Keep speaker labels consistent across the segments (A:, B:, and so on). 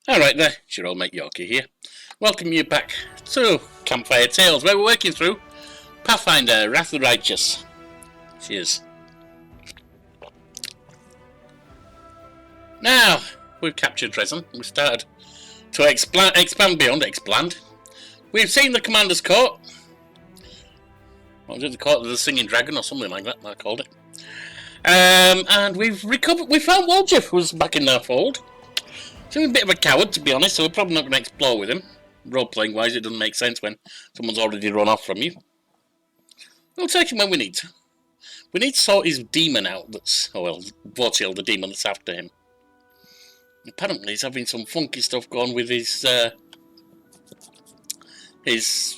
A: Alright there, it's your old mate Yorkie here. Welcome you back to Campfire Tales, where we're working through Pathfinder, Wrath of the Righteous. Cheers. Now, we've captured Dresden. We've started to expand beyond. We've seen the Commander's Court. What was it, the Court of the Singing Dragon or something like that, I called it. And we found Woljif, who was back in our fold. So he's a bit of a coward, to be honest, so we're probably not going to explore with him. Role-playing wise, it doesn't make sense when someone's already run off from you. We'll take him when we need to. We need to sort his demon out WOTR, the demon that's after him. Apparently he's having some funky stuff going with his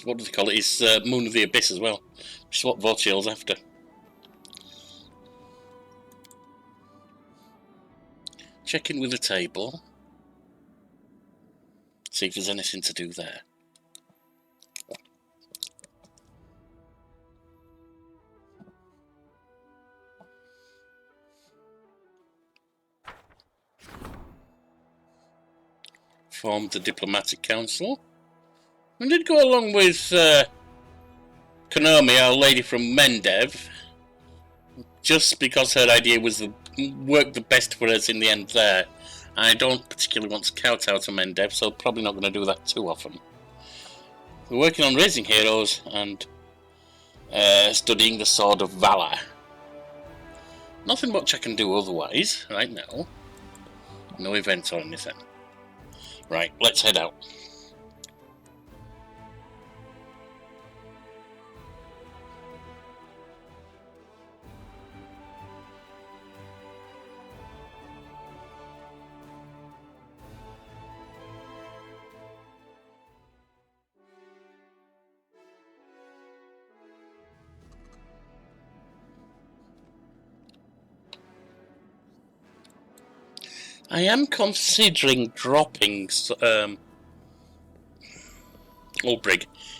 A: what does he call it, his Moon of the Abyss as well. Which is what WOTR's after. Check in with the table. See if there's anything to do there. Formed the Diplomatic Council. We did go along with Konomi, our lady from Mendev, just because her idea was to work the best for us in the end there. I don't particularly want to kowtow to Mendev, so probably not going to do that too often. We're working on raising heroes and studying the Sword of Valor. Nothing much I can do otherwise right now. No events or anything. Right, let's head out. I am considering dropping Ulbrig.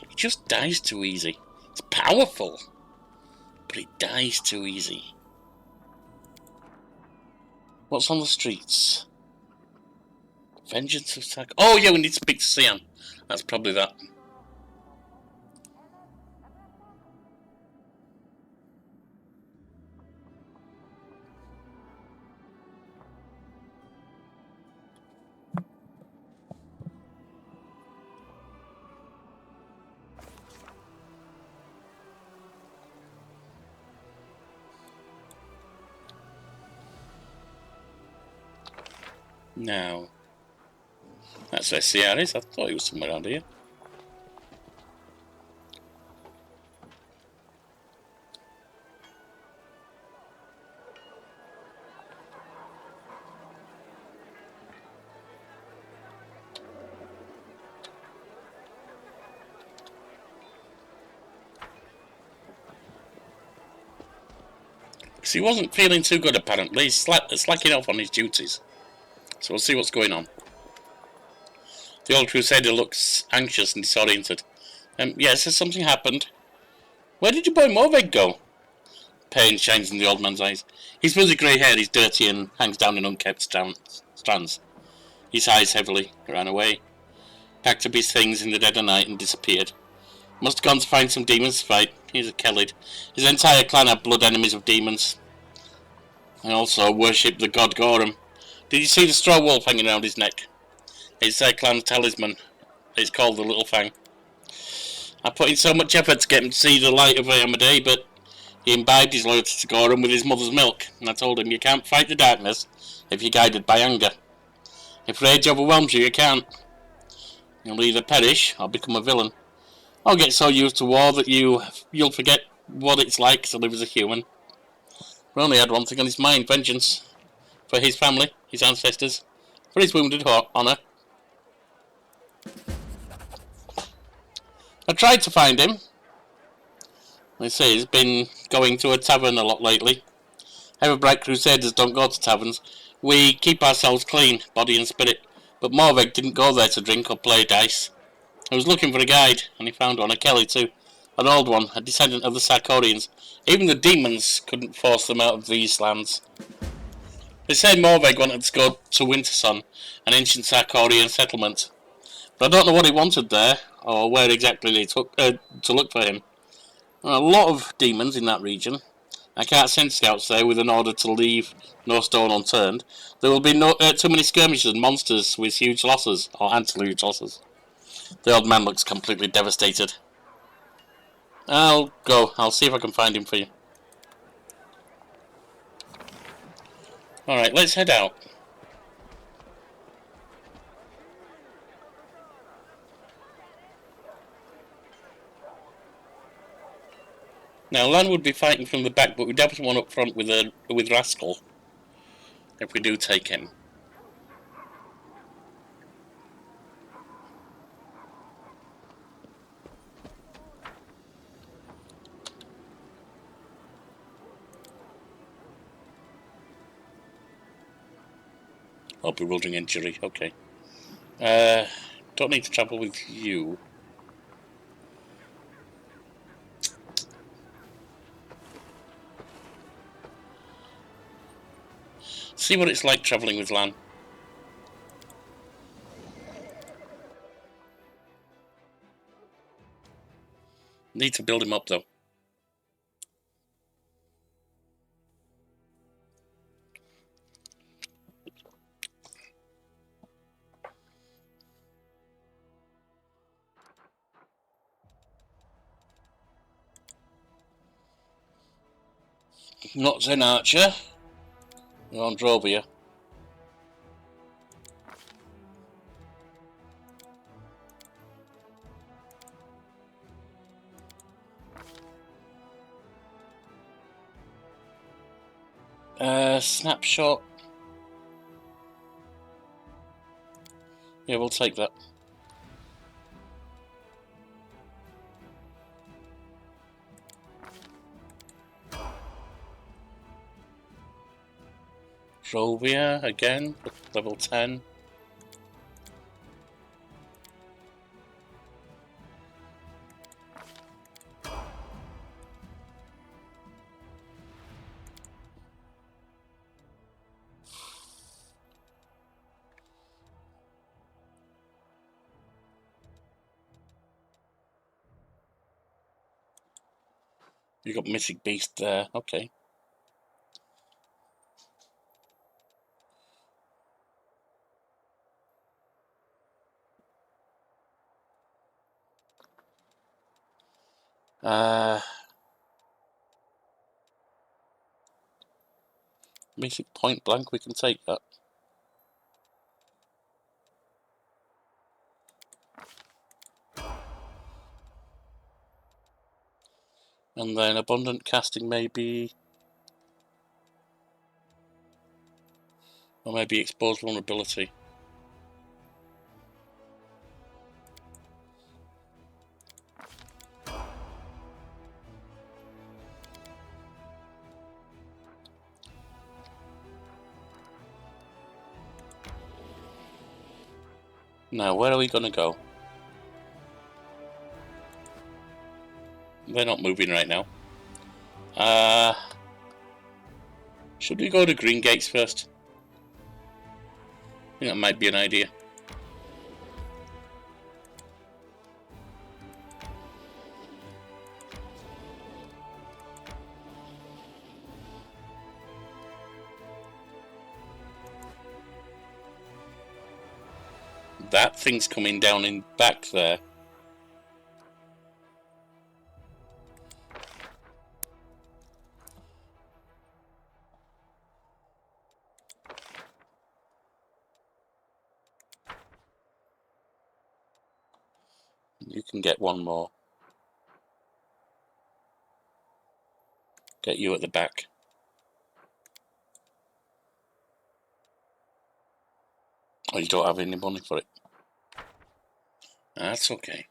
A: He just dies too easy. It's powerful, but it dies too easy. What's on the streets? Vengeance attack. Oh yeah, we need to speak to Sian. That's probably that. Now, that's where CR is. I thought he was somewhere around here. Because he wasn't feeling too good apparently. He's slacking off on his duties. So we'll see what's going on. The old Crusader looks anxious and disoriented. Yes, has something happened? Where did your boy Morveg go? Pain shines in the old man's eyes. His fuzzy grey hair is dirty and hangs down in unkempt strands. He sighs heavily, ran away, packed up his things in the dead of night and disappeared. Must have gone to find some demons to fight. He's a Kellid. His entire clan are blood enemies of demons. And also worship the god Gorham. Did you see the straw wolf hanging around his neck? It's their clan's talisman. It's called the Little Fang. I put in so much effort to get him to see the light of Day, but he imbibed his loyalty to Gorham with his mother's milk, and I told him you can't fight the darkness if you're guided by anger. If rage overwhelms you, you can't. You'll either perish or become a villain, or get so used to war that you'll forget what it's like to live as a human. He only had one thing on his mind: vengeance. For his family, his ancestors, for his wounded honour. I tried to find him. They say he's been going to a tavern a lot lately. Everbright Crusaders don't go to taverns. We keep ourselves clean, body and spirit. But Morveg didn't go there to drink or play dice. I was looking for a guide, and he found one, a Kelly too. An old one, a descendant of the Sarkorians. Even the demons couldn't force them out of these lands. They say Morveg wanted to go to Wintersun, an ancient Sarkorian settlement. But I don't know what he wanted there, or where exactly they took to look for him. There are a lot of demons in that region. I can't send scouts there with an order to leave no stone unturned. There will be too many skirmishes and monsters with huge losses, or huge losses. The old man looks completely devastated. I'll go. I'll see if I can find him for you. Alright, let's head out. Now, Lan would be fighting from the back, but we definitely want up front with Rascal, if we do take him. Oh, bewildering injury, okay. Don't need to travel with you. See what it's like travelling with Lan. Need to build him up, though. Not Zen Archer. You're on Drovia. Snapshot. Yeah, we'll take that. Drovia again, level 10. You got Mythic Beast there, okay. Mythic Point Blank, we can take that. And then Abundant Casting maybe. Or maybe Exposed Vulnerability. Now, where are we going to go? They're not moving right now. Should we go to Greengates first? I think that might be an idea. That thing's coming down in back there. You can get one more. Get you at the back. Oh, you don't have any money for it. That's okay.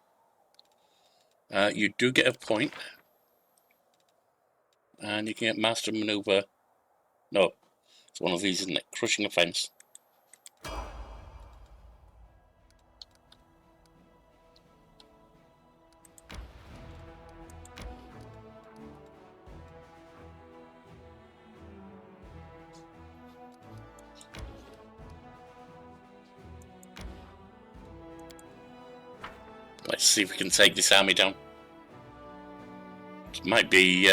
A: You do get a point. And you can get Master Maneuver. No, it's one of these, isn't it? Crushing Offense. Let's see if we can take this army down. It might be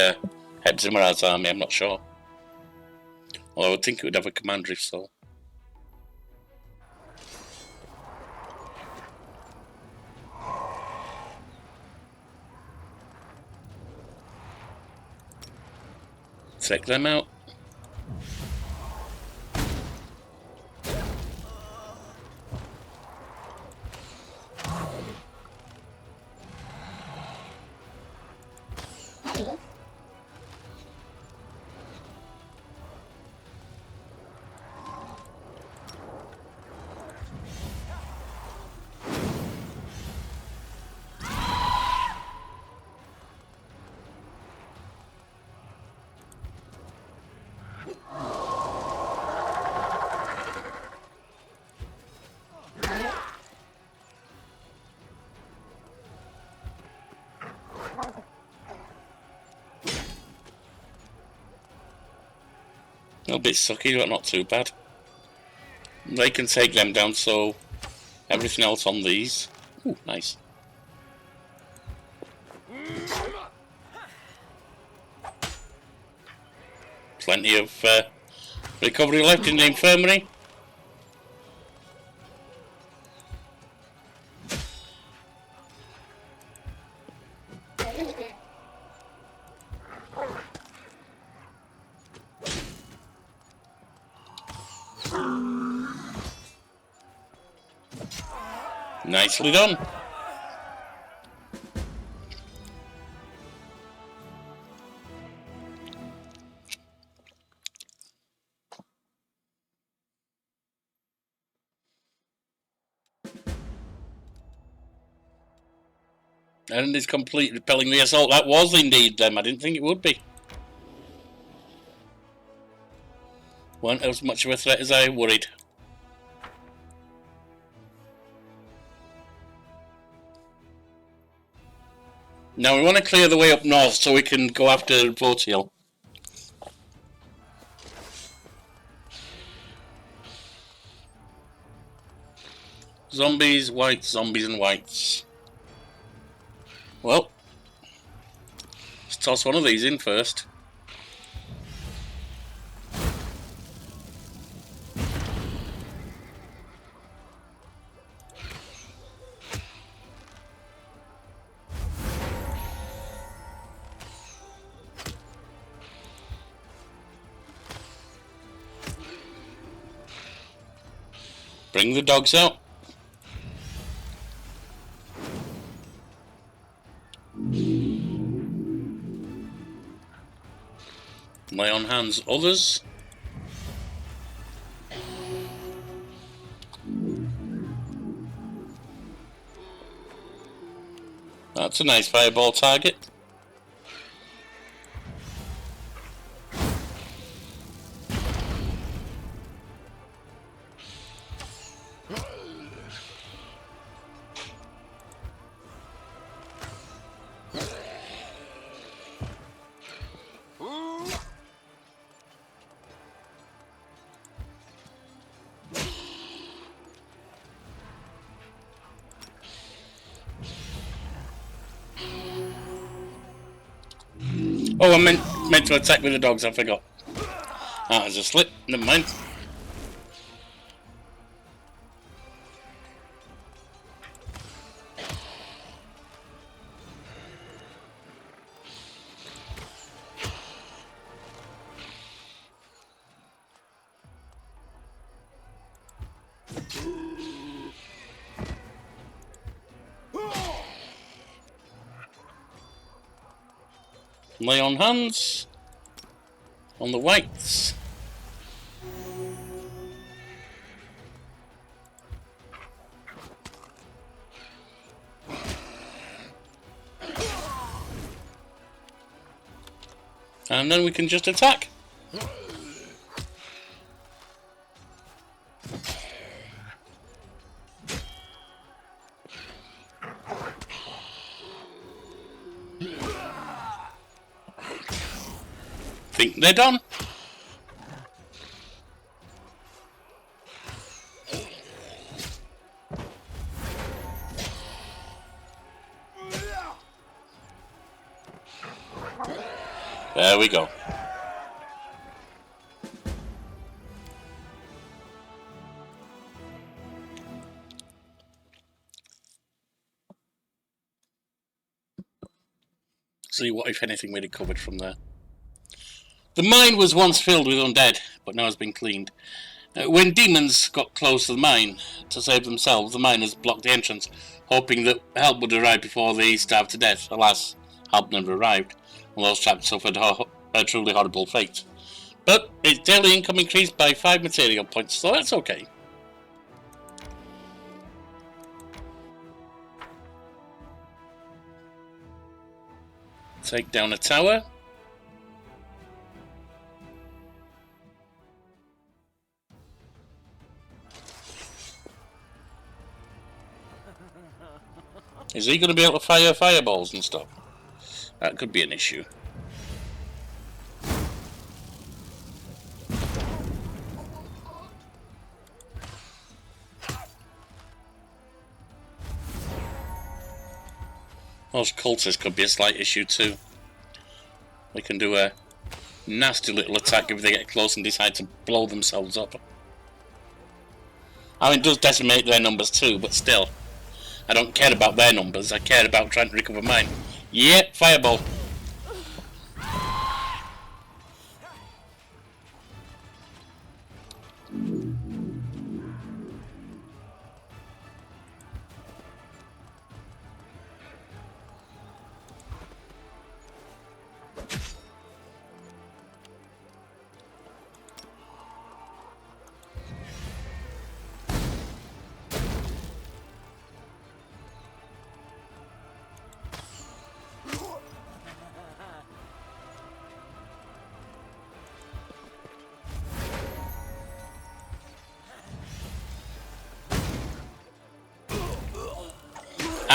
A: Hebzimrad's army, I'm not sure. Although I would think it would have a commander if so. Take them out. A bit sucky, but not too bad. They can take them down, so everything else on these. Ooh, nice. Plenty of recovery left in the infirmary. Nicely done. And it's complete repelling the assault. That was indeed them. I didn't think it would be. Weren't as much of a threat as I worried. Now we want to clear the way up north so we can go after WOTR. Zombies, whites, zombies and whites. Well, let's toss one of these in first. Bring the dogs out. Lay on hands others. That's a nice fireball target. Oh, I meant to attack with the dogs, I forgot. That was a slip, never mind. Lay on hands on the whites. And then we can just attack. Think they're done. we go. See what, if anything, we recovered from there. The mine was once filled with undead, but now has been cleaned. When demons got close to the mine to save themselves, the miners blocked the entrance, hoping that help would arrive before they starved to death. Alas, help never arrived, and those trapped suffered a truly horrible fate. But its daily income increased by 5 material points, so that's okay. Take down a tower. Is he going to be able to fire fireballs and stuff? That could be an issue. Those cultists could be a slight issue too. They can do a nasty little attack if they get close and decide to blow themselves up. I mean, it does decimate their numbers too, but still. I don't care about their numbers, I care about trying to recover mine. Yep, fireball.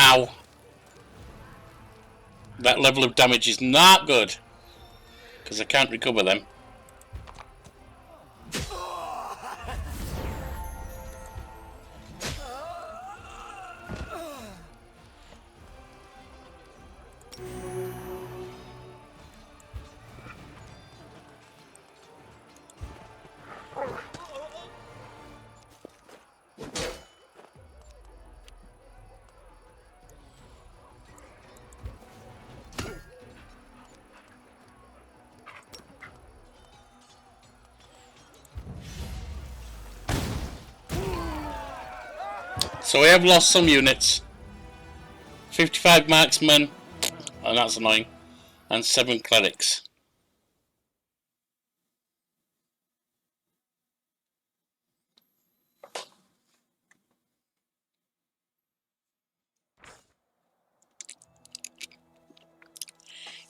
A: Ow. That level of damage is not good, because I can't recover them. So we have lost some units. 55 marksmen, and that's annoying, and 7 clerics.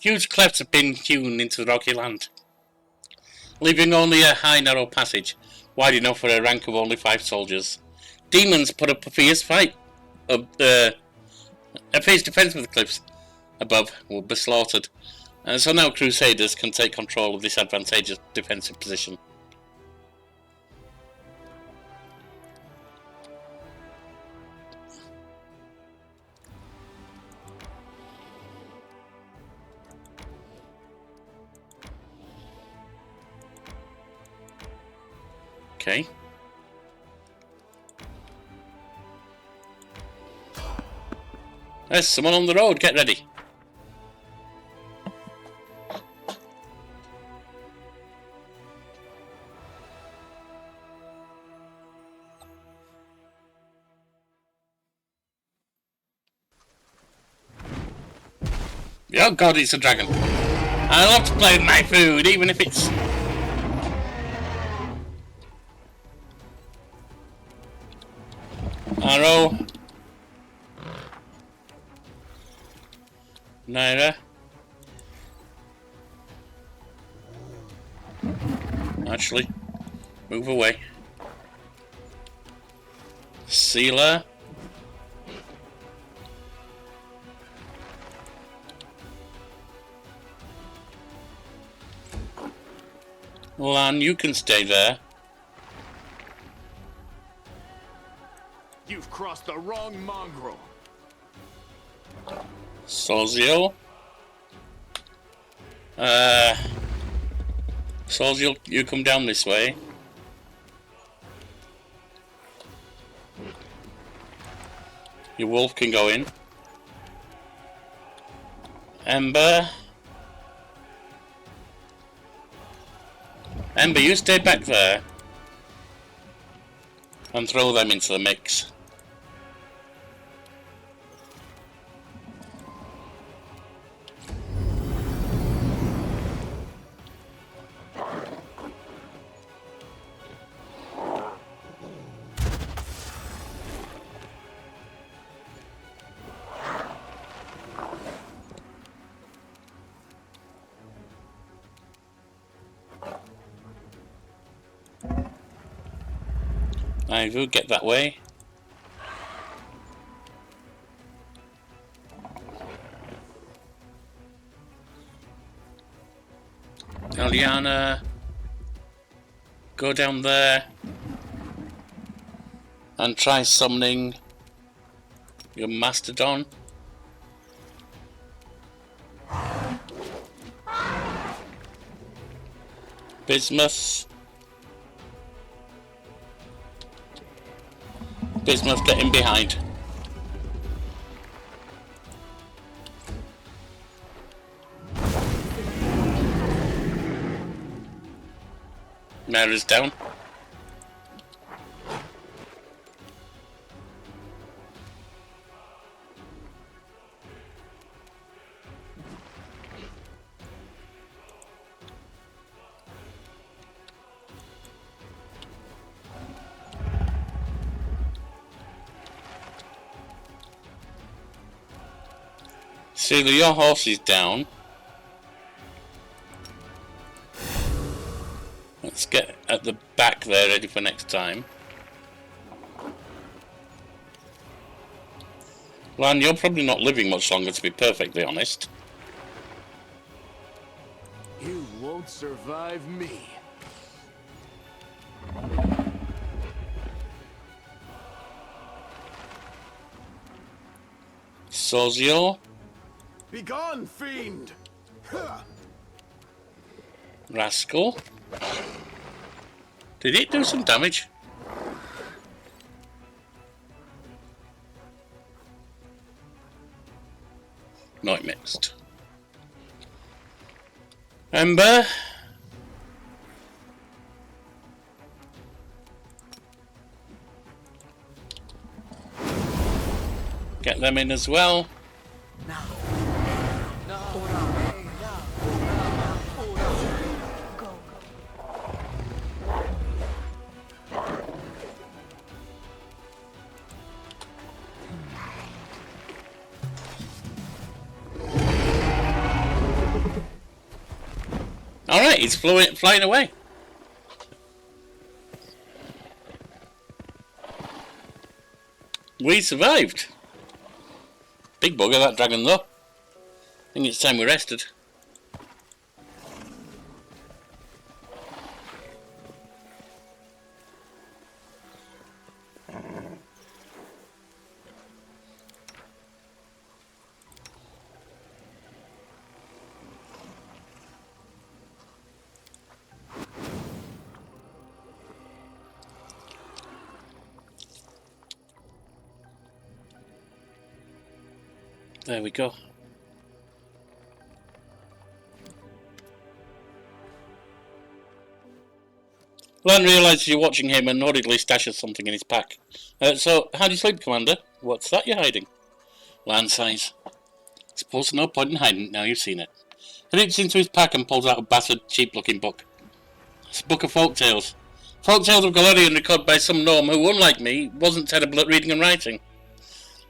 A: Huge clefts have been hewn into the rocky land, leaving only a high narrow passage, wide enough for a rank of only 5 soldiers. Demons put up a fierce fight. A fierce defense of the cliffs above will be slaughtered, and so now Crusaders can take control of this advantageous defensive position. Okay. There's someone on the road, get ready. Oh god, it's a dragon. I love to play with my food, even if it's... Arue. Naira. Actually, move away. Sealer. Lan, you can stay there.
B: You've crossed the wrong mongrel.
A: Sozio. So you come down this way. Your wolf can go in. Ember, you stay back there and throw them into the mix. I will get that way. Aliana, go down there and try summoning your mastodon. Bismuth, get in behind. Mara's down. See, your horse is down. Let's get at the back there ready for next time. Lan, you're probably not living much longer, to be perfectly honest.
B: You won't survive me.
A: Sozio.
B: Begone, fiend!
A: Rascal. Did it do some damage? No, it mixed. Ember. Get them in as well. Alright, he's flying away. We survived. Big bugger, that dragon, though. I think it's time we rested. There we go. Lan realises you're watching him and hurriedly stashes something in his pack. So, how do you sleep, Commander? What's that you're hiding? Lan sighs. Suppose no point in hiding it now you've seen it. He reaches into his pack and pulls out a battered, cheap-looking book. It's a book of folk tales. Folk tales of Galarian recorded by some gnome who, unlike me, wasn't terrible at reading and writing.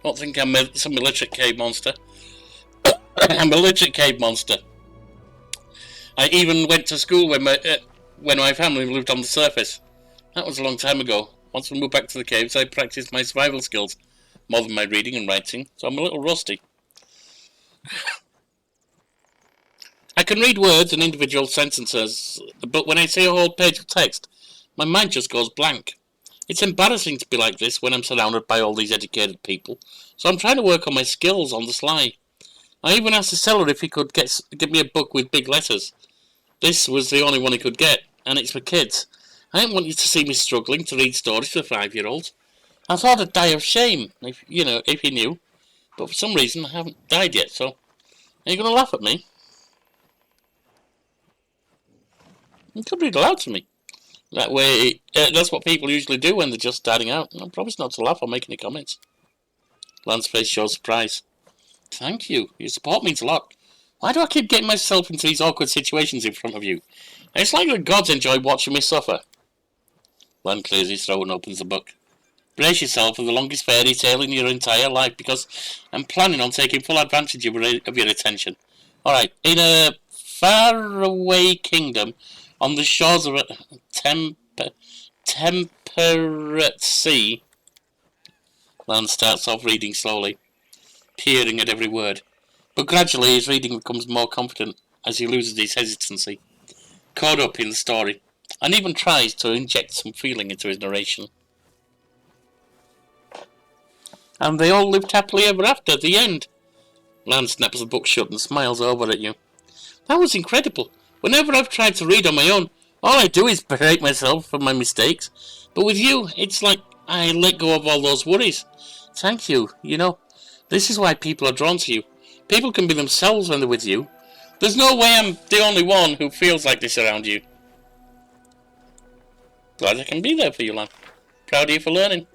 A: Don't think I'm some illiterate cave monster. I'm a legit cave monster. I even went to school when my family lived on the surface. That was a long time ago. Once we moved back to the caves, I practiced my survival skills, more than my reading and writing, so I'm a little rusty. I can read words and individual sentences, but when I see a whole page of text, my mind just goes blank. It's embarrassing to be like this when I'm surrounded by all these educated people, so I'm trying to work on my skills on the sly. I even asked the seller if he could get me a book with big letters. This was the only one he could get, and it's for kids. I didn't want you to see me struggling to read stories to 5-year-olds. I thought I'd die of shame, if you knew. But for some reason, I haven't died yet, so... Are you going to laugh at me? You could read aloud to me. That way, that's what people usually do when they're just starting out. I promise not to laugh or make any comments. Lance's face shows surprise. Thank you. Your support means a lot. Why do I keep getting myself into these awkward situations in front of you? It's like the gods enjoy watching me suffer. Lan clears his throat and opens the book. Brace yourself for the longest fairy tale in your entire life, because I'm planning on taking full advantage of your attention. Alright, in a faraway kingdom, on the shores of a temperate sea, Lan starts off reading slowly, peering at every word. But gradually his reading becomes more confident as he loses his hesitancy, caught up in the story, and even tries to inject some feeling into his narration. And they all lived happily ever after, the end. Lan snaps the book shut and smiles over at you. That was incredible. Whenever I've tried to read on my own, all I do is berate myself for my mistakes. But with you, it's like I let go of all those worries. Thank you. This is why people are drawn to you. People can be themselves when they're with you. There's no way I'm the only one who feels like this around you. Glad I can be there for you, Lan. Proud of you for learning.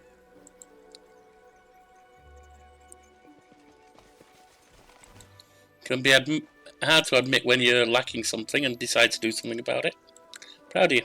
A: Can be hard to admit when you're lacking something and decide to do something about it. Proud of you.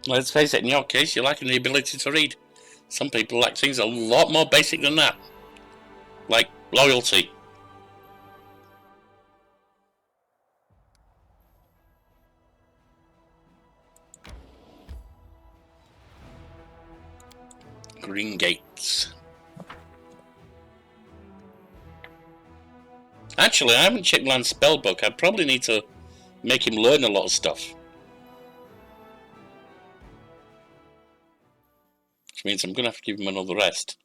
A: Let's face it, in your case, you're lacking the ability to read. Some people lack things a lot more basic than that. Like loyalty. Greengates. Actually, I haven't checked Lan's spellbook. I probably need to make him learn a lot of stuff. Which means I'm going to have to give him another rest.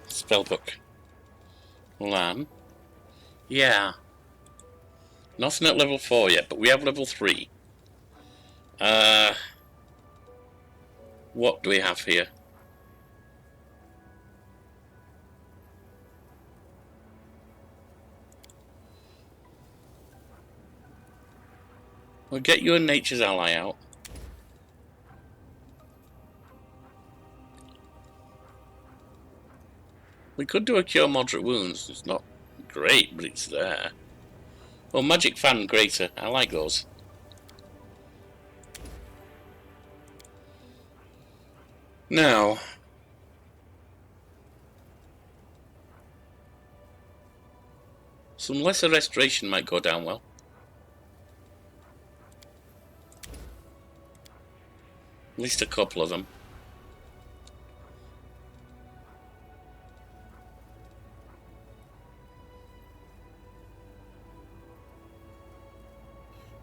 A: Spellbook. Lan. Yeah. Nothing at level 4 yet, but we have level 3. What do we have here? We'll get you a Nature's Ally out. We could do a Cure Moderate Wounds. It's not great, but it's there. Well, Magic Fan Greater. I like those. Now, some lesser restoration might go down well. At least a couple of them.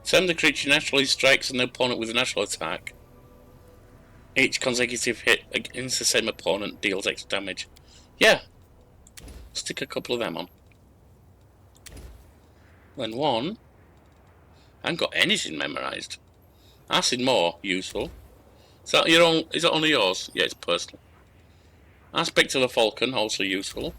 A: Turn the creature naturally strikes an opponent with a natural attack. Each consecutive hit against the same opponent deals extra damage. Yeah. Stick a couple of them on. Then one. I haven't got anything memorised. Acid Maw, useful. Is that your own? Is that only yours? Yeah, it's personal. Aspect of the Falcon, also useful.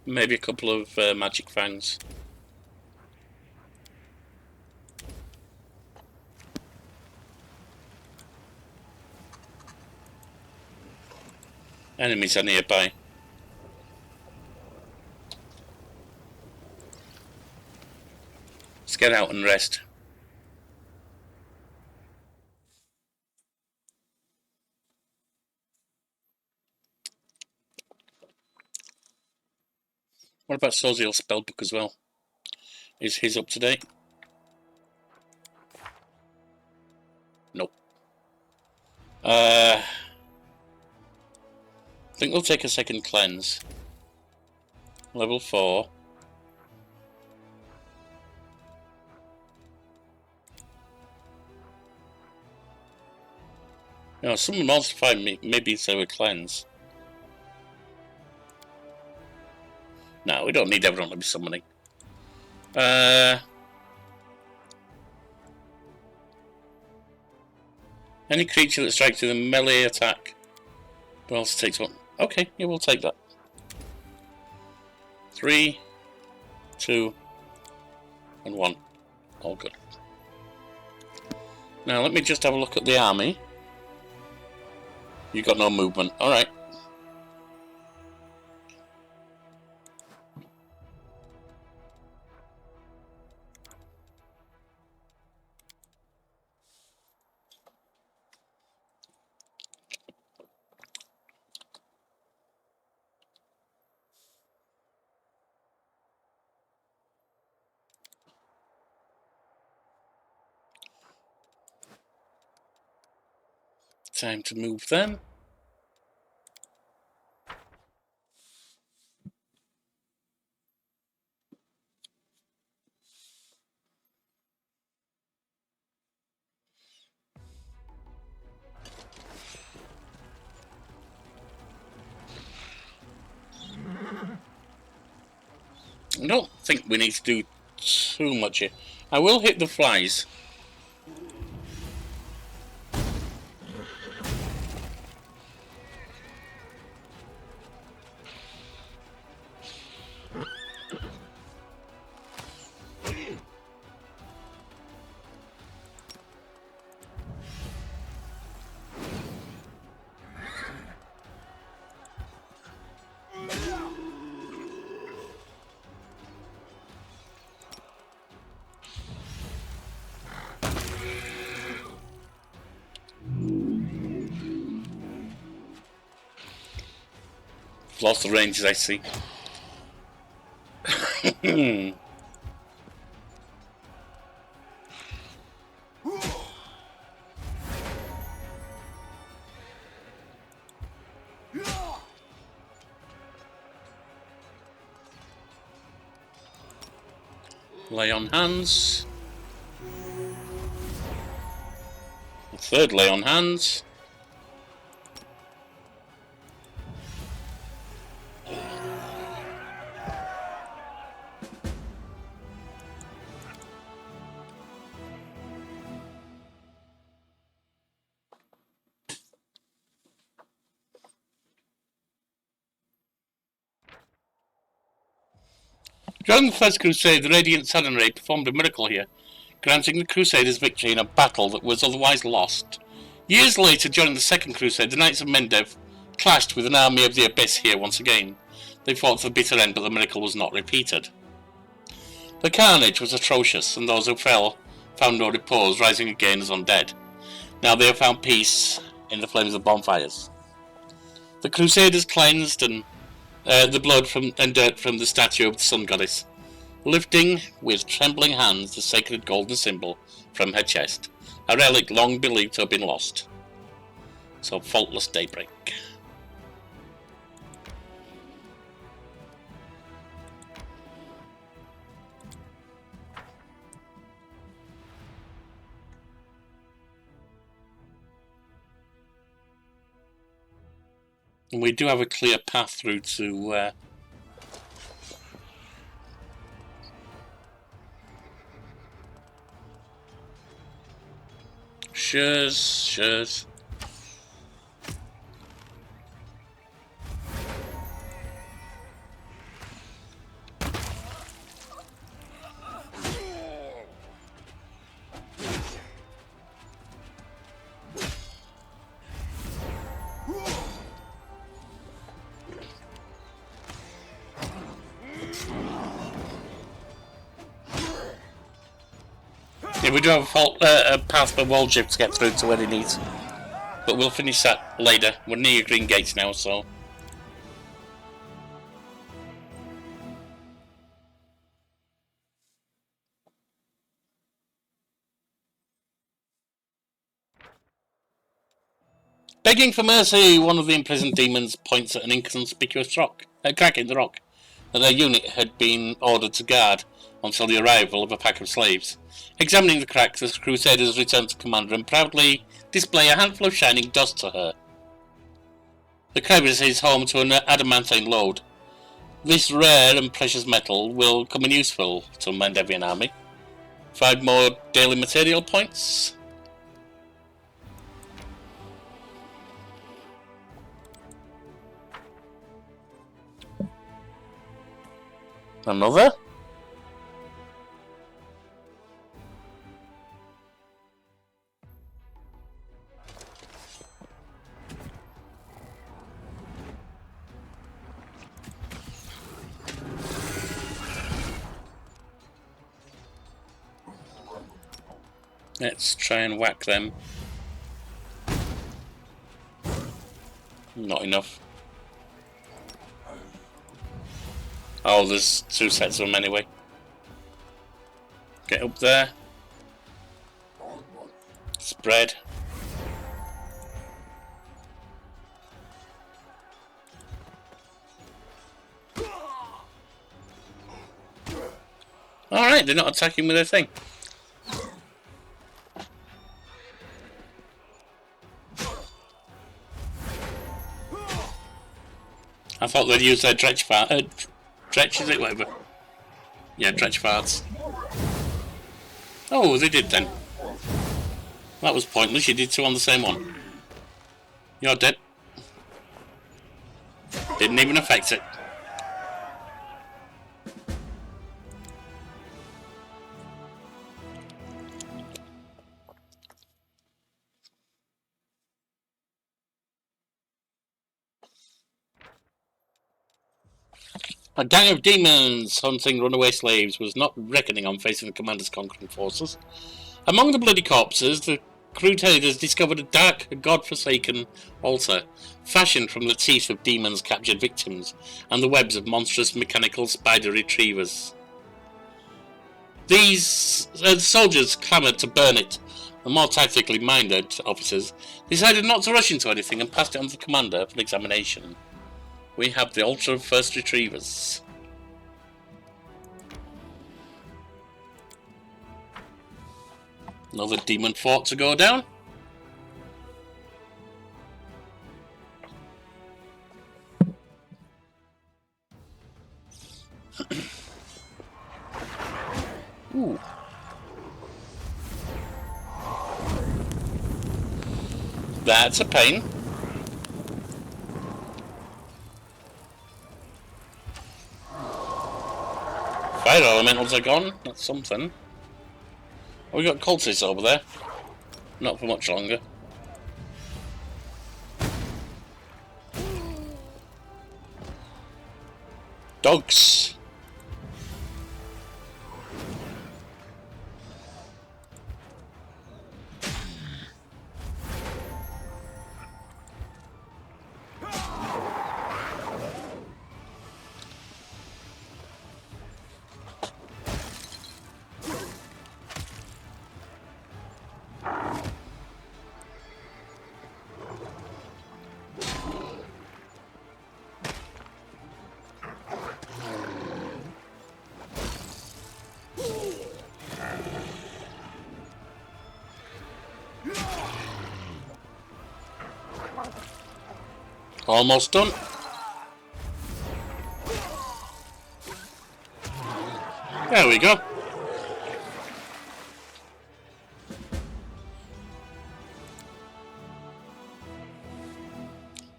A: Maybe a couple of Magic Fangs. Enemies are nearby. Let's get out and rest. What about Soziel's spellbook as well? Is his up to date? Nope. I think we'll take a second cleanse. Level 4. No, summon monster fight maybe instead of a cleanse. No, we don't need everyone to be summoning. Any creature that strikes with a melee attack but also takes one. Okay, yeah, we'll take that. 3, 2, and 1. All good. Now let me just have a look at the army. You got no movement. Alright. Time to move them. I don't think we need to do too much here. I will hit the flies. Lost the ranges, I see. Lay on hands. A third lay on hands. During the First Crusade, the Radiant Sun and Ray performed a miracle here, granting the Crusaders victory in a battle that was otherwise lost. Years later, during the Second Crusade, the Knights of Mendev clashed with an army of the Abyss here once again. They fought to the bitter end, but the miracle was not repeated. The carnage was atrocious, and those who fell found no repose, rising again as undead. Now they have found peace in the flames of bonfires. The Crusaders cleansed and the blood and dirt from the statue of the Sun Goddess, lifting with trembling hands the sacred golden symbol from her chest, a relic long believed to have been lost. So faultless daybreak. And we do have a clear path through to Shures. Yeah, we do have a path for Walship to get through to where he needs. But we'll finish that later. We're near Greengates now, so... Begging for mercy, one of the imprisoned demons points at an inconspicuous crack in the rock that their unit had been ordered to guard until the arrival of a pack of slaves. Examining the crack, the Crusaders return to Commander and proudly display a handful of shining dust to her. The crevice is home to an adamantine lode. This rare and precious metal will come in useful to Mandavian army. 5 more daily material points. Another? Let's try and whack them. Not enough. Oh, there's 2 sets of them anyway. Get up there. Spread. Alright, they're not attacking with their thing. I thought they'd use their dretch is it? Whatever. Yeah, dretch farts. Oh, they did then. That was pointless, you did 2 on the same one. You're dead. Didn't even affect it. A gang of demons hunting runaway slaves was not reckoning on facing the commander's conquering forces. Among the bloody corpses, the Crusaders discovered a dark, god-forsaken altar, fashioned from the teeth of demons' captured victims, and the webs of monstrous mechanical spider retrievers. These soldiers clamoured to burn it. The more tactically minded officers decided not to rush into anything and passed it on to the commander for examination. We have the altar of first retrievers. Another demon fort to go down. Ooh. That's a pain. Fire elementals are gone. That's something. Oh, we got cultists over there. Not for much longer. Dogs. Almost done. There we go.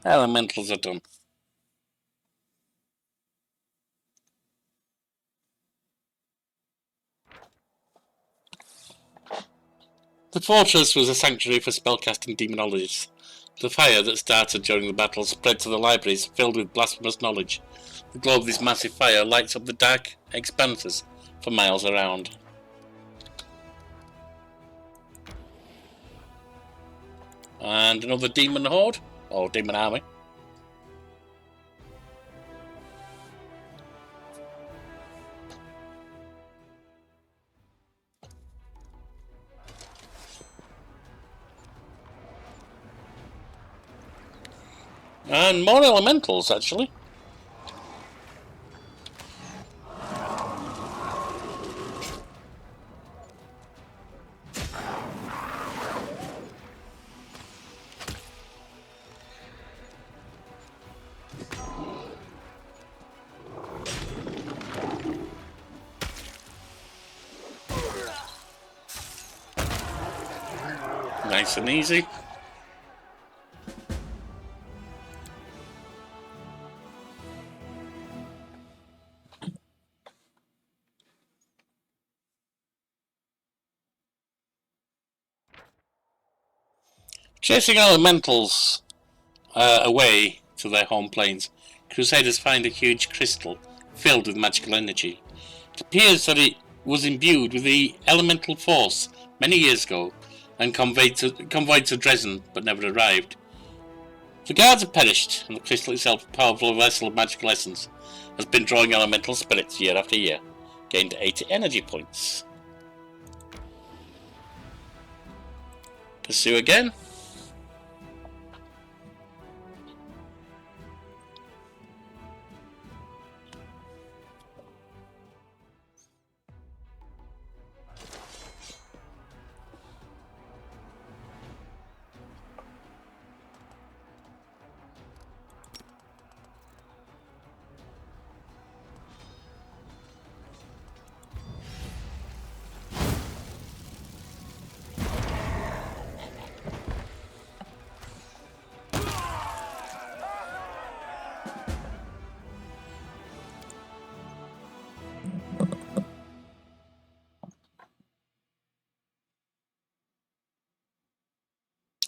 A: Elementals are done. The fortress was a sanctuary for spellcasting demonologists. The fire that started during the battle spread to the libraries filled with blasphemous knowledge. The glow of this massive fire lights up the dark expanses for miles around. And another demon horde, or demon army. And more elementals, actually. Nice and easy. Chasing elementals away to their home planes, Crusaders find a huge crystal filled with magical energy. It appears that it was imbued with the elemental force many years ago and conveyed to Dresden but never arrived. The guards have perished, and the crystal itself, a powerful vessel of magical essence, has been drawing elemental spirits year after year. Gained 80 energy points. Pursue again.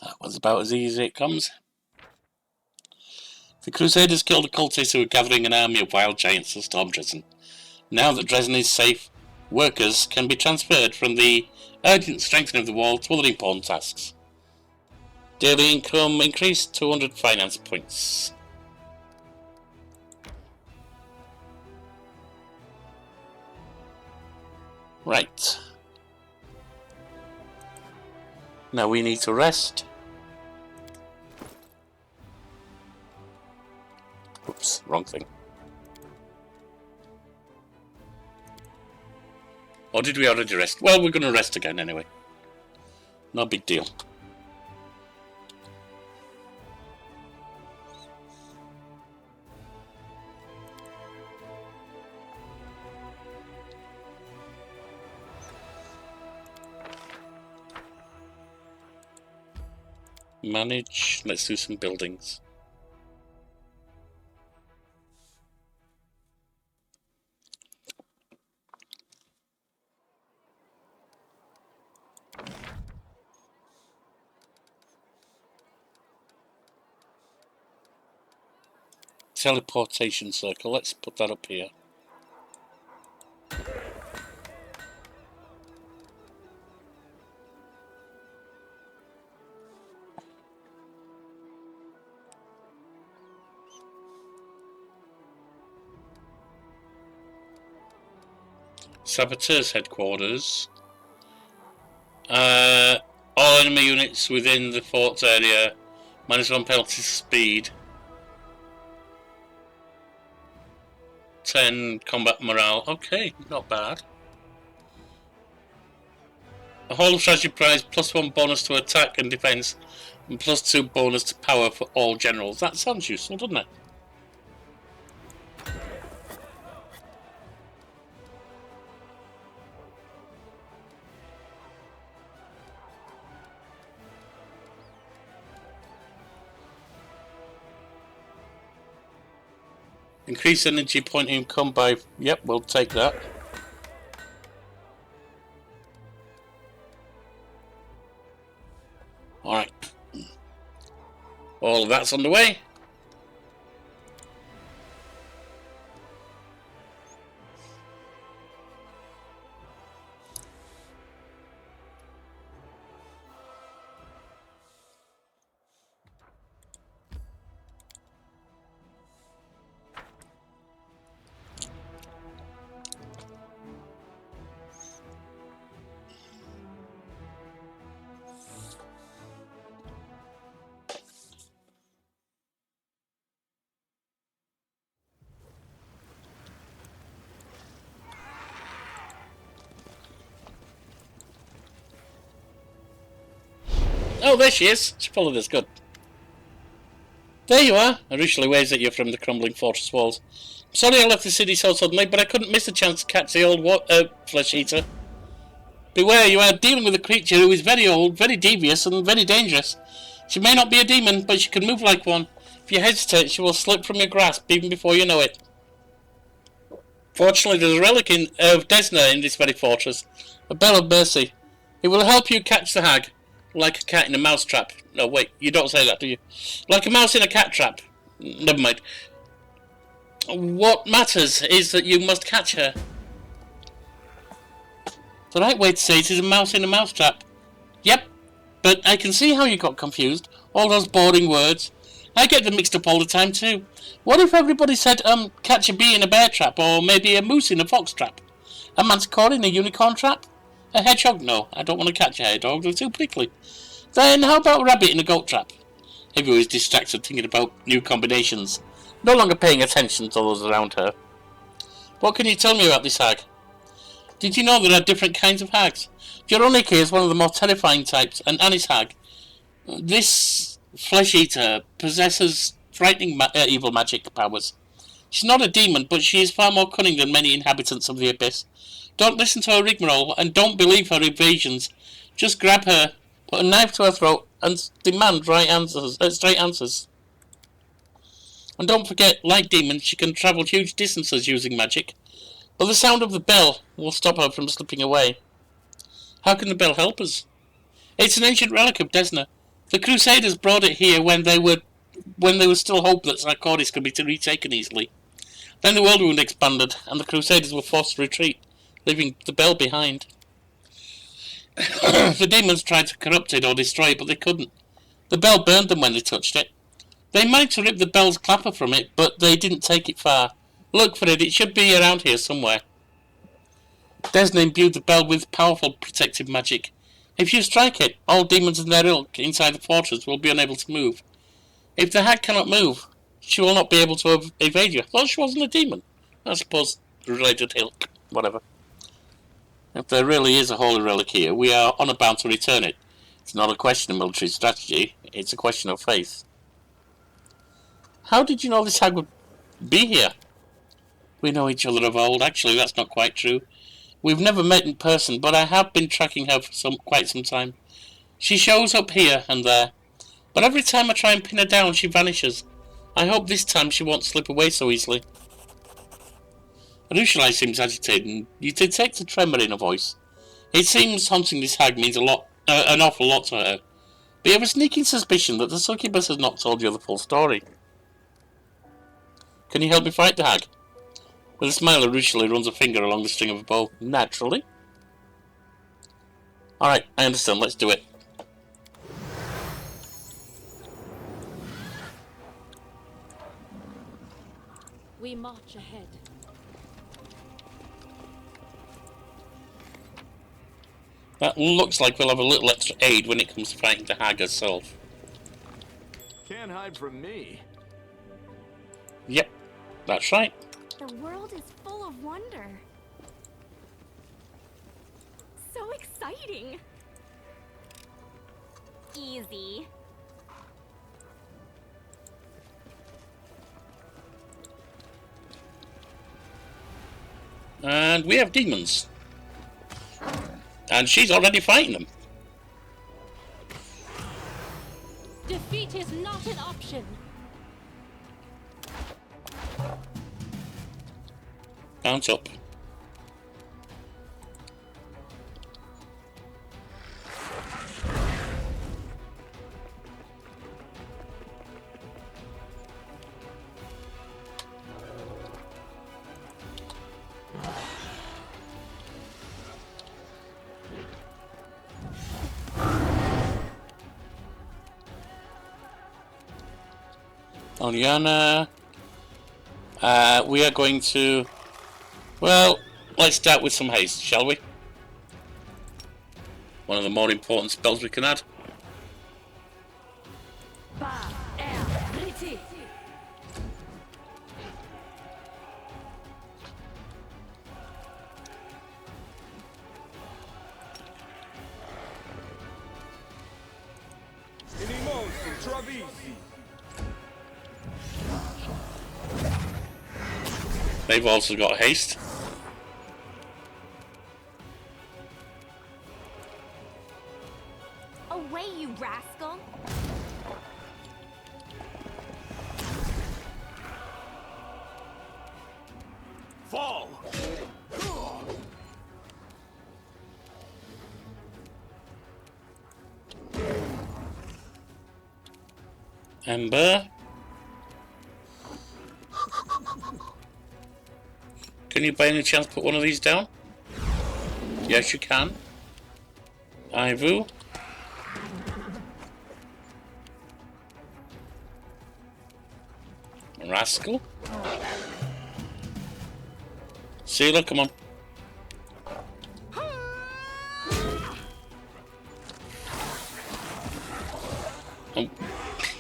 A: That was about as easy as it comes. The Crusaders killed the cultists who were gathering an army of wild giants to storm Dresden. Now that Dresden is safe, workers can be transferred from the urgent strengthening of the wall to other important tasks. Daily income increased to 200 finance points. Right. Now we need to rest. Oops, wrong thing. Or did we already rest? Well, we're going to rest again anyway. No big deal. Manage. Let's do some buildings. Teleportation circle. Let's put that up here. Saboteurs headquarters. All enemy units within the fort's area. -1 penalty to speed. 10 combat morale. Okay, not bad. A whole of strategy prize, +1 bonus to attack and defense, and +2 bonus to power for all generals. That sounds useful, doesn't it? Increase energy point income by... Yep, we'll take that. Alright. All of that's underway. Oh, there she is. She followed us. Good. There you are. Arue waves at you from the crumbling fortress walls. Sorry I left the city so suddenly, but I couldn't miss the chance to catch the old flesh eater. Beware, you are dealing with a creature who is very old, very devious, and very dangerous. She may not be a demon, but she can move like one. If you hesitate, she will slip from your grasp even before you know it. Fortunately, there's a relic of Desna in this very fortress, a bell of mercy. It will help you catch the hag, like a cat in a mouse trap. No, wait, you don't say that, do you? Like a mouse in a cat trap. Never mind. What matters is that you must catch her. The right way to say it is a mouse in a mouse trap. Yep, but I can see how you got confused. All those boring words. I get them mixed up all the time too. What if everybody said, catch a bee in a bear trap, or maybe a moose in a fox trap? A manticore in a unicorn trap? A hedgehog? No, I don't want to catch a hedgehog, they're too prickly. Then how about a rabbit in a goat trap? Evie was distracted thinking about new combinations, no longer paying attention to those around her. What can you tell me about this hag? Did you know there are different kinds of hags? Veronica is one of the more terrifying types, and Annie's hag. This flesh-eater possesses frightening evil magic powers. She's not a demon, but she is far more cunning than many inhabitants of the Abyss. Don't listen to her rigmarole, and don't believe her evasions. Just grab her, put a knife to her throat, and demand straight answers. And don't forget, like demons, she can travel huge distances using magic. But the sound of the bell will stop her from slipping away. How can the bell help us? It's an ancient relic of Desna. The Crusaders brought it here when there was still hope that Sarkoris could be retaken easily. Then the world wound expanded, and the Crusaders were forced to retreat, leaving the bell behind. The demons tried to corrupt it or destroy it, but they couldn't. The bell burned them when they touched it. They managed to rip the bell's clapper from it, but they didn't take it far. Look for it should be around here somewhere. Desna imbued the bell with powerful protective magic. If you strike it, all demons and their ilk inside the fortress will be unable to move. If the hag cannot move, she will not be able to evade you. I thought she wasn't a demon. I suppose related ilk, whatever. If there really is a holy relic here, we are honour bound to return it. It's not a question of military strategy, it's a question of faith. How did you know this hag would be here? We know each other of old. Actually, that's not quite true. We've never met in person, but I have been tracking her for quite some time. She shows up here and there, but every time I try and pin her down, she vanishes. I hope this time she won't slip away so easily. Arue seems agitated, and you detect a tremor in her voice. It seems hunting this hag means an awful lot to her, but you have a sneaking suspicion that the succubus has not told you the full story. Can you help me fight the hag? With a smile, Arue runs a finger along the string of a bow. Naturally. Alright, I understand. Let's do it.
C: We march ahead.
A: That looks like we'll have a little extra aid when it comes to fighting the hag herself.
B: Can't hide from me.
A: Yep, that's right.
D: The world is full of wonder. So exciting. Easy.
A: And we have demons. And she's already fighting them.
C: Defeat is not an option.
A: Bounce up. Oliana. We are going to... Well, let's start with some haste, shall we? One of the more important spells we can add. They've also got haste.
D: Away, you rascal!
B: Fall!
A: Ember. Can you by any chance put one of these down? Yes, you can. Arue. Rascal. Sealer, come on. Oh,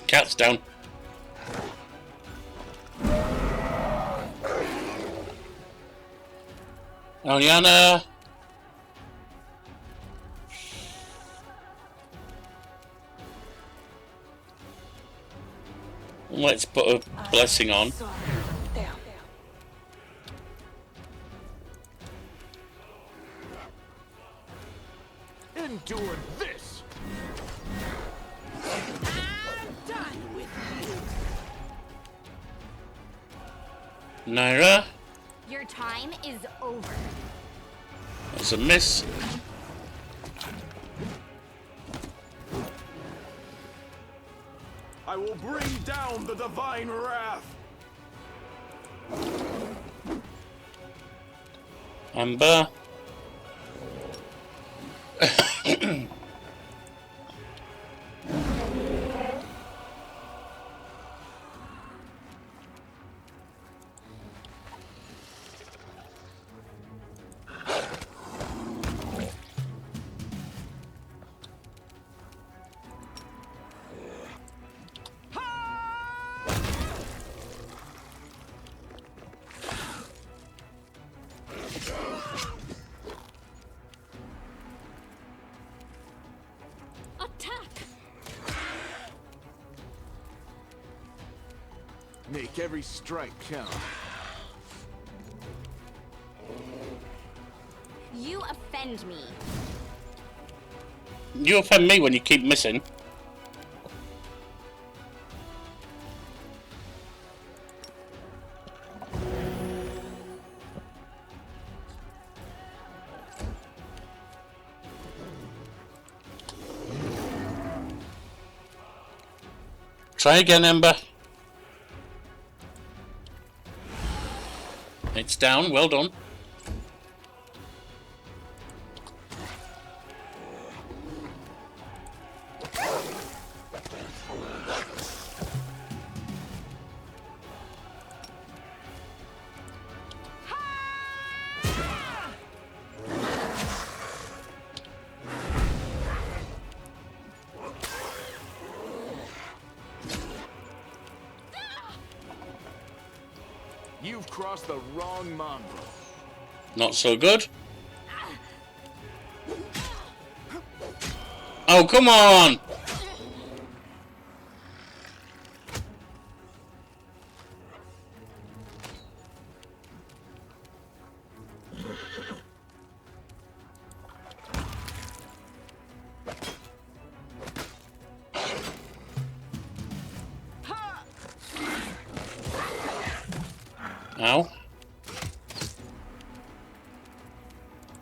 A: cat's down. Aliana. Let's put a blessing on.
B: Endure this!
C: I'm done with you.
A: Naira.
D: Your time is over.
A: That's a miss.
B: I will bring down the divine wrath!
A: Amber.
C: Attack!
B: Make every strike count.
D: You offend me.
A: You offend me when you keep missing. Try again, Ember. It's down, well done.
B: You've crossed the wrong mongrel.
A: Not so good. Oh, come on! Ow.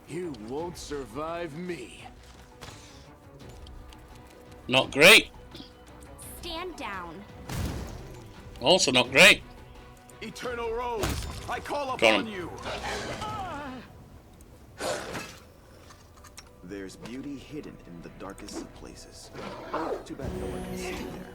B: You won't survive me.
A: Not great.
D: Stand down.
A: Also not great.
B: Eternal Rose, I call
A: Got
B: upon
A: him.
B: you.
E: There's beauty hidden in the darkest of places. Oh, too bad no one can see there.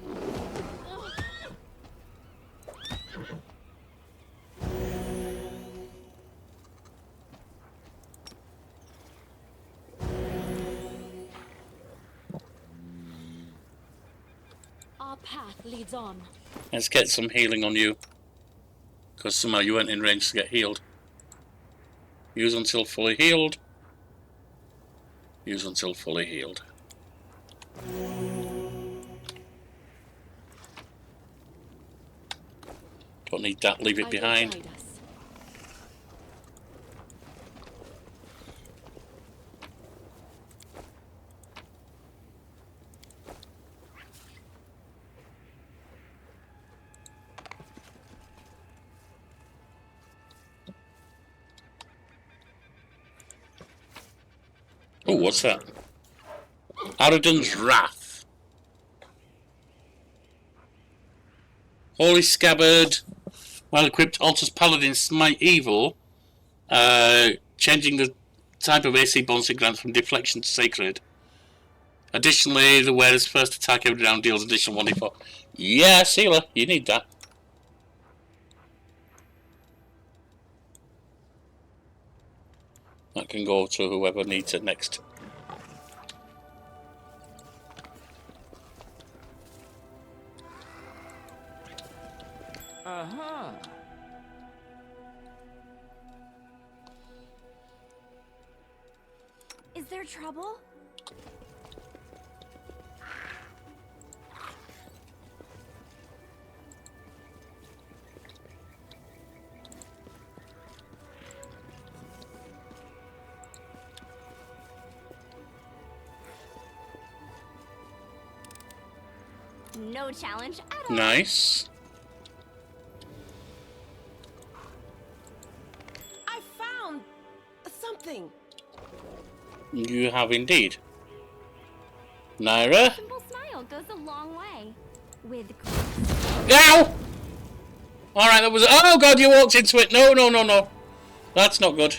C: Our path leads on.
A: Let's get some healing on you. Because somehow you weren't in range to get healed. Use until fully healed. Use until fully healed. Don't need that, leave
C: I
A: it
C: will
A: behind.
C: guide us.
A: Oh, what's that? Araden's Wrath. Holy Scabbard. While equipped, alters Paladin Smite Evil, changing the type of AC bonus it grants from Deflection to Sacred. Additionally, the wearer's first attack every round deals additional 1d4. Yeah, Sealer, you need that. That can go to whoever needs it next.
B: Uh-huh.
D: Is there trouble? No challenge at all.
A: Nice.
C: I found something.
A: You have indeed. Naira?
D: Simple smile goes a long way. With
A: Ow! Alright, that was... Oh god, you walked into it. No, no, no, no. That's not good.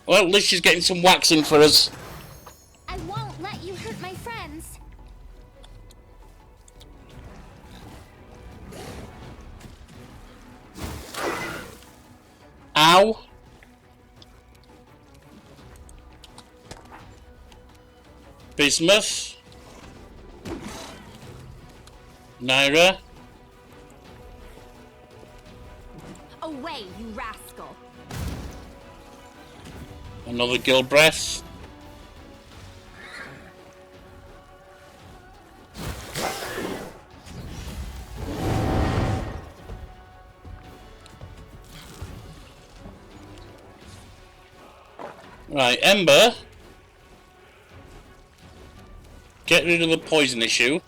A: Well, at least she's getting some waxing for us.
D: I won't let you hurt my friends.
A: Ow. Bismuth. Naira.
D: Away, you rascal.
A: Another gill breath. Right, Ember. Get rid of the poison issue.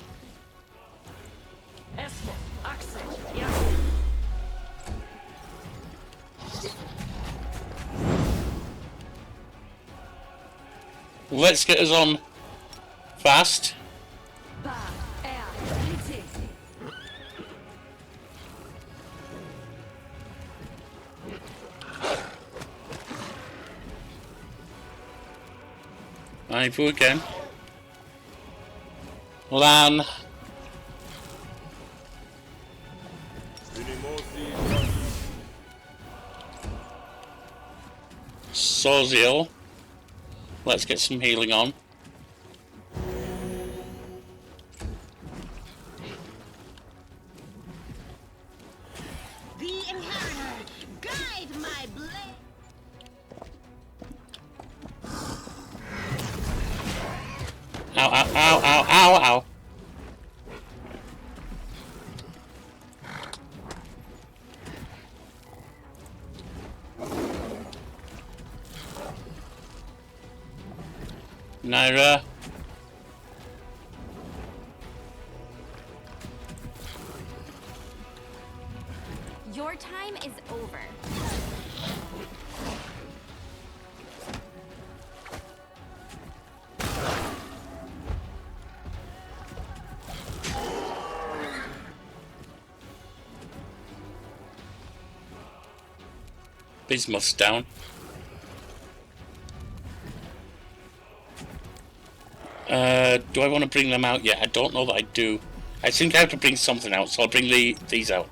A: Let's get us on fast. If we can. Lan. Soziel. Let's get some healing on.
C: The inheritor, guide my blade.
A: Ow, ow, ow, ow, ow, ow. Naira.
D: Your time is over.
A: Bismuth's down. Do I want to bring them out yet? I don't know that I do. I think I have to bring something out, so I'll bring these out.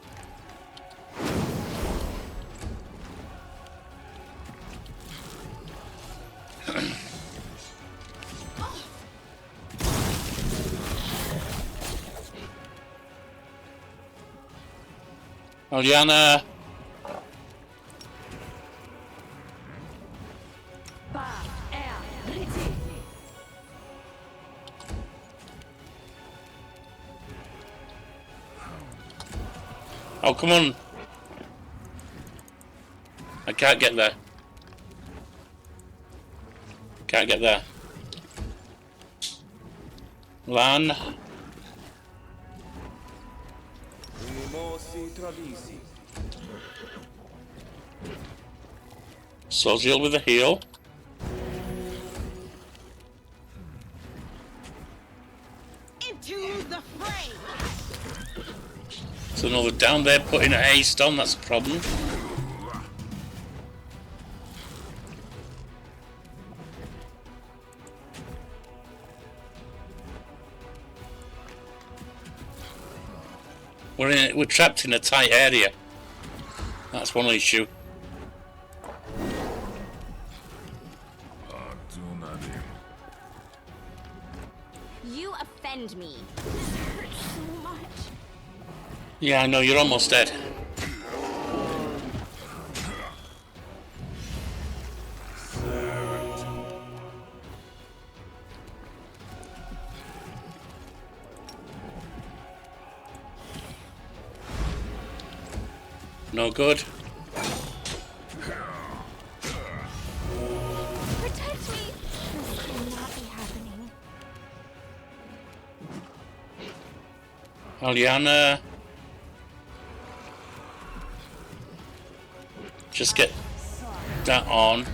A: Aliana. Oh, come on. I can't get there. Can't get there. Lan. Soziel with a heal.
C: Into the fray.
A: So another down there putting a haste on, that's a problem. We're trapped in a tight area. That's one issue.
D: You offend me. This hurts so much.
A: Yeah, I know, you're almost dead. No good.
D: Protect me. This cannot be happening.
A: Aliana. Just get that on.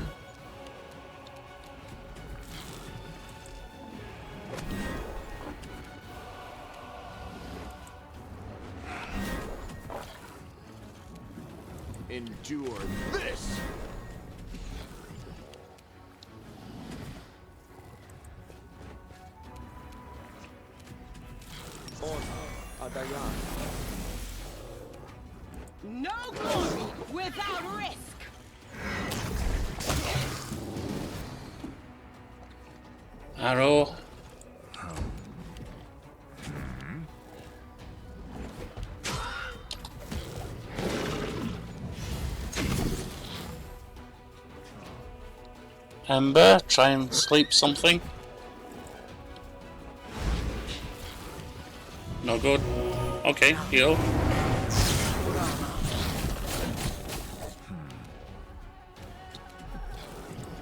B: Endure this!
C: No glory without risk.
A: Arrow. Ember, try and sleep something. No good. Okay, heal.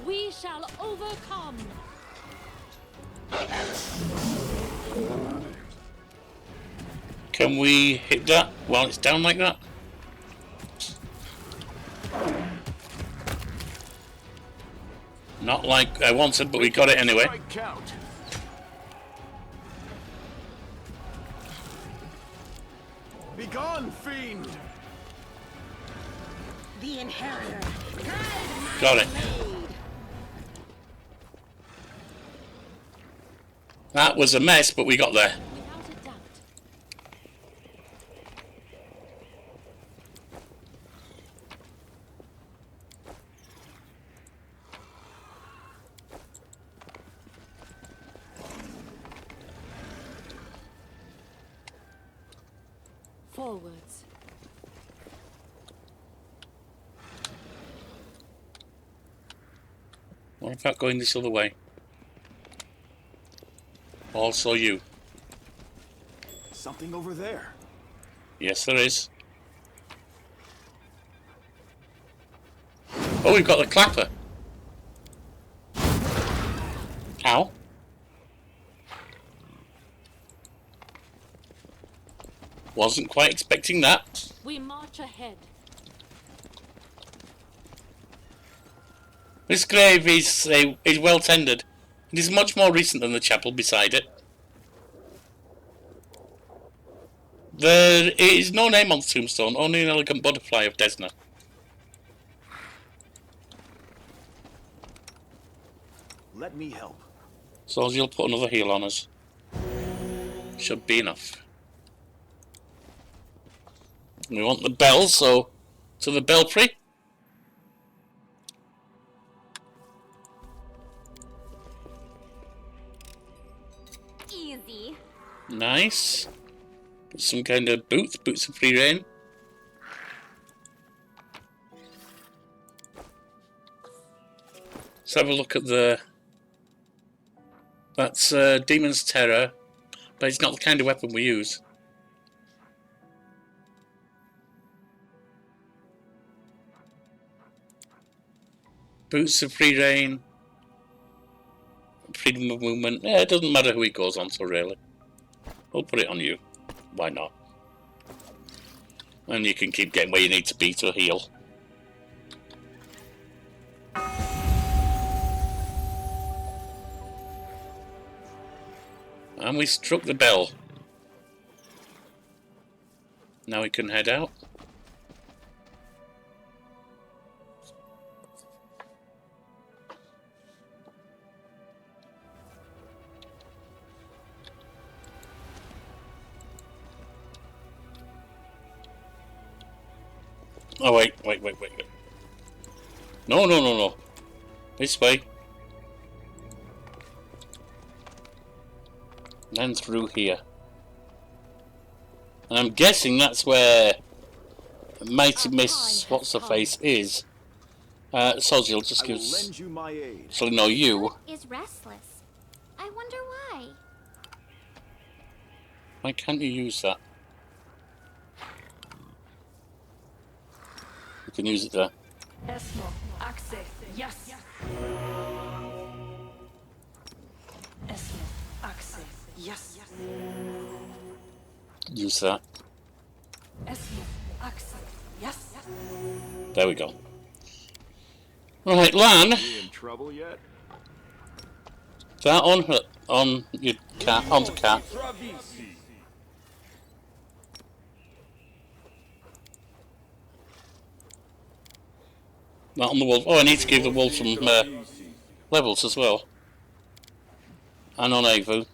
D: We shall overcome.
A: Can we hit that while it's down like that? Not like I wanted, but we got it anyway.
B: Strike count. Begone, fiend!
C: The inheritor.
A: Got it. That was a mess, but we got there.
D: Without a doubt. Forwards.
A: What about going this other way? Also you.
E: Something over there.
A: Yes, there is. Oh, we've got the clapper. Ow. Wasn't quite expecting that.
D: We march ahead.
A: This grave is well tended. It is much more recent than the chapel beside it. There is no name on the tombstone, only an elegant butterfly of Desna.
E: Let me help.
A: So you'll put another heal on us. Should be enough. We want the bell, so to the belfry.
D: Easy.
A: Nice. Some kind of boots of free reign. Let's have a look at the... That's Demon's Terror, but it's not the kind of weapon we use. Boots of free reign. Freedom of movement. Yeah, it doesn't matter who he goes on to, really. We'll put it on you. Why not? And you can keep getting where you need to be to heal. And we struck the bell. Now we can head out. Oh, wait. No. This way. Then through here. And I'm guessing that's where Mighty Miss What's-Her-Face is. Sozi will just give us...
E: lend you my aid.
A: So no, you.
D: Is restless. I wonder why.
A: Why can't you use that? You can use it there.
F: Esmo, Axe, yes. Esmo, Axe, yes.
A: Use that.
F: Esmo, Axe, yes.
A: There we go. Right, Lan.
B: You in trouble yet?
A: That on her, on your cat, on the cat. That on the wolf. Oh, I need to give the wolf some levels as well. And on Avu.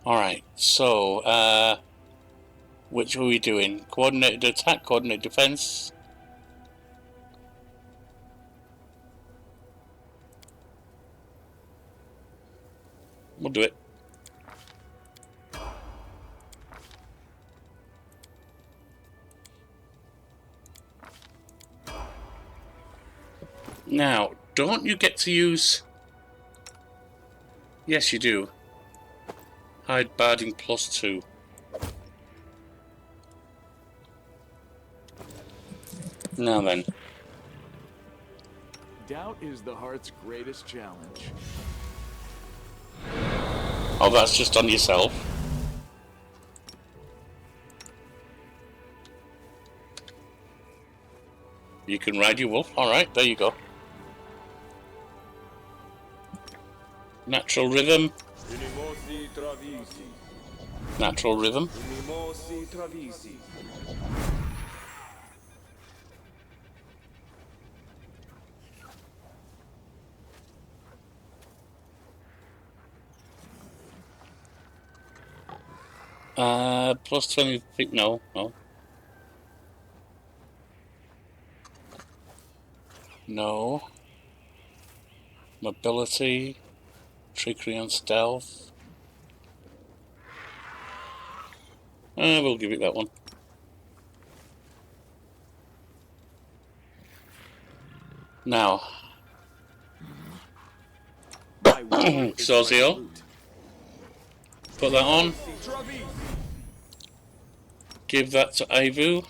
A: Alright, so, which are we doing? Coordinated attack, coordinated defense? We'll do it. Now, don't you get to use... Yes, you do. Hide barding +2. Now then.
B: Doubt is the heart's greatest challenge.
A: Oh, that's just on yourself. You can ride your wolf. Alright, there you go. Natural rhythm. Natural rhythm. +20, no. No. Mobility. Trickery and stealth. We'll give it that one. Now. Sozio. Put that on. Give that to Avu.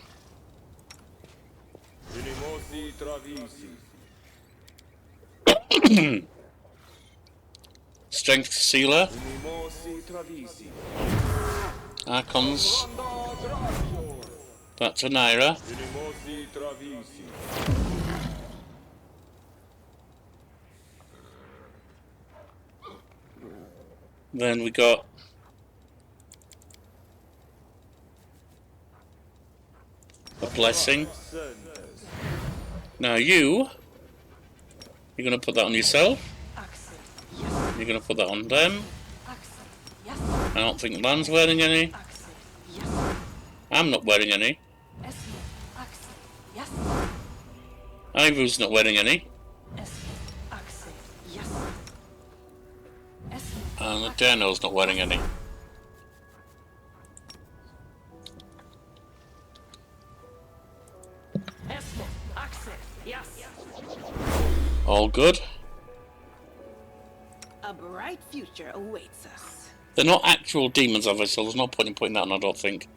A: Strength Sealer. Archons. That to Naira. Then we got a blessing. Now you're going to put that on yourself. You're going to put that on them. I don't think Lan's wearing any. I'm not wearing any. Ivu's not wearing any.
F: Esmith, Axe, yes. Esmith,
A: And the Dano's not wearing any.
F: Esmith, Axe, yes.
A: All good.
C: A bright future awaits us.
A: They're not actual demons, obviously, so there's no point in putting that on, I don't think.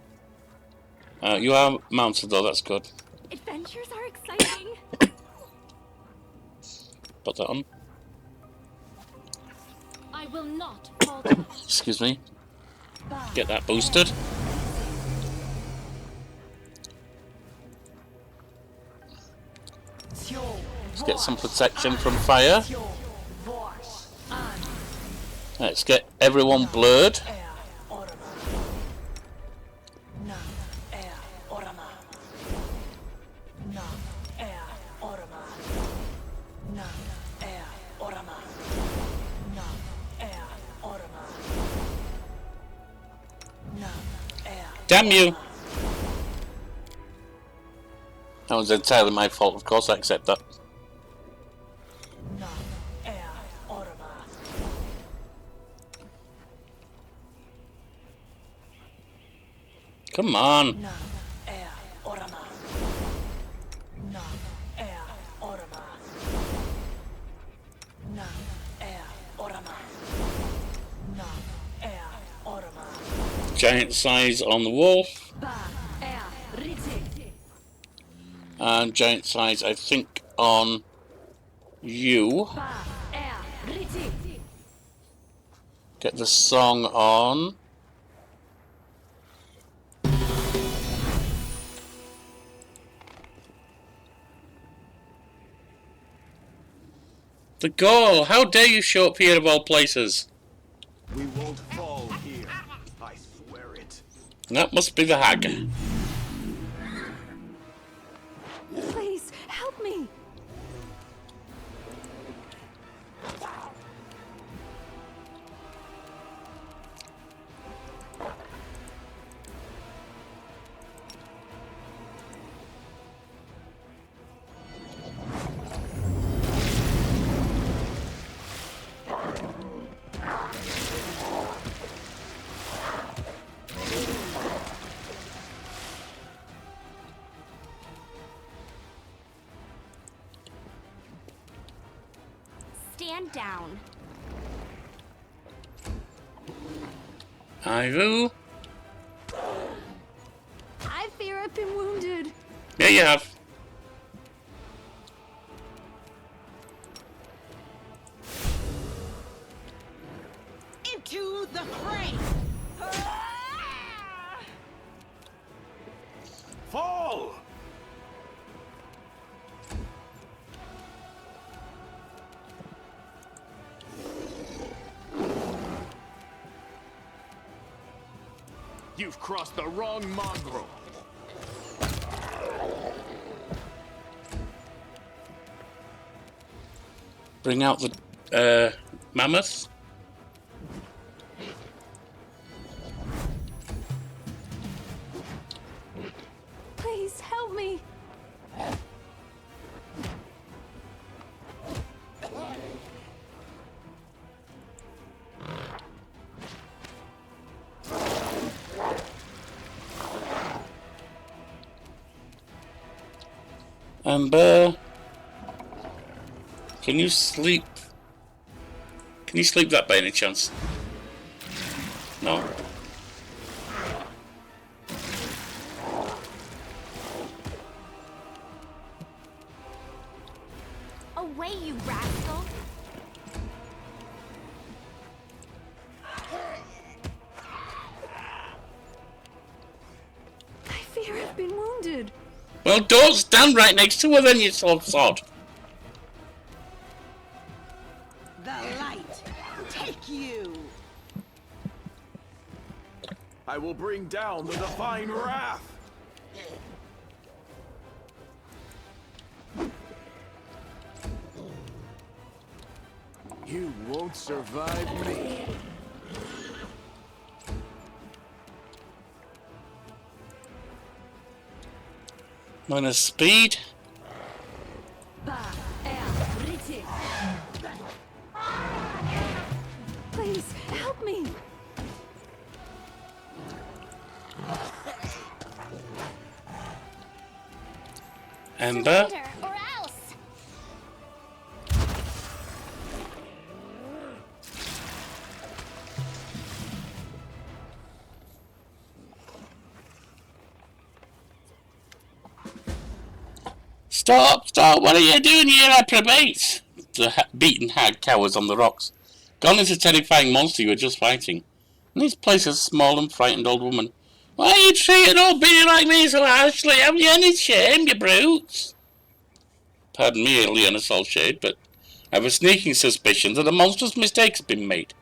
A: You are mounted though, that's good.
D: Adventures are exciting.
A: Put that on.
D: I will not falter.
A: Excuse me. Get that boosted. Let's get some protection from fire. Let's get everyone blurred. Damn you! That was entirely my fault, of course, I accept that. Come on! Giant size on the wolf. And giant size, I think, on you. Get the song on. The goal! How dare you show up here of all places?
E: We won't fall here. I swear it.
A: That must be the hag.
F: Please, help me.
D: Stand down.
A: Ivu?
F: I fear I've been wounded.
A: Yeah, you have.
C: Into the fray!
E: Fall!
B: You've crossed the wrong mongrel.
A: Bring out the mammoth.
F: Please help me.
A: Amber, can you sleep? Can you sleep that by any chance? No.
D: Away, you rascal.
F: I fear I've been wounded.
A: Well, don't stand right next to her then, you sod.
C: The light, take you!
B: I will bring down the divine wrath. You won't survive me.
A: Minus speed.
F: waiting. Please, help me.
A: Ember?
D: Surrender or else.
A: Stop! Stop! What are you doing here, reprobates? The beaten hag cowers on the rocks. Gone is a terrifying monster you were just fighting. And this place is a small and frightened old woman. Why are you treating old Billy like me so harshly? Haven't you any shame, you brutes? Pardon me, Leona Solshade, but I have a sneaking suspicion that a monstrous mistake has been made.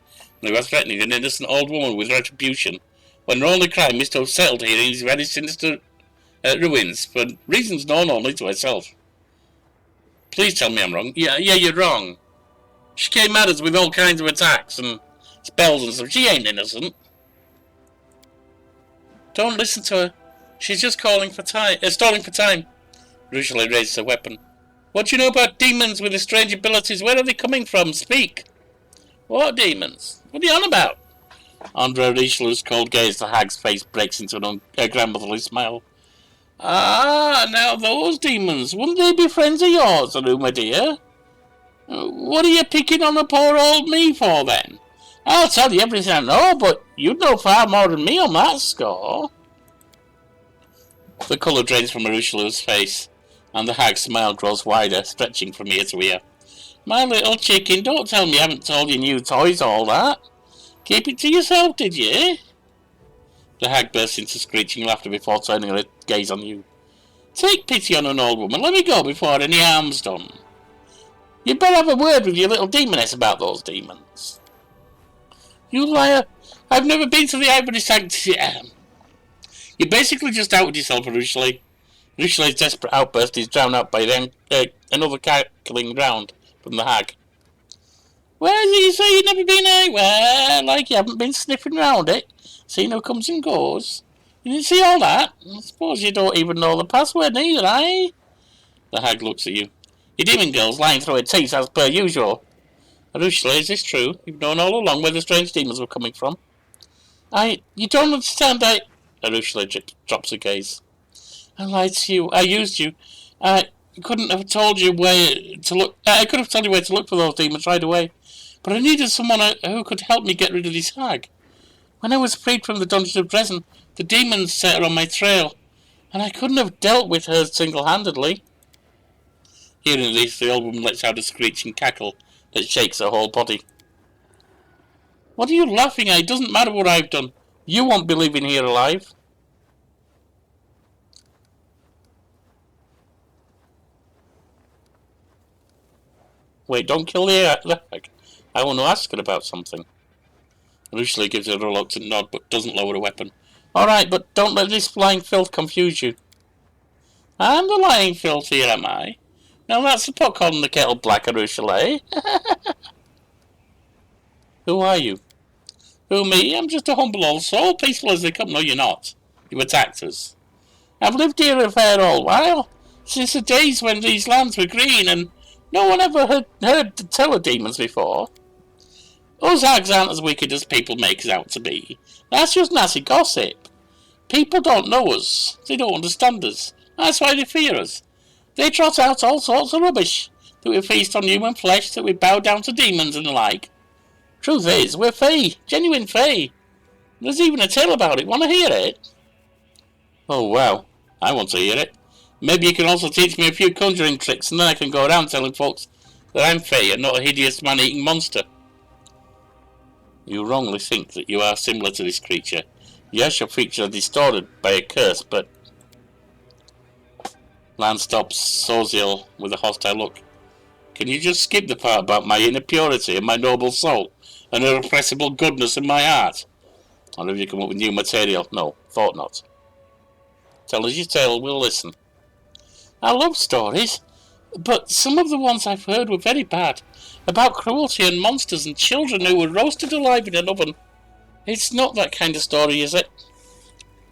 A: And you are threatening an innocent old woman with retribution, when her only crime is to have settled here in these very sinister ruins, for reasons known only to herself. Please tell me I'm wrong. Yeah, you're wrong. She came at us with all kinds of attacks and spells and stuff. She ain't innocent. Don't listen to her. She's just stalling for time. Ruchele raised her weapon. What do you know about demons with strange abilities? Where are they coming from? Speak. What demons? What are you on about? Andre Richelieu's cold gaze, the hag's face breaks into a grandmotherly smile. Ah, now those demons. Wouldn't they be friends of yours, Arue, my dear? What are you picking on the poor old me for, then? I'll tell you everything I know, but you'd know far more than me on that score. The colour drains from Richelieu's face, and the hag's smile grows wider, stretching from ear to ear. My little chicken, don't tell me you haven't told your new toys all that. Keep it to yourself, did you? The hag burst into screeching laughter before turning her gaze on you. Take pity on an old woman. Let me go before any harm's done. You'd better have a word with your little demoness about those demons. You liar. I've never been to the Ivory Sanctuary. You basically just outed yourself, Ruchele. Ruchele's desperate outburst is drowned out by another cackling round from the hag. Where is it you say you've never been anywhere? Like you haven't been sniffing round it, seeing who comes and goes. You didn't see all that? I suppose you don't even know the password neither, eh? The hag looks at you. Your demon girl's lying through her teeth as per usual. Ruchele, is this true? You've known all along where the strange demons were coming from? You don't understand, Ruchele drops her gaze. I lied to you. I used you. I couldn't have told you where to look. I could have told you where to look for those demons right away. But I needed someone who could help me get rid of this hag. When I was freed from the dungeon of Dresden, the demons set her on my trail, and I couldn't have dealt with her single-handedly. Hearing this, the old woman lets out a screeching cackle that shakes her whole body. What are you laughing at? It doesn't matter what I've done. You won't be leaving here alive. Wait, don't kill the hag. I want to ask her about something. Ruchele gives her a reluctant nod, but doesn't lower her weapon. All right, but don't let this lying filth confuse you. I'm the lying filth here, am I? Now that's the pot calling the kettle black, Ruchele. Who are you? Who, me? I'm just a humble old soul, peaceful as they come. No, you're not. You attacked us. I've lived here a fair old while, since the days when these lands were green, and no one ever heard tell of demons before. Us hags aren't as wicked as people make us out to be. That's just nasty gossip. People don't know us. They don't understand us. That's why they fear us. They trot out all sorts of rubbish. That we feast on human flesh, that we bow down to demons and the like. Truth is, we're Fae. Genuine Fae. There's even a tale about it. Want to hear it? Oh, wow. I want to hear it. Maybe you can also teach me a few conjuring tricks, and then I can go around telling folks that I'm Fae and not a hideous man-eating monster. You wrongly think that you are similar to this creature. Yes, your features are distorted by a curse, but... Lan stops Soziel with a hostile look. Can you just skip the part about my inner purity and my noble soul, and irrepressible goodness in my heart? Or have you come up with new material? No, thought not. Tell us your tale, we'll listen. I love stories, but some of the ones I've heard were very bad. About cruelty and monsters and children who were roasted alive in an oven. It's not that kind of story, is it?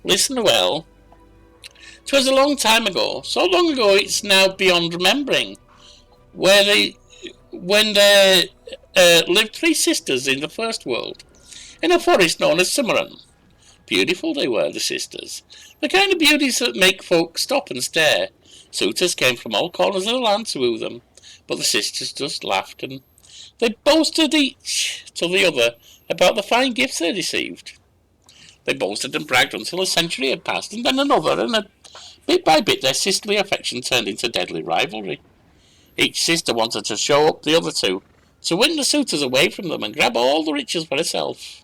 A: Listen well. 'Twas a long time ago, so long ago it's now beyond remembering, where when there lived 3 sisters in the first world, in a forest known as Cimarron. Beautiful they were, the sisters. The kind of beauties that make folk stop and stare. Suitors came from all corners of the land to woo them, but the sisters just laughed, and they boasted each to the other about the fine gifts they received. They boasted and bragged until a century had passed, and then another, and bit by bit their sisterly affection turned into deadly rivalry. Each sister wanted to show up the other two, to win the suitors away from them and grab all the riches for herself.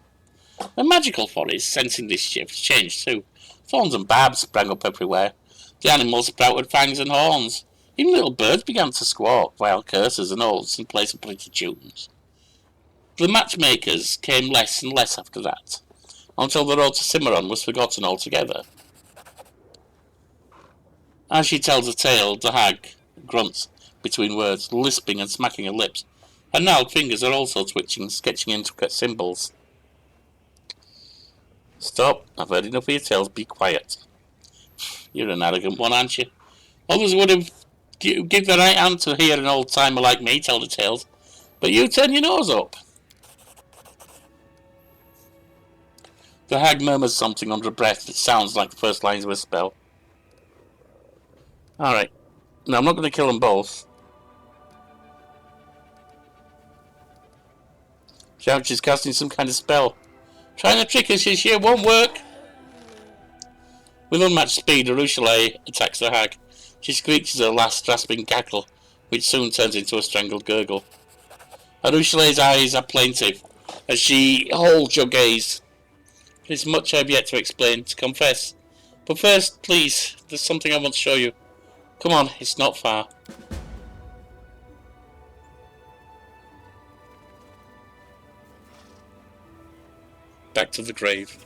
A: The magical forest, sensing this shift, changed too. Thorns and barbs sprang up everywhere. The animals sprouted fangs and horns. Even little birds began to squawk, vile curses and oaths in place of pretty tunes. The matchmakers came less and less after that, until the road to Cimarron was forgotten altogether. As she tells a tale, the hag grunts between words, lisping and smacking her lips. Her gnarled fingers are also twitching, sketching intricate symbols. Stop, I've heard enough of your tales, be quiet. You're an arrogant one, aren't you? Others would have give the right hand to hear an old-timer like me tell the tales, but you turn your nose up. The hag murmurs something under breath that sounds like the first lines of a spell. Alright, now I'm not going to kill them both. Shout, she's casting some kind of spell. Trying to trick us, she won't work. With unmatched speed, Arue attacks the hag. She screeches her last rasping cackle, which soon turns into a strangled gurgle. Arue's eyes are plaintive as she holds your gaze. There's much I have yet to explain, to confess. But first, please, there's something I want to show you. Come on, it's not far. Back to the grave.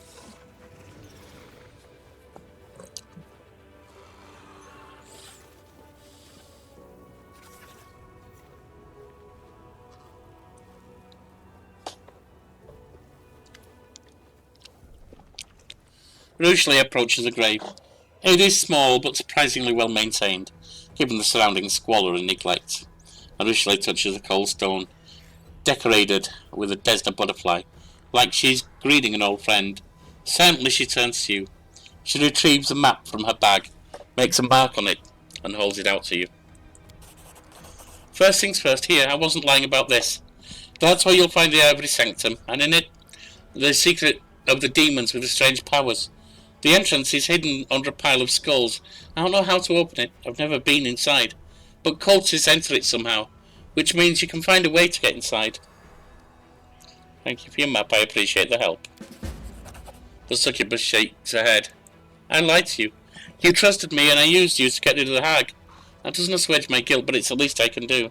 A: Arue approaches the grave. It is small but surprisingly well maintained, given the surrounding squalor and neglect. Arue touches the cold stone, decorated with a Desna butterfly, like she's greeting an old friend. Silently she turns to you. She retrieves a map from her bag, makes a mark on it, and holds it out to you. First things first, here, I wasn't lying about this. That's where you'll find the Ivory Sanctum, and in it, the secret of the demons with the strange powers. The entrance is hidden under a pile of skulls. I don't know how to open it, I've never been inside. But cultists enter it somehow, which means you can find a way to get inside. Thank you for your map, I appreciate the help. The succubus shakes her head. I lied to you. You trusted me and I used you to get rid of the hag. That doesn't assuage my guilt, but it's the least I can do.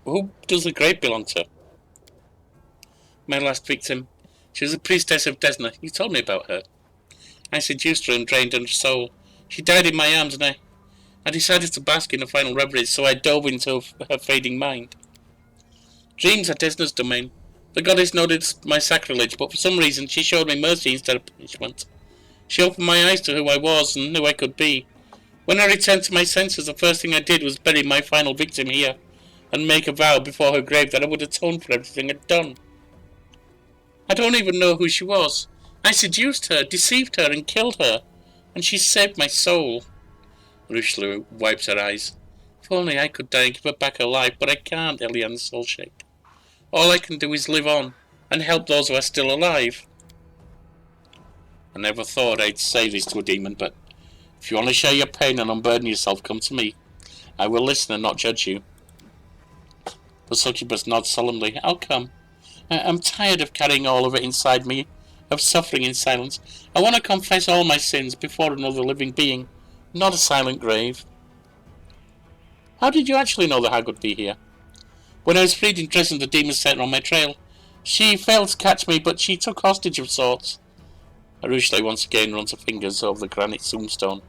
A: Who does the grave belong to? My last victim. She was a priestess of Desna. You told me about her. I seduced her and drained her soul. She died in my arms and I decided to bask in the final reveries, so I dove into her fading mind. Dreams are Desna's domain. The goddess noted my sacrilege, but for some reason she showed me mercy instead of punishment. She opened my eyes to who I was and who I could be. When I returned to my senses, the first thing I did was bury my final victim here, and make a vow before her grave that I would atone for everything I'd done. I don't even know who she was. I seduced her, deceived her, and killed her, and she saved my soul. Arue wipes her eyes. If only I could die and give her back her life, but I can't, Eliane's soul shake. All I can do is live on, and help those who are still alive. I never thought I'd say this to a demon, but if you want to share your pain and unburden yourself, come to me. I will listen and not judge you. The succubus nods solemnly. I'll come. I'm tired of carrying all of it inside me, of suffering in silence. I want to confess all my sins before another living being, not a silent grave. How did you actually know the hag would be here? When I was freed in prison, the demons set her on my trail. She failed to catch me, but she took hostage of sorts. Arue once again runs her fingers over the granite tombstone.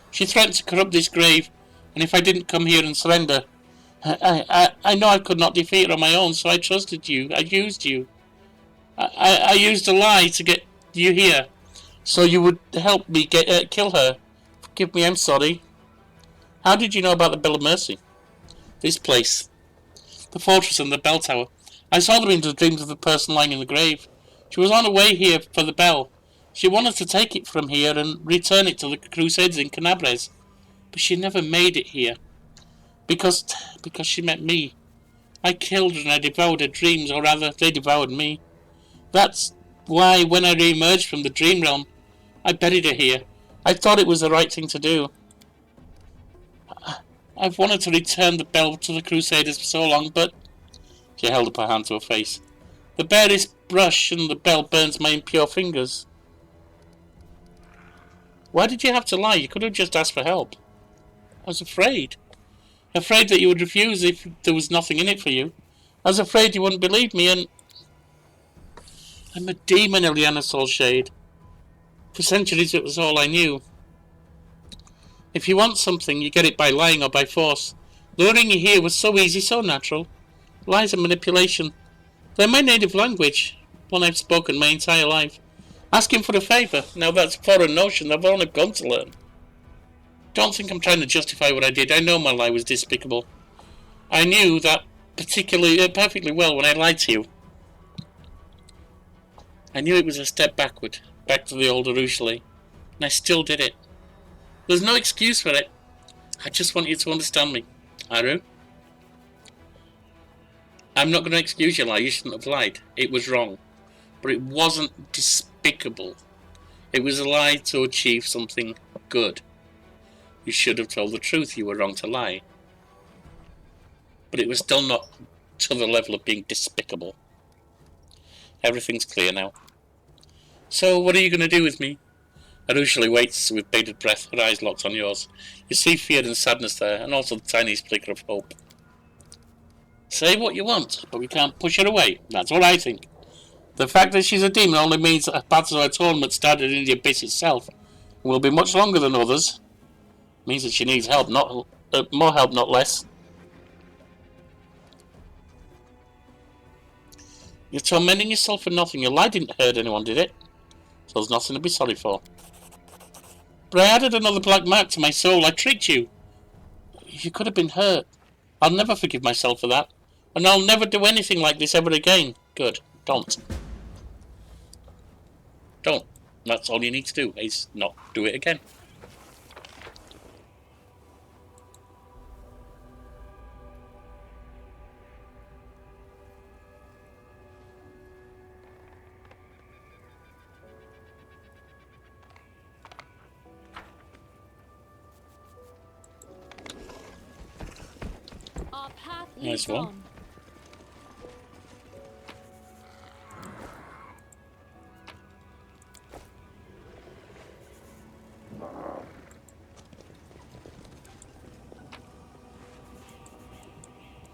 A: She threatened to corrupt this grave, and if I didn't come here and surrender, I know I could not defeat her on my own, so I trusted you. I used you. I used a lie to get you here. So you would help me kill her. Forgive me, I'm sorry. How did you know about the Bill of Mercy? This place. The fortress and the bell tower. I saw them in the dreams of the person lying in the grave. She was on her way here for the bell. She wanted to take it from here and return it to the Crusades in Canabres. But she never made it here. Because she met me. I killed her and I devoured her dreams, or rather, they devoured me. That's why when I re-emerged from the dream realm, I buried her here. I thought it was the right thing to do. I've wanted to return the bell to the Crusaders for so long, but... She held up her hand to her face. The barest brush and the bell burns my impure fingers. Why did you have to lie? You could have just asked for help. I was afraid. Afraid that you would refuse if there was nothing in it for you. I was afraid you wouldn't believe me, and... I'm a demon, Ileana Soulshade. For centuries it was all I knew. If you want something, you get it by lying or by force. Luring you here was so easy, so natural. Lies and manipulation. They're my native language, one I've spoken my entire life. Asking for a favour, now that's a foreign notion I've only gone to learn. Don't think I'm trying to justify what I did. I know my lie was despicable. I knew that perfectly well when I lied to you. I knew it was a step backward, back to the old Arue, and I still did it. There's no excuse for it. I just want you to understand me, Arue. I'm not going to excuse your lie. You shouldn't have lied. It was wrong. But it wasn't despicable. It was a lie to achieve something good. You should have told the truth. You were wrong to lie. But it was still not to the level of being despicable. Everything's clear now. So, what are you going to do with me? Arue waits with bated breath, her eyes locked on yours. You see fear and sadness there, and also the tiniest flicker of hope. Say what you want, but we can't push her away. That's what I think. The fact that she's a demon only means that her path to her atonement started in the abyss itself, and will be much longer than others. It means that she needs help, not more help, not less. You're tormenting yourself for nothing. Your lie didn't hurt anyone, did it? So there's nothing to be sorry for. But I added another black mark to my soul. I tricked you. You could have been hurt. I'll never forgive myself for that. And I'll never do anything like this ever again. Good. Don't. Don't. That's all you need to do, is not do it again.
F: Our path
A: Nice
F: leads
A: one.
F: on.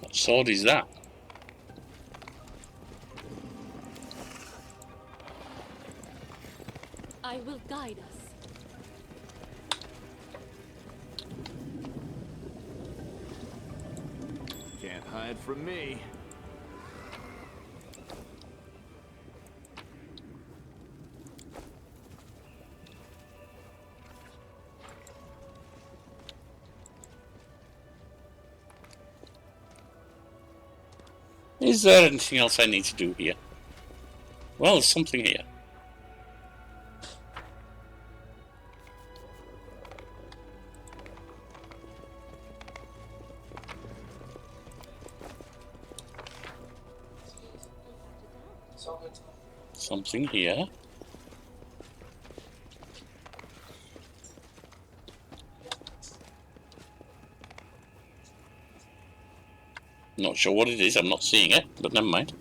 A: What sword is that?
F: I will guide us.
B: Can't hide from me.
A: Is there anything else I need to do here? Well, there's something here. Something here. Not sure what it is, I'm not seeing it, but never mind.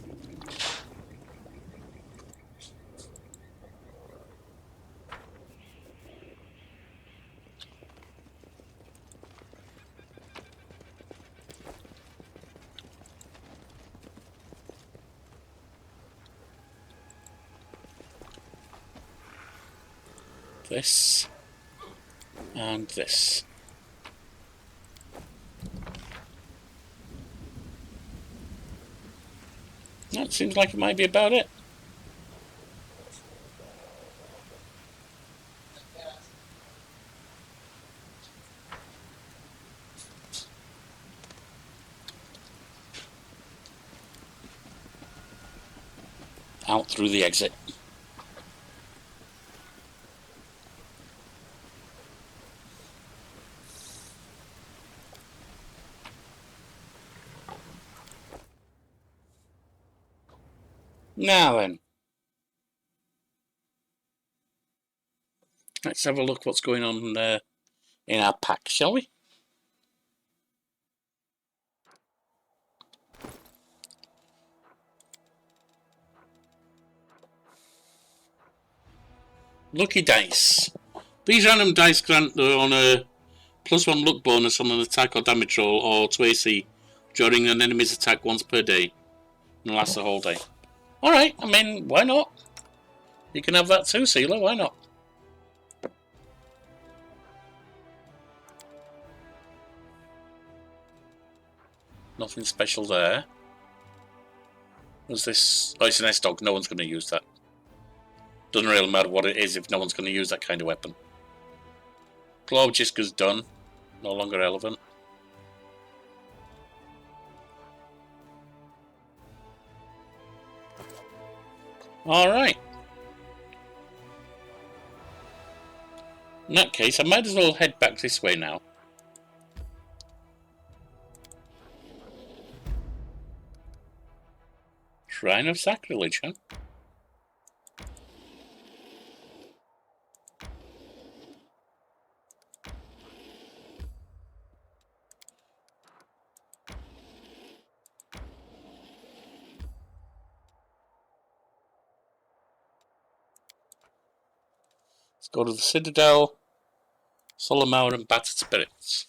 A: This and this. That seems like it might be about it. Out through the exit. Now then. Let's have a look what's going on in our pack, shall we? Lucky dice. These random dice grant on a +1 luck bonus on an attack or damage roll or to AC during an enemy's attack once per day. And lasts the whole day. Alright, I mean, why not? You can have that too, Sealer, why not? Nothing special there. What's this? Oh, it's an S-Dog, no one's going to use that. Doesn't really matter what it is if no one's going to use that kind of weapon. Globe Jisker's done. No longer relevant. Alright. In that case, I might as well head back this way now. Shrine of Sacrilege, huh? Let's go to the Citadel, Solomar and Battered Spirits.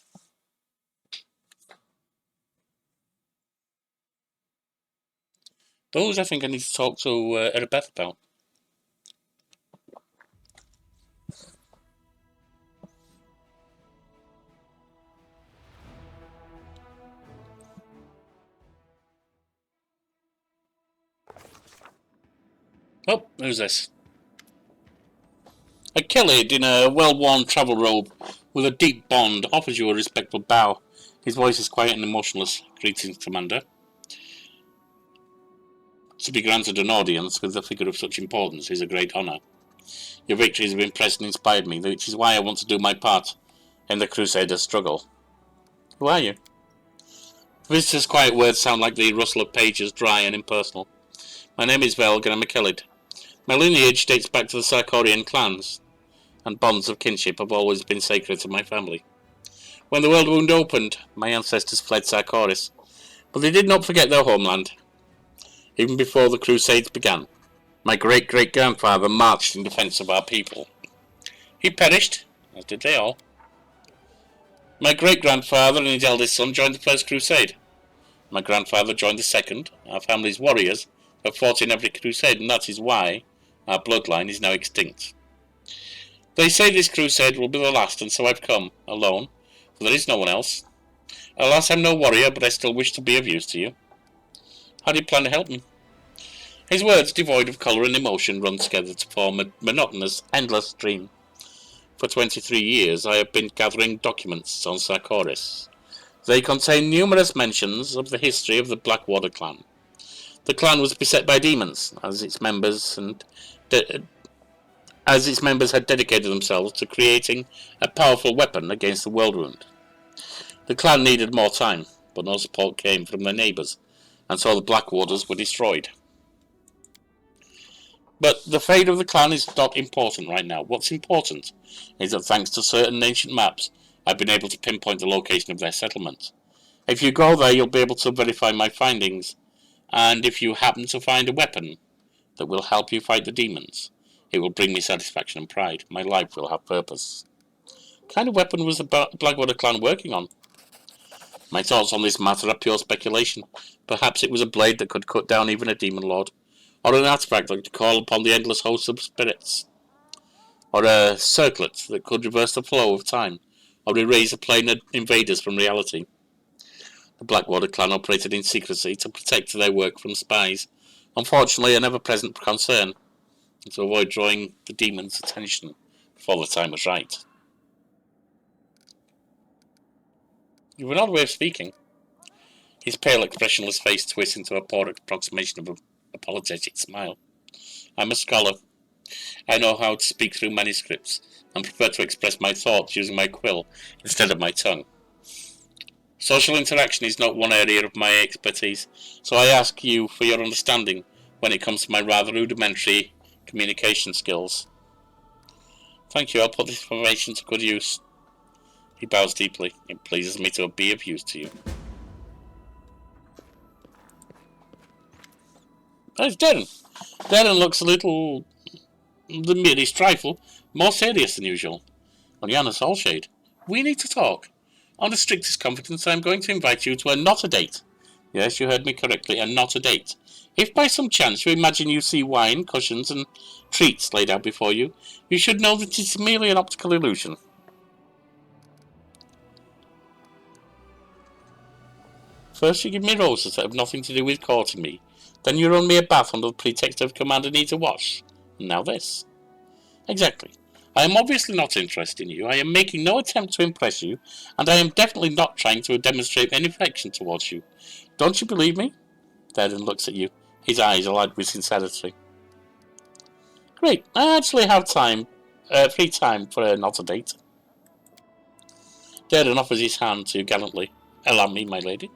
A: Those I think I need to talk to Arue about. Oh, who's this? A Killid in a well-worn travel robe with a deep bond offers you a respectful bow. His voice is quiet and emotionless. Greetings, Commander. To be granted an audience with a figure of such importance is a great honour. Your victories have impressed and inspired me, which is why I want to do my part in the Crusader's struggle. Who are you? The visitor's quiet words sound like the rustle of pages, dry and impersonal. My name is Velg and I'm a Killid. My lineage dates back to the Sarkorian clans, and bonds of kinship have always been sacred to my family. When the World Wound opened, my ancestors fled Sarkoris, but they did not forget their homeland. Even before the Crusades began, my great-great-grandfather marched in defence of our people. He perished, as did they all. My great-grandfather and his eldest son joined the First Crusade. My grandfather joined the Second. Our family's warriors have fought in every crusade, and that is why our bloodline is now extinct. They say this crusade will be the last, and so I've come, alone, for there is no one else. Alas, I'm no warrior, but I still wish to be of use to you. How do you plan to help me? His words, devoid of colour and emotion, run together to form a monotonous, endless stream. For 23 years I have been gathering documents on Sarkoris. They contain numerous mentions of the history of the Blackwater clan. The clan was beset by demons, as its members had dedicated themselves to creating a powerful weapon against the World Wound. The clan needed more time, but no support came from their neighbours, and so the Blackwaters were destroyed. But the fate of the clan is not important right now. What's important is that thanks to certain ancient maps, I've been able to pinpoint the location of their settlement. If you go there, you'll be able to verify my findings, and if you happen to find a weapon that will help you fight the demons, it will bring me satisfaction and pride. My life will have purpose. What kind of weapon was the Blackwater clan working on? My thoughts on this matter are pure speculation. Perhaps it was a blade that could cut down even a demon lord, or an artifact that could call upon the endless hosts of spirits, or a circlet that could reverse the flow of time, or erase a plane of invaders from reality. The Blackwater clan operated in secrecy to protect their work from spies, unfortunately an ever-present concern, and to avoid drawing the demons' attention before the time was right. You have an odd way of speaking. His pale, expressionless face twists into a poor approximation of an apologetic smile. I'm a scholar. I know how to speak through manuscripts, and prefer to express my thoughts using my quill instead of my tongue. Social interaction is not one area of my expertise, so I ask you for your understanding when it comes to my rather rudimentary communication skills. Thank you, I'll put this information to good use. He bows deeply. It pleases me to be of use to you. There's Darren. Darren looks a little, the merest trifle, more serious than usual. Oliana Soulshade, we need to talk. On the strictest confidence, I am going to invite you to a not a date. Yes, you heard me correctly, a not a date. If by some chance you imagine you see wine, cushions, and treats laid out before you, you should know that it's merely an optical illusion. First you give me roses that have nothing to do with courting me. Then you run me a bath under the pretext of Commander needs a wash. And now this. Exactly. I am obviously not interested in you. I am making no attempt to impress you, and I am definitely not trying to demonstrate any affection towards you. Don't you believe me? Darren looks at you, his eyes alight with sincerity. Great. I actually have free time for not a date. Darren offers his hand to you gallantly. Allow me, my lady.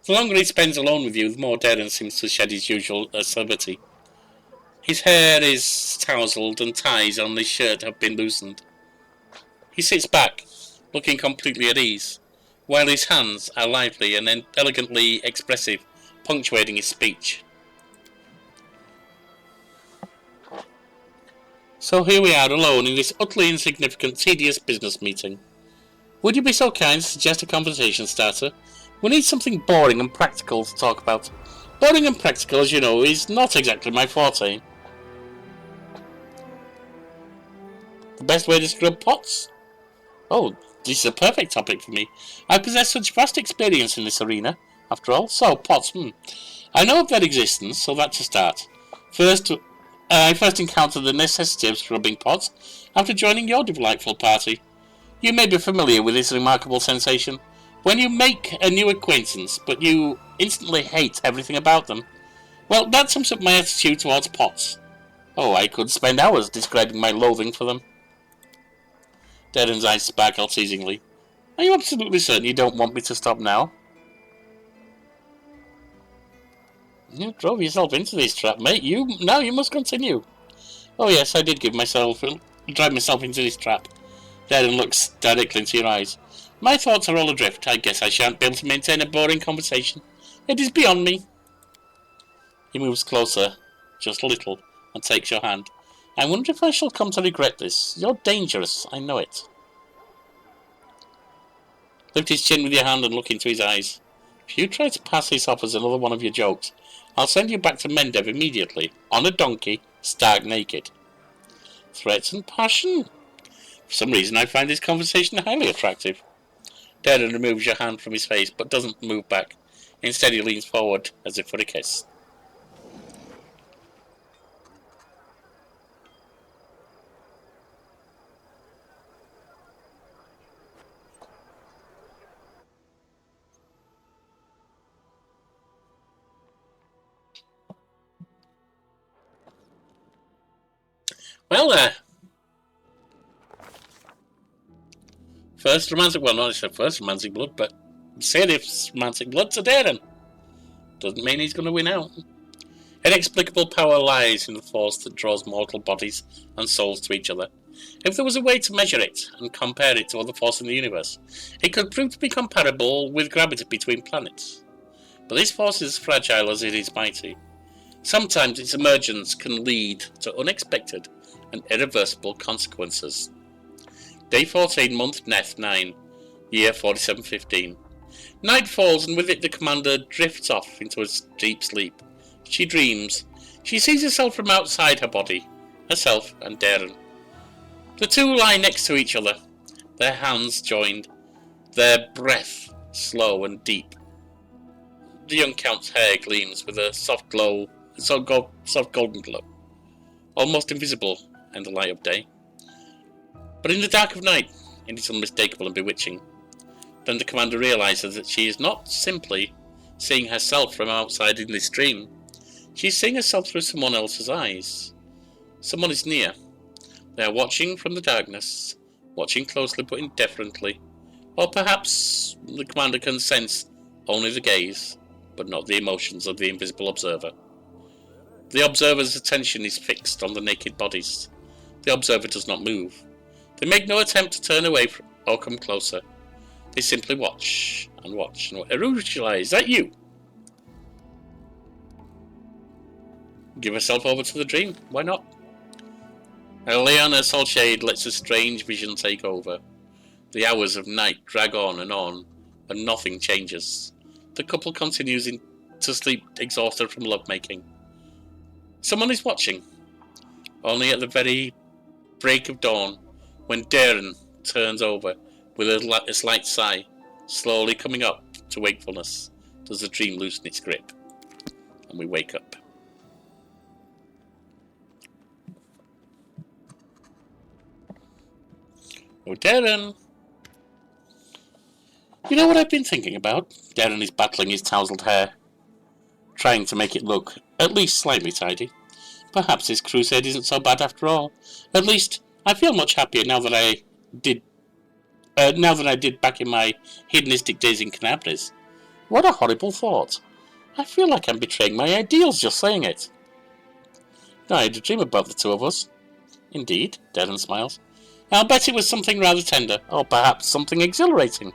A: The longer he spends alone with you, the more Darren seems to shed his usual acerbity. His hair is tousled and ties on his shirt have been loosened. He sits back, looking completely at ease, while his hands are lively and elegantly expressive, punctuating his speech. So here we are alone in this utterly insignificant, tedious business meeting. Would you be so kind to suggest a conversation starter? We need something boring and practical to talk about. Boring and practical, as you know, is not exactly my forte. The best way to scrub pots? Oh, this is a perfect topic for me. I possess such vast experience in this arena, after all. So, pots, I know of their existence, so that's a start. I first encountered the necessity of scrubbing pots after joining your delightful party. You may be familiar with this remarkable sensation. When you make a new acquaintance, but you instantly hate everything about them. Well, that sums up my attitude towards pots. Oh, I could spend hours describing my loathing for them. Darren's eyes sparkle teasingly. Are you absolutely certain you don't want me to stop now? You drove yourself into this trap, mate. Now you must continue. Oh yes, I did drive myself into this trap. Darren looks directly into your eyes. My thoughts are all adrift. I guess I shan't be able to maintain a boring conversation. It is beyond me. He moves closer, just a little, and takes your hand. I wonder if I shall come to regret this. You're dangerous, I know it. Lift his chin with your hand and look into his eyes. If you try to pass this off as another one of your jokes, I'll send you back to Mendev immediately, on a donkey, stark naked. Threats and passion? For some reason I find this conversation highly attractive. Darren removes your hand from his face, but doesn't move back. Instead he leans forward, as if for a kiss. Well, first romantic blood, but serious romantic blood to Darren. Doesn't mean he's going to win out. Inexplicable power lies in the force that draws mortal bodies and souls to each other. If there was a way to measure it and compare it to other forces in the universe, it could prove to be comparable with gravity between planets. But this force is as fragile as it is mighty. Sometimes its emergence can lead to unexpected and irreversible consequences. Day 14, month Neth 9, year 4715. Night falls, and with it the commander drifts off into a deep sleep. She dreams. She sees herself from outside her body. Herself and Darren. The two lie next to each other, their hands joined, their breath slow and deep. The young Count's hair gleams with a soft golden glow, almost invisible in the light of day. But in the dark of night, it is unmistakable and bewitching. Then the commander realizes that she is not simply seeing herself from outside in this dream. She is seeing herself through someone else's eyes. Someone is near. They are watching from the darkness, watching closely but indifferently. Or perhaps the commander can sense only the gaze, but not the emotions of the invisible observer. The observer's attention is fixed on the naked bodies. The observer does not move. They make no attempt to turn away or come closer. They simply watch and watch and watch. Arue, is that you? Give herself over to the dream. Why not? Eliana Solshade lets a strange vision take over. The hours of night drag on, and nothing changes. The couple continues to sleep exhausted from lovemaking. Someone is watching. Only at the very break of dawn, when Darren turns over with a slight sigh, slowly coming up to wakefulness, does the dream loosen its grip, and we wake up. Oh, Darren! You know what I've been thinking about? Darren is battling his tousled hair, trying to make it look at least slightly tidy. Perhaps this crusade isn't so bad after all. At least, I feel much happier now that I did back in my hedonistic days in Canabres. What a horrible thought. I feel like I'm betraying my ideals just saying it. I had a dream about the two of us. Indeed, Darren smiles. I'll bet it was something rather tender, or perhaps something exhilarating.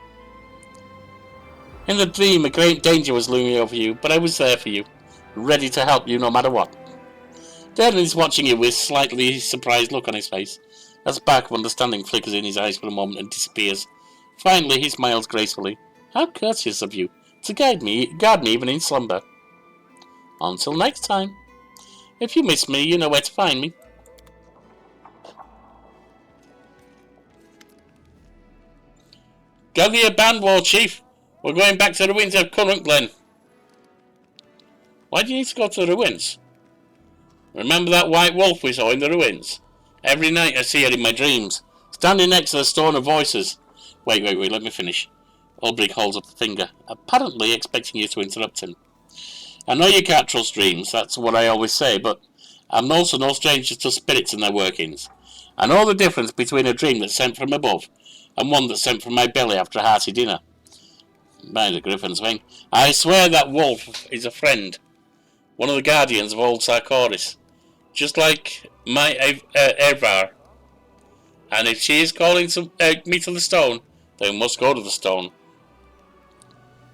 A: In the dream, a great danger was looming over you, but I was there for you, ready to help you no matter what. Darren is watching you with a slightly surprised look on his face, as a spark of understanding flickers in his eyes for a moment and disappears. Finally, he smiles gracefully. How courteous of you, to guard me even in slumber. Until next time. If you miss me, you know where to find me. Gather your band, War Chief. We're going back to the ruins of Current Glen. Why do you need to go to the ruins? Remember that white wolf we saw in the ruins? Every night I see her in my dreams, standing next to the Stone of Voices. Wait, let me finish. Ulbrich holds up a finger, apparently expecting you to interrupt him. I know you can't trust dreams, that's what I always say, but I'm also no stranger to spirits and their workings. I know the difference between a dream that's sent from above and one that's sent from my belly after a hearty dinner. By the Griffin's wing, I swear that wolf is a friend, one of the guardians of old Sarkoris, just like my Evar. And if she is calling me to the stone, then we must go to the stone.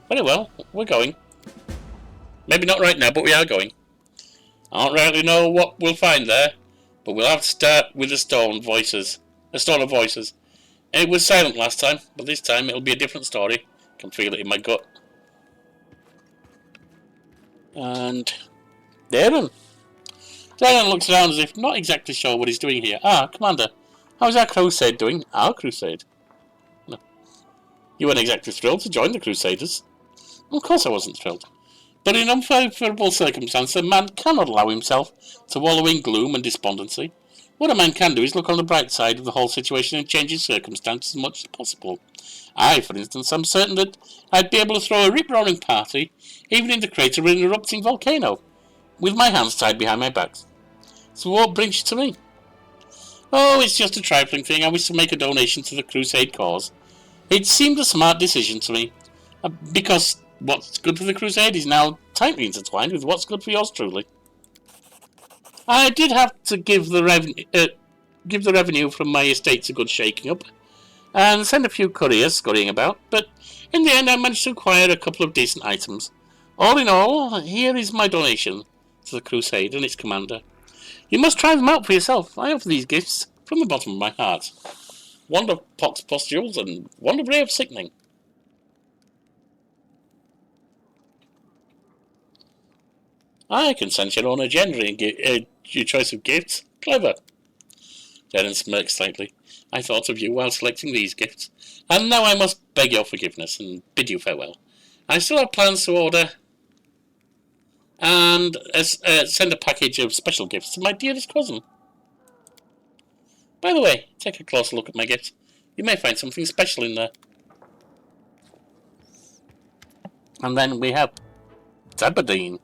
A: Very well, we're going. Maybe not right now, but we are going. I don't really know what we'll find there, but we'll have to start with the Stone of Voices. It was silent last time, but this time it'll be a different story. I can feel it in my gut. And Darren looks around as if not exactly sure what he's doing here. Commander, how's our crusade doing? Our crusade? No. You weren't exactly thrilled to join the Crusaders. Of course I wasn't thrilled. But in unfavourable circumstances, a man cannot allow himself to wallow in gloom and despondency. What a man can do is look on the bright side of the whole situation and change his circumstances as much as possible. I, for instance, am certain that I'd be able to throw a rip-roaring party, even in the crater of an erupting volcano, with my hands tied behind my back. So what brings you to me? Oh, it's just a trifling thing. I wish to make a donation to the Crusade cause. It seemed a smart decision to me, because what's good for the Crusade is now tightly intertwined with what's good for yours truly. I did have to give the revenue from my estates a good shaking up, and send a few couriers scurrying about, but in the end I managed to acquire a couple of decent items. All in all, here is my donation to the Crusade and its commander. You must try them out for yourself. I offer these gifts from the bottom of my heart. Wand of pox pustules and wand of ray of sickening. I can sense your own agenda and your choice of gifts. Clever. Darren smirked slightly. I thought of you while selecting these gifts, and now I must beg your forgiveness and bid you farewell. I still have plans to order and send a package of special gifts to my dearest cousin. By the way, take a closer look at my gifts. You may find something special in there. And then we have Tabardine.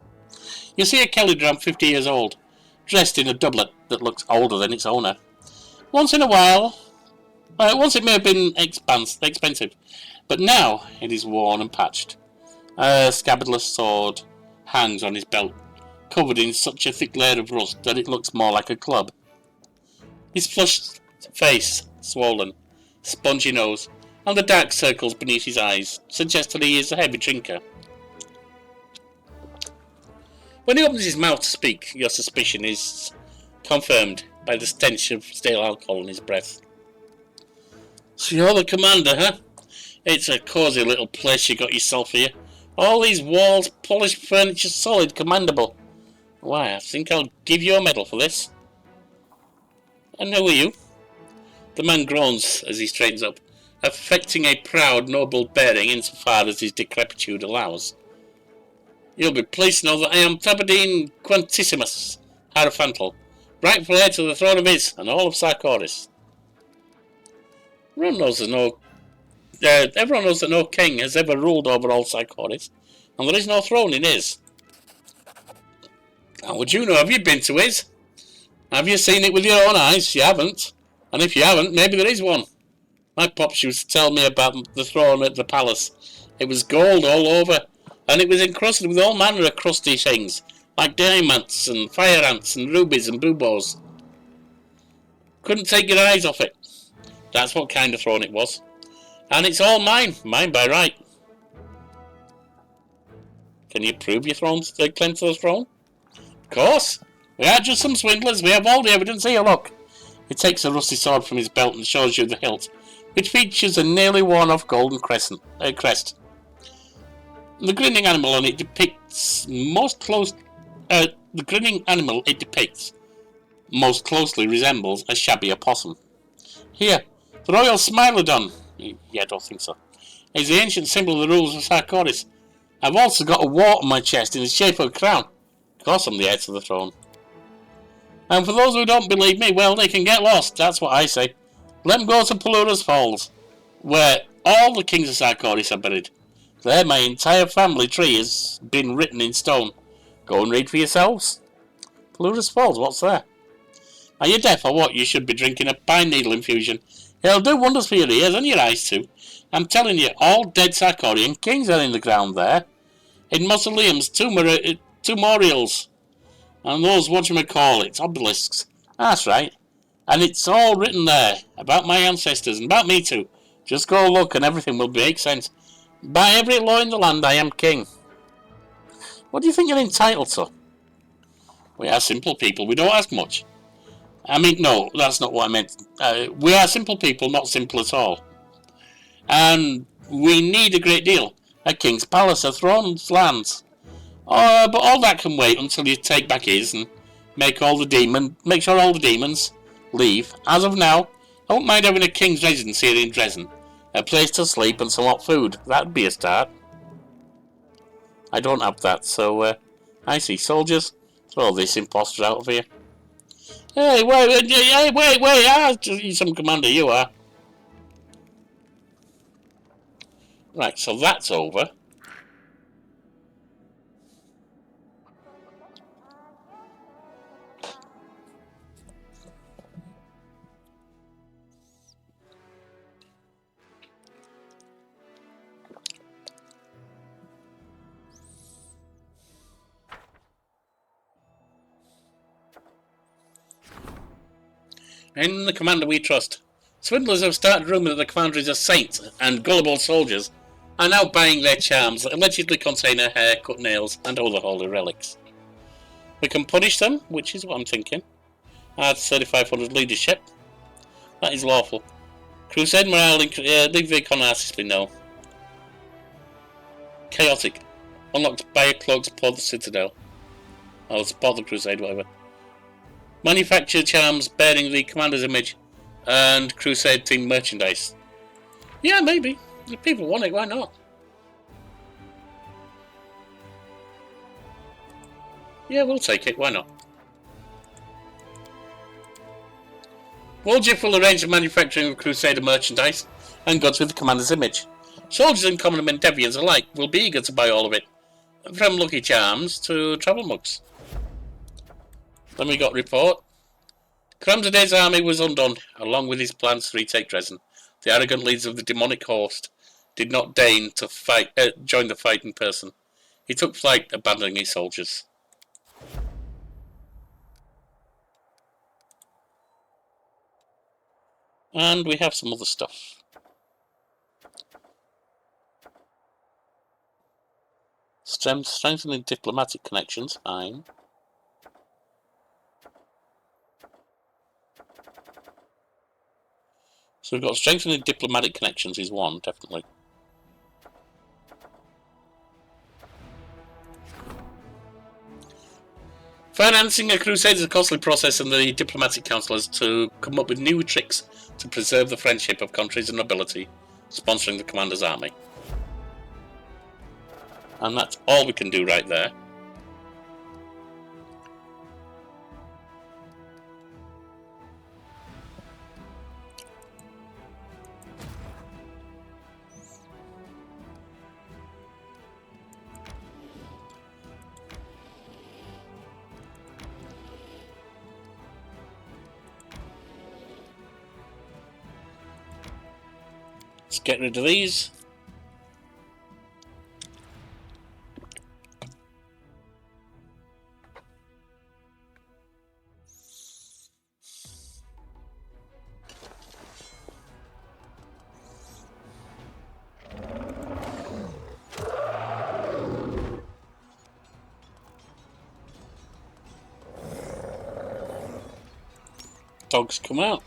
A: You see a Kelly 50 years old, dressed in a doublet that looks older than its owner. Once in a while, once it may have been expensive, but now it is worn and patched. A scabbardless sword hangs on his belt, covered in such a thick layer of rust that it looks more like a club. His flushed face, swollen, spongy nose, and the dark circles beneath his eyes suggest that he is a heavy drinker. When he opens his mouth to speak, your suspicion is confirmed by the stench of stale alcohol in his breath. So you're the commander, huh? It's a cosy little place you got yourself here. All these walls, polished furniture, solid, commendable. Why, I think I'll give you a medal for this. And who are you? The man groans as he straightens up, affecting a proud, noble bearing insofar as his decrepitude allows. You'll be pleased to know that I am Tabardine Quantissimus Hierophantal, rightful heir to the throne of Is and all of Sarkoris. Everyone knows that no king has ever ruled over all Sarkoris, and there is no throne in Is. How would you know? Have you been to Is? Have you seen it with your own eyes? You haven't. And if you haven't, maybe there is one. My pops used to tell me about the throne at the palace. It was gold all over, and it was encrusted with all manner of crusty things, like diamonds and fire ants and rubies and buboes. Couldn't take your eyes off it. That's what kind of throne it was. And it's all mine by right. Can you prove your claim to the throne? Of course. We are just some swindlers. We have all the evidence. Here, look. He takes a rusty sword from his belt and shows you the hilt, which features a nearly worn-off golden crest. The grinning animal on it depicts most closely resembles a shabby opossum. Here, the royal smilodon. Yeah, I don't think so. Is the ancient symbol of the rulers of Sarkoris. I've also got a wart on my chest in the shape of a crown. Of course I'm the heir to the throne. And for those who don't believe me, well, they can get lost, that's what I say. Let them go to Pelura's Falls, where all the kings of Sarkoris are buried. There my entire family tree has been written in stone. Go and read for yourselves. Pelura's Falls, what's there? Are you deaf or what? You should be drinking a pine needle infusion. It'll do wonders for your ears and your eyes too. I'm telling you, all dead Sarkorian kings are in the ground there. In mausoleums, two memorials. And those, obelisks. That's right. And it's all written there, about my ancestors, and about me too. Just go look and everything will make sense. By every law in the land I am king. What do you think you're entitled to? We are simple people, we don't ask much. I mean, no, that's not what I meant. We are simple people, not simple at all. And we need a great deal. A king's palace, a throne's lands. But all that can wait until you take back Is and make sure all the demons leave. As of now, I won't mind having a king's residence here in Dresden. A place to sleep and some hot food. That'd be a start. I don't have that, so I see. Soldiers, throw this imposter out of here. Hey, wait, you're some commander, you are. Right, so that's over. In the commander we trust. Swindlers have started rumour that the commander is a saint, and gullible soldiers are now buying their charms that allegedly contain her hair, cut nails, and other holy relics. We can punish them, which is what I'm thinking. Add 3,500 leadership. That is lawful. Crusade morale, leave the economy no. Chaotic. Unlocked buyer cloak to support the citadel. Or support the crusade, whatever. Manufacture charms bearing the commander's image and crusade themed merchandise. Yeah, maybe. If people want it, why not? Yeah, we'll take it, why not? Woljif will arrange the manufacturing of Crusader merchandise and goods with the commander's image. Soldiers and common Deviants alike will be eager to buy all of it, from lucky charms to travel mugs. Then we got report. Kramzadeh's army was undone, along with his plans to retake Dresden. The arrogant leaders of the demonic host did not deign to join the fight in person. He took flight, abandoning his soldiers. And we have some other stuff. Strengthening diplomatic connections, fine. So we've got strengthening diplomatic connections is one, definitely. Financing a crusade is a costly process, and the diplomatic councillors to come up with new tricks to preserve the friendship of countries and nobility, sponsoring the commander's army. And that's all we can do right there. Let's get rid of these. Dogs come out.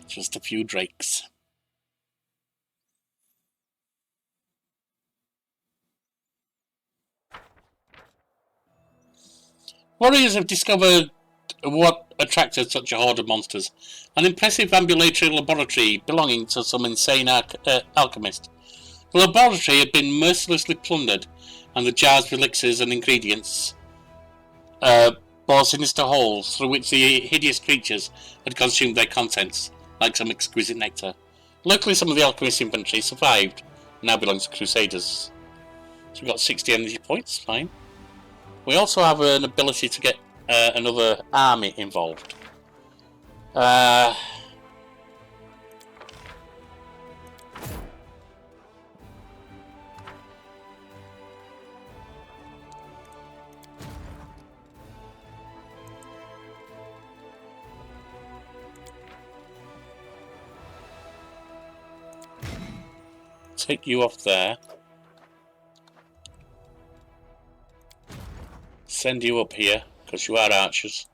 A: Just a few drakes. Warriors have discovered what attracted such a horde of monsters. An impressive ambulatory laboratory belonging to some insane alchemist. The laboratory had been mercilessly plundered, and the jars with elixirs and ingredients bore sinister holes through which the hideous creatures had consumed their contents, like some exquisite nectar. Luckily, some of the alchemist's inventory survived, and now belongs to Crusaders. So we've got 60 energy points, fine. We also have an ability to get another army involved. Take you off there. Send you up here, because you are archers.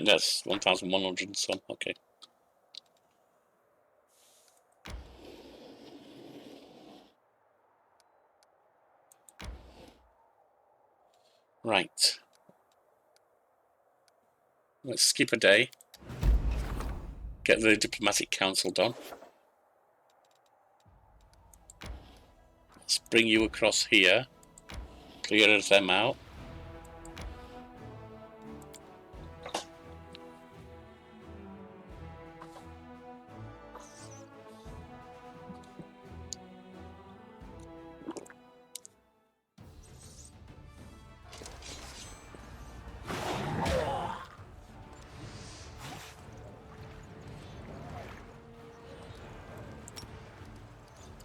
A: That's 1,100 and some, okay. Right. Let's skip a day. Get the diplomatic council done. Let's bring you across here. Clear them out.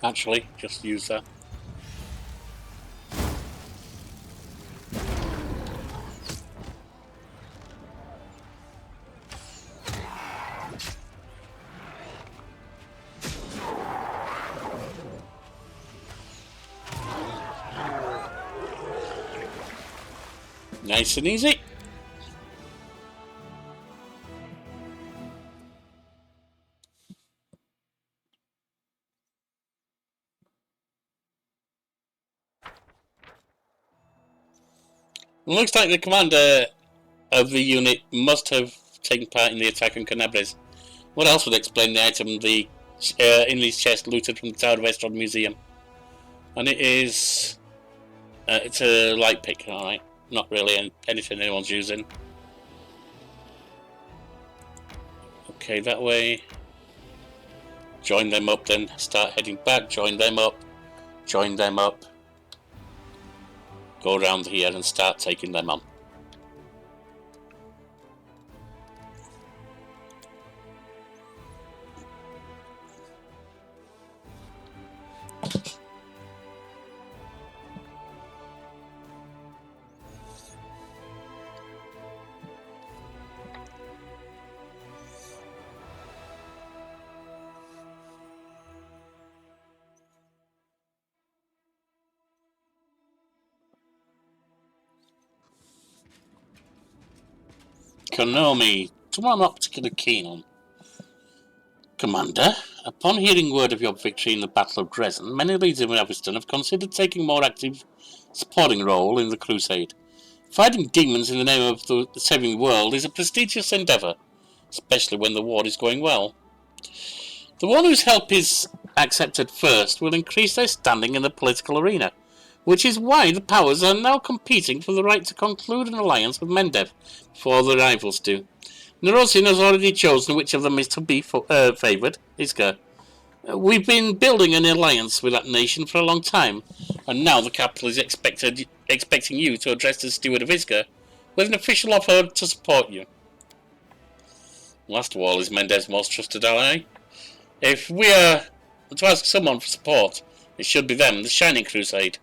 A: Actually, just use that. Nice and easy. Looks like the commander of the unit must have taken part in the attack on Canabres. What else would explain the item in these chests looted from the Tower of Estrad Museum? And it is... it's a light pick, alright. Not really anything anyone's using. Okay, that way. Join them up then. Start heading back. Join them up. Join them up. Go around here and start taking them on. Konami, someone I'm not particularly keen on. Commander, upon hearing word of your victory in the Battle of Dresden, many leaders in Aviston have considered taking a more active supporting role in the crusade. Fighting demons in the name of the saving the world is a prestigious endeavour, especially when the war is going well. The one whose help is accepted first will increase their standing in the political arena, which is why the powers are now competing for the right to conclude an alliance with Mendev before the rivals do. Nerosian has already chosen which of them is to be favoured, Isgar. We've been building an alliance with that nation for a long time, and now the capital is expecting you to address the steward of Isgar with an official offer to support you. Last of all is Mendev's most trusted ally. If we are to ask someone for support, it should be them, the Shining Crusade.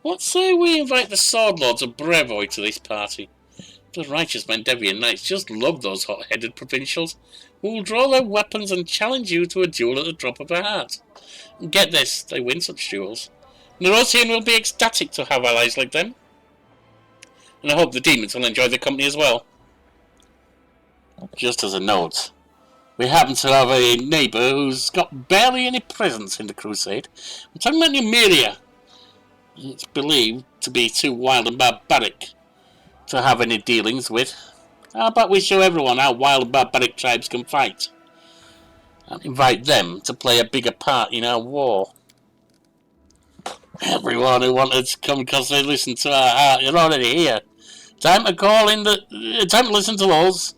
A: What say we invite the Sword Lords of Brevoy to this party? The righteous Mendevian knights just love those hot-headed provincials who will draw their weapons and challenge you to a duel at the drop of a hat. And get this, they win such duels. Nerosian will be ecstatic to have allies like them. And I hope the demons will enjoy the company as well. Just as a note, we happen to have a neighbour who's got barely any presence in the crusade. I'm talking about Numeria. It's believed to be too wild and barbaric to have any dealings with. How about we show everyone how wild and barbaric tribes can fight, and invite them to play a bigger part in our war? Everyone who wanted to come because they listened to our heart, you're already here. Time to call in time to listen to those.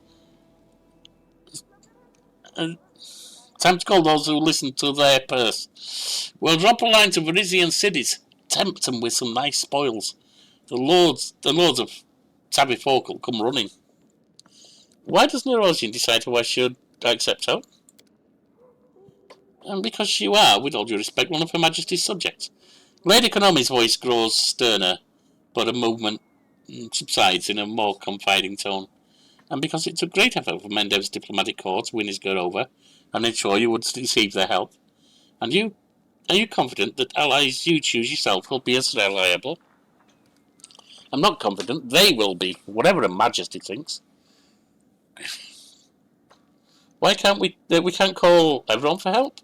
A: Time to call those who listen to their purse. We'll drop a line to Varisian cities, tempt them with some nice spoils. The lords of Tabifocal come running. Why does Nerosian decide who I should accept her? And because you are, with all due respect, one of Her Majesty's subjects. Lady Konami's voice grows sterner, but her movement subsides in a more confiding tone. And because it took great effort for Mendev's diplomatic corps to win his girl over, and ensure you would receive their help. And are you confident that allies you choose yourself will be as reliable? I'm not confident they will be, whatever Her Majesty thinks. Why can't we can't call everyone for help?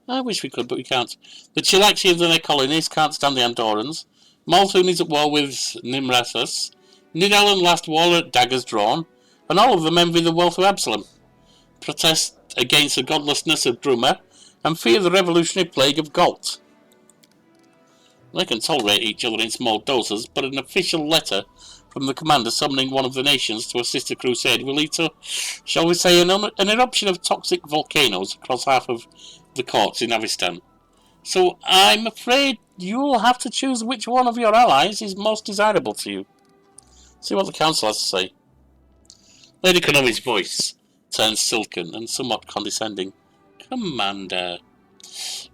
A: I wish we could, but we can't. The Chilaxians and their colonies can't stand the Andorrans. Maltoon is at war with Nimrathus. Nidal and Last War at daggers drawn, and all of them envy the wealth of Absalom, protest against the godlessness of Druma, and fear the revolutionary plague of Galt. They can tolerate each other in small doses, but an official letter from the commander summoning one of the nations to assist the crusade will lead to, shall we say, an eruption of toxic volcanoes across half of the courts in Avistan. So I'm afraid you'll have to choose which one of your allies is most desirable to you. See what the council has to say. Lady Konami's voice turns silken and somewhat condescending. Commander,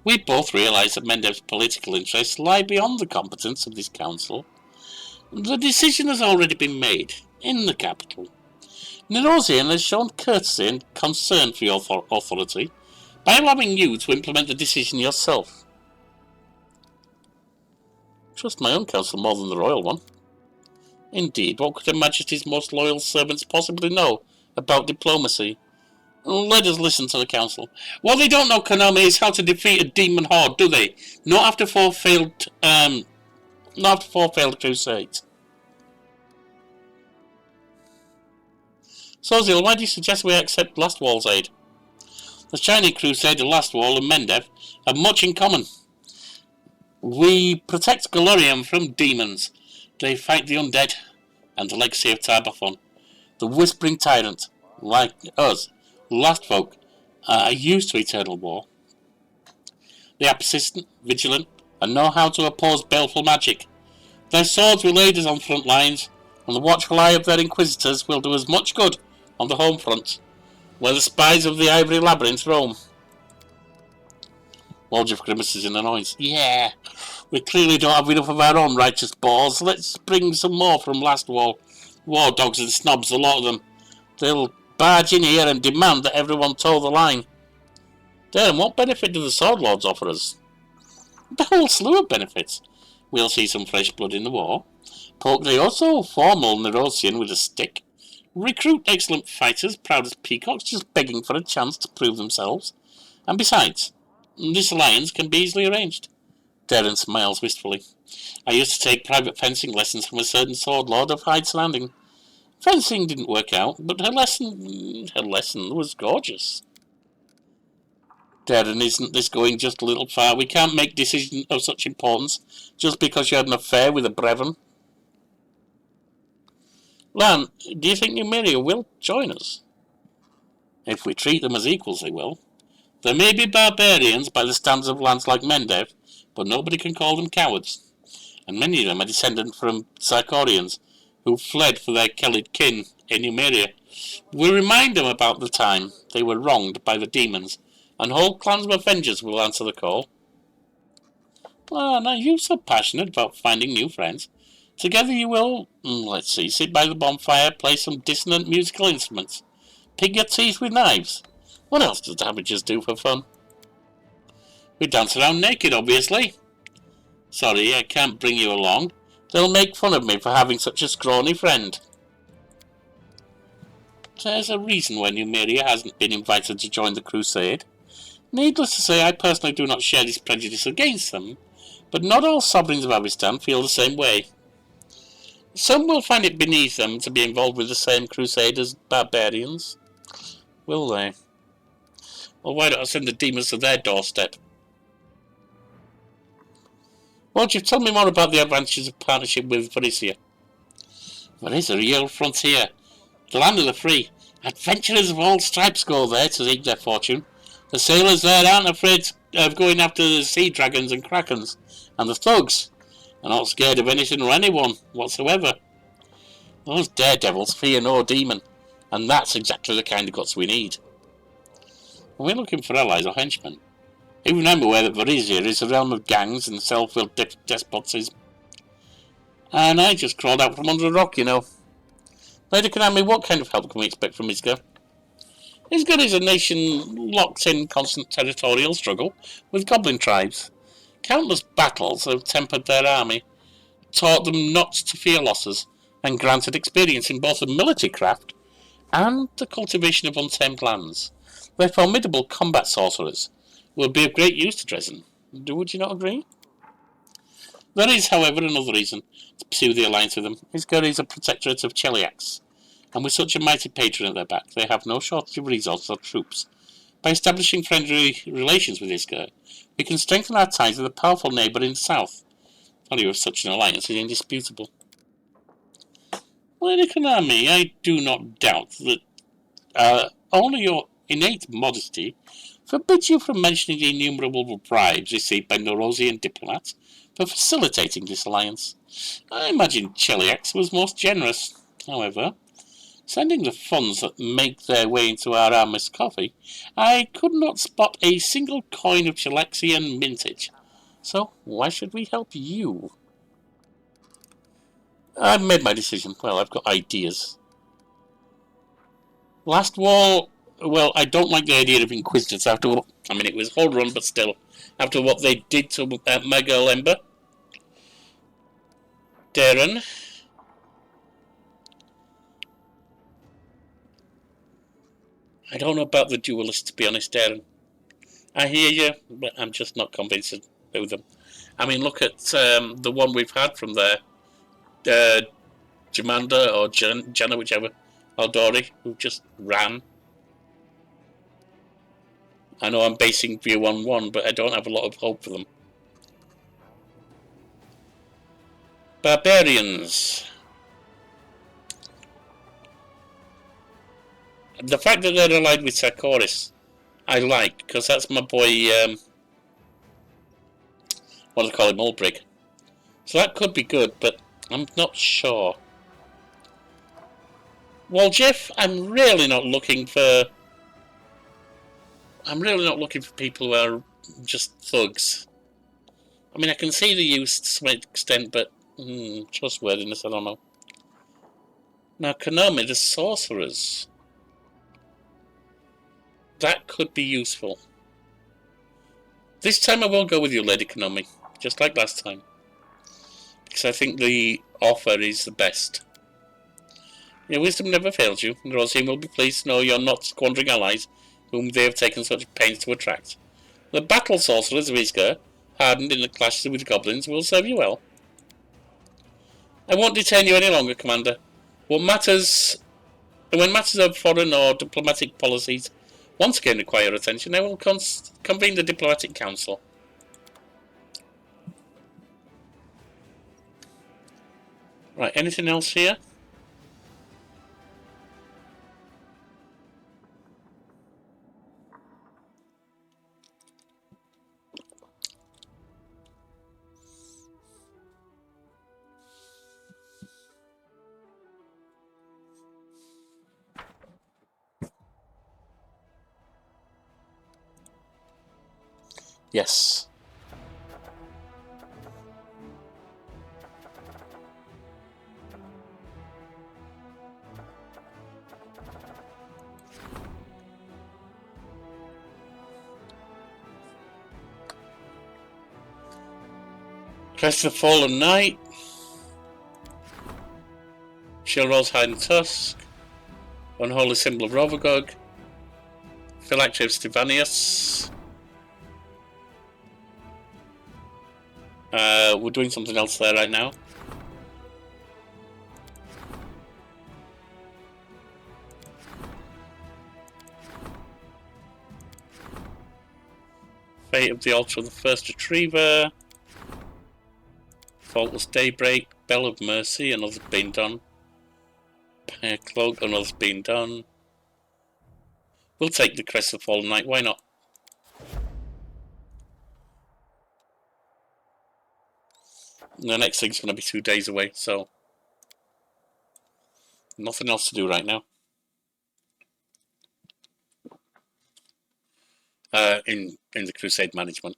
A: we both realise that Mendev's political interests lie beyond the competence of this council. The decision has already been made, in the capital. Nerosian has shown courtesy and concern for your authority by allowing you to implement the decision yourself. Trust my own council more than the royal one. Indeed, what could Her Majesty's most loyal servants possibly know about diplomacy? Let us listen to the council. What they don't know, Konami, is how to defeat a demon horde, do they? Not after four failed crusades. So, Zil, why do you suggest we accept Lastwall's aid? The Shiny Crusader, Lastwall, and Mendev have much in common. We protect Galorium from demons. They fight the undead and the legacy of Tarbathon. The Whispering Tyrant, like us, last folk, are used to eternal war. They are persistent, vigilant, and know how to oppose baleful magic. Their swords will aid us on front lines, and the watchful eye of their inquisitors will do us much good on the home front, where the spies of the Ivory Labyrinth roam. Waldriff grimaces in annoyance. Yeah, we clearly don't have enough of our own righteous balls. Let's bring some more from Lastwall. War dogs and snobs, a lot of them. They'll barge in here and demand that everyone toe the line. Then what benefit do the Sword Lords offer us? A whole slew of benefits. We'll see some fresh blood in the war. Poke the also formal Nerosian with a stick. Recruit excellent fighters, proud as peacocks, just begging for a chance to prove themselves. And besides, this alliance can be easily arranged. Darren smiles wistfully. I used to take private fencing lessons from a certain Sword Lord of Hyde's Landing. Fencing didn't work out, but her lesson was gorgeous. Darren, isn't this going just a little far? We can't make decisions of such importance just because you had an affair with a Brevin. Lan, do you think Numeria will join us? If we treat them as equals, they will. There may be barbarians by the standards of lands like Mendev, but nobody can call them cowards. And many of them are descended from Sarkorians, who fled for their Kelid kin in Numeria. We'll remind them about the time they were wronged by the demons, and whole clans of Avengers will answer the call. Ah, now you're so passionate about finding new friends. Together you will, sit by the bonfire, play some dissonant musical instruments, pick your teeth with knives. What else does Avengers do for fun? We dance around naked, obviously. Sorry, I can't bring you along. They'll make fun of me for having such a scrawny friend. There's a reason why Numeria hasn't been invited to join the crusade. Needless to say, I personally do not share this prejudice against them, but not all sovereigns of Avistan feel the same way. Some will find it beneath them to be involved with the same crusade as barbarians. Will they? Well, why don't I send the demons to their doorstep? Won't you tell me more about the advantages of partnership with Varisia? Varisia, the old frontier, the land of the free. Adventurers of all stripes go there to seek their fortune. The sailors there aren't afraid of going after the sea dragons and krakens, and the thugs are not scared of anything or anyone whatsoever. Those daredevils fear no demon, and that's exactly the kind of guts we need. When we're looking for allies or henchmen, even I'm aware that Varisia is a realm of gangs and self-willed despotism. And I just crawled out from under a rock, you know. Lady Konami, what kind of help can we expect from Isga? Isga is a nation locked in constant territorial struggle with goblin tribes. Countless battles have tempered their army, taught them not to fear losses, and granted experience in both the military craft and the cultivation of untamed lands. Their formidable combat sorcerers will be of great use to Dresden. Would you not agree? There is, however, another reason to pursue the alliance with them. Isga is a protectorate of Cheliax, and with such a mighty patron at their back, they have no shortage of resources or troops. By establishing friendly relations with Isga, we can strengthen our ties with a powerful neighbour in the south. The value of such an alliance is indisputable. Lady Konami, I do not doubt that only your innate modesty forbids you from mentioning the innumerable bribes received by Nerosian diplomats for facilitating this alliance. I imagine Cheliax was most generous. However, sending the funds that make their way into our Armis coffee, I could not spot a single coin of Cheliaxian mintage. So why should we help you? I've made my decision. Well, I've got ideas. Lastwall, well, I don't like the idea of Inquisitors after what, it was whole run, but still, after what they did to Mega Lember. Darren, I don't know about the duelists, to be honest, Darren. I hear you, but I'm just not convinced of them. I mean, look at the one we've had from there. Jamanda or Jenna, whichever. Aldori, who just ran. I know I'm basing view on one, but I don't have a lot of hope for them. Barbarians. The fact that they're allied with Sarkoris, I like, because that's my boy, what do I call him, Ulbrich. So that could be good, but I'm not sure. Well, Jeff, I'm really not looking for people who are just thugs. I mean, I can see the use to some extent, but trustworthiness, I don't know. Now, Konami, the sorcerers. That could be useful. This time I will go with you, Lady Konami, just like last time. Because I think the offer is the best. Your wisdom never fails you, and Rosine will be pleased to know you're not squandering allies whom they have taken such pains to attract. The battle sorcerers of Isga, hardened in the clashes with goblins, will serve you well. I won't detain you any longer, Commander. When matters of foreign or diplomatic policies once again require attention, I will convene the Diplomatic Council. Right, anything else here? Yes. Crest of the Fallen Knight. Shilrol's Hiding Tusk. Unholy Symbol of Rovagog. Phylactery of Stevanius. We're doing something else there right now. Fate of the Altar of the First Retriever. Faultless Daybreak. Bell of Mercy, another's been done. Cloak, another's been done. We'll take the Crest of the Fallen Knight, why not? The next thing's going to be 2 days away, so nothing else to do right now. In the Crusade management.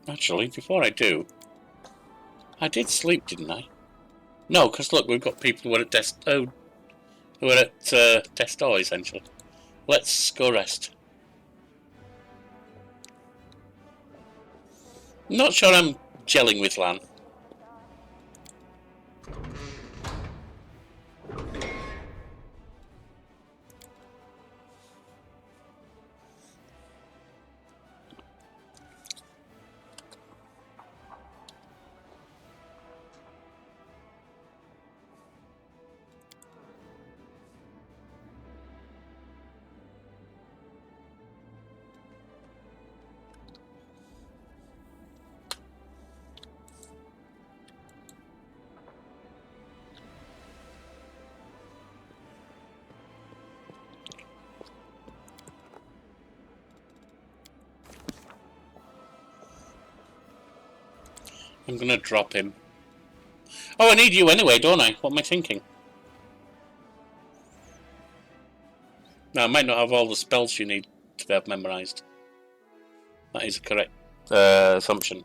A: Actually, before I do, I did sleep, didn't I? No, because look, we've got people who are at death's door, essentially. Let's go rest. Not sure I'm gelling with Lan. I'm gonna drop him. Oh, I need you anyway, don't I? What am I thinking? Now, I might not have all the spells you need to have memorized. That is a correct assumption.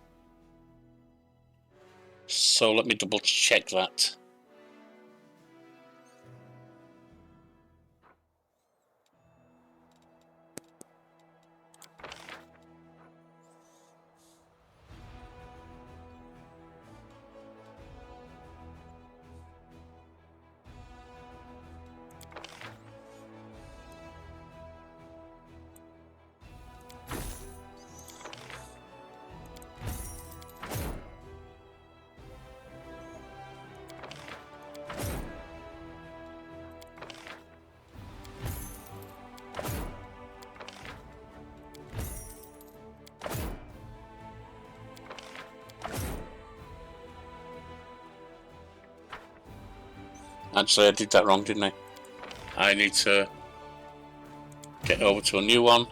A: So let me double check that. Actually, I did that wrong, didn't I? I need to get over to a new one.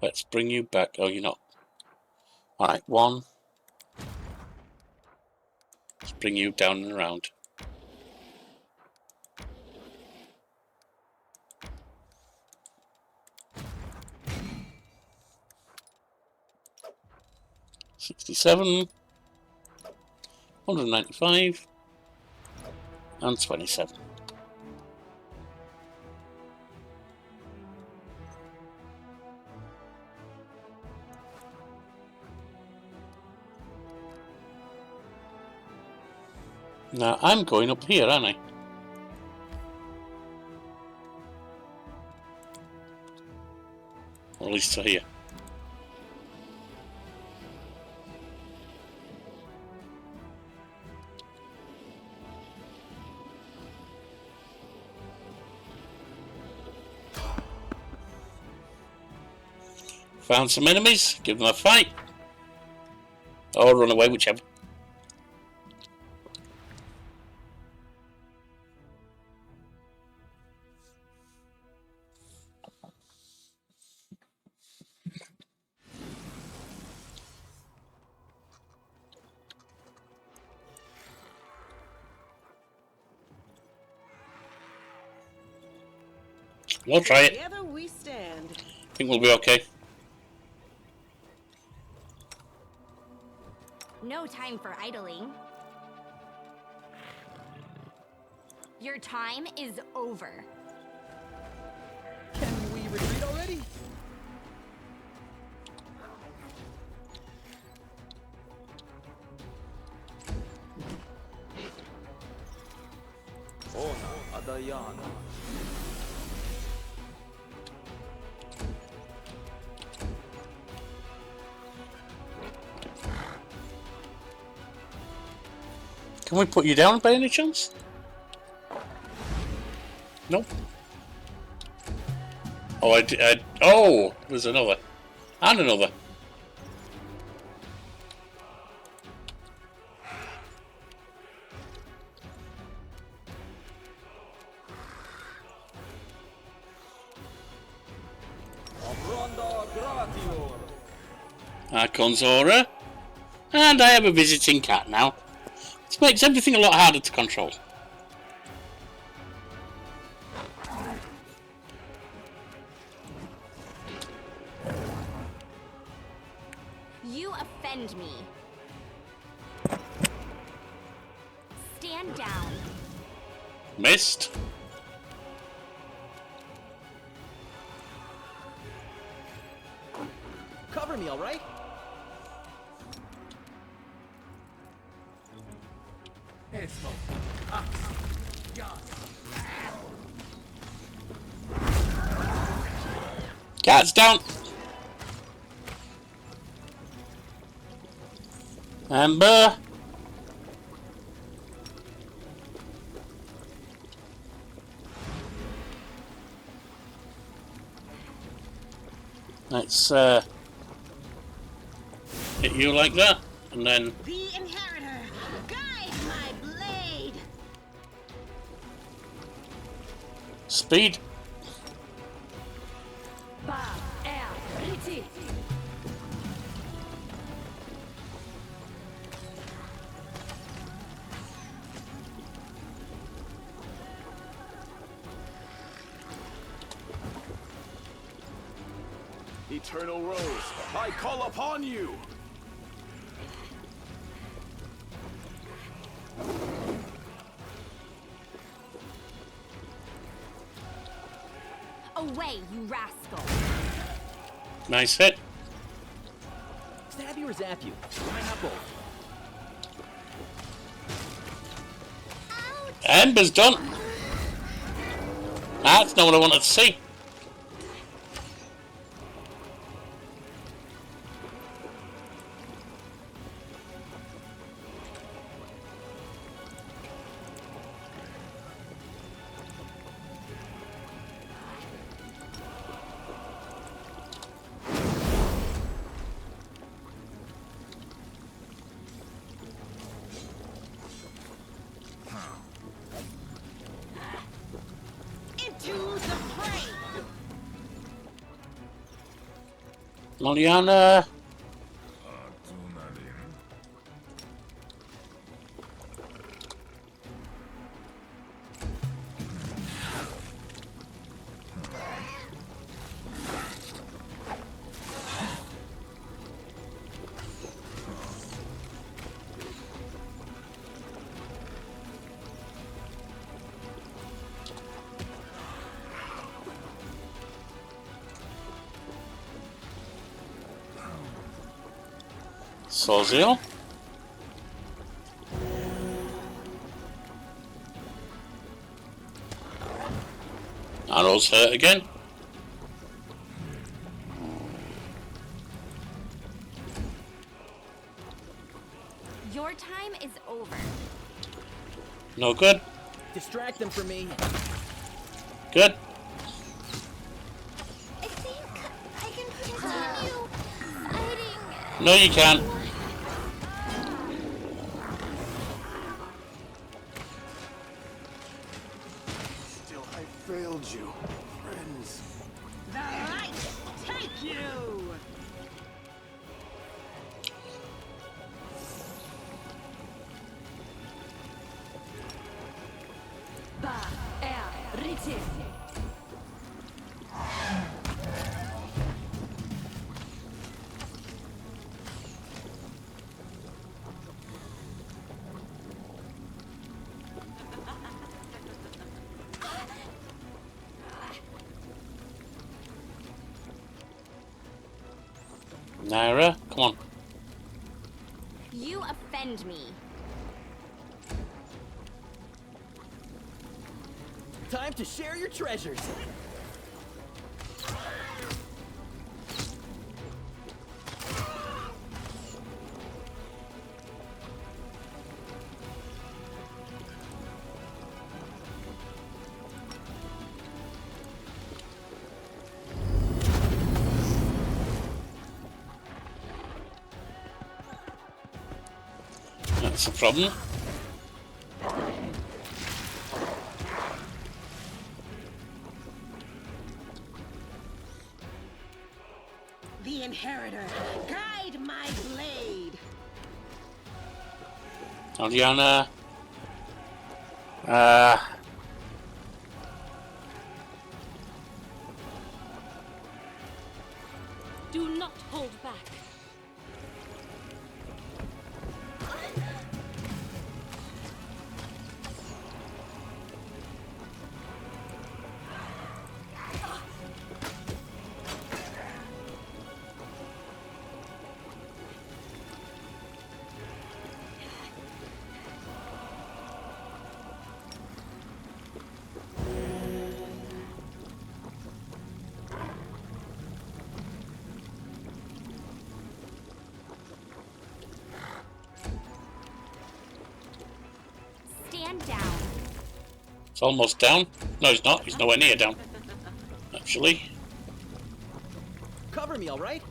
A: Let's bring you back. Oh, you're not. Alright, one. Let's bring you down and around. $67, $195, and 27. Now I'm going up here, aren't I? Or at least to here. Found some enemies, give them a fight. Or run away, whichever. We'll try it.
C: Together we stand.
A: I think we'll be okay.
D: No time for idling. Your time is over.
B: Can we retreat already?
E: Ona Adayana.
A: Can we put you down by any chance? Nope. Oh, oh, there's another. And another. Conzora. And I have a visiting cat now. This makes everything a lot harder to control.
D: You offend me. Stand down.
A: Missed.
B: Cover me, all right?
A: Cat's down. Amber. Let's hit you like that, and then
C: The inheritor, guide my blade.
A: speed.
E: Eternal Rose, I call upon you!
D: Away, you rascal!
A: Nice hit.
G: Stab you or zap you? Why not both?
A: Amber's done. That's not what I wanted to see.
C: Into the fray.
A: Liliana. Sozio. Arrow's hurt again.
D: Your time is over.
A: No good.
G: Distract them from me.
A: Good.
D: I think I can continue fighting.
A: No, you can't.
E: Still, I failed you, friends.
C: The light, take you.
A: Naira, come on.
D: You offend me.
G: Time to share your treasures.
A: That's a problem.
C: The inheritor, guide my blade.
A: Aliana.
F: Do not hold back.
A: It's almost down. No, it's not. He's nowhere near down. Actually.
G: Cover me, all right?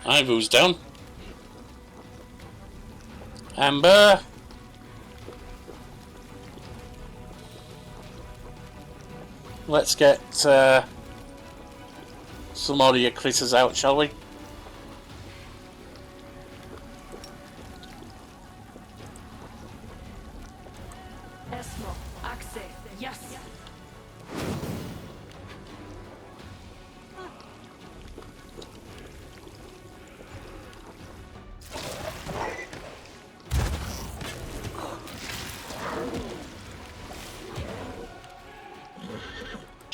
A: Ivu's down. Amber. Let's get some more of your critters out, shall we?
F: Esmo, Axe, yes.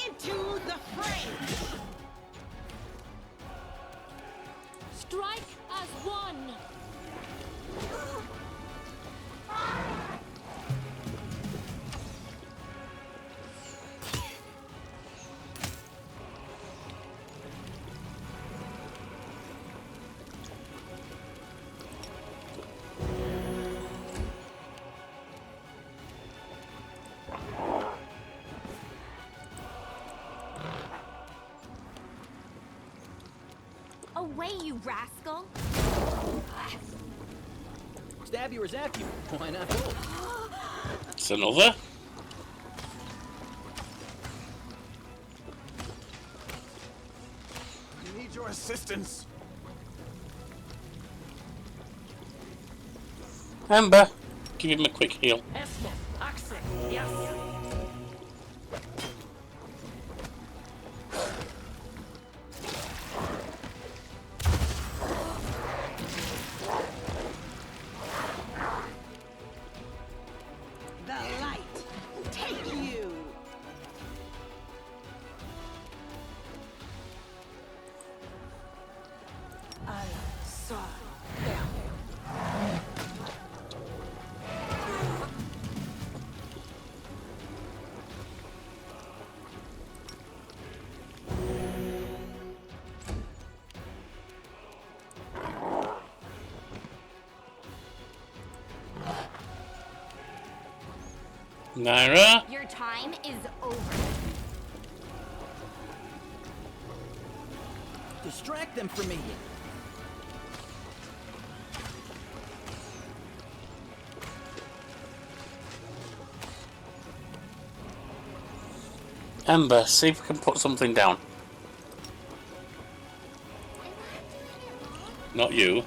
C: Into the fray.
F: Strike as one.
D: Away, you rascal!
G: Stab you or zap you. Why not both?
A: It's another.
E: You need your assistance.
A: Amber, give him a quick heal.
F: Esmo, Axe, yes.
C: The light. Take you.
F: I saw.
A: Naira.
D: Your time is over.
G: Distract them from me.
A: Amber, see if we can put something down. Not you.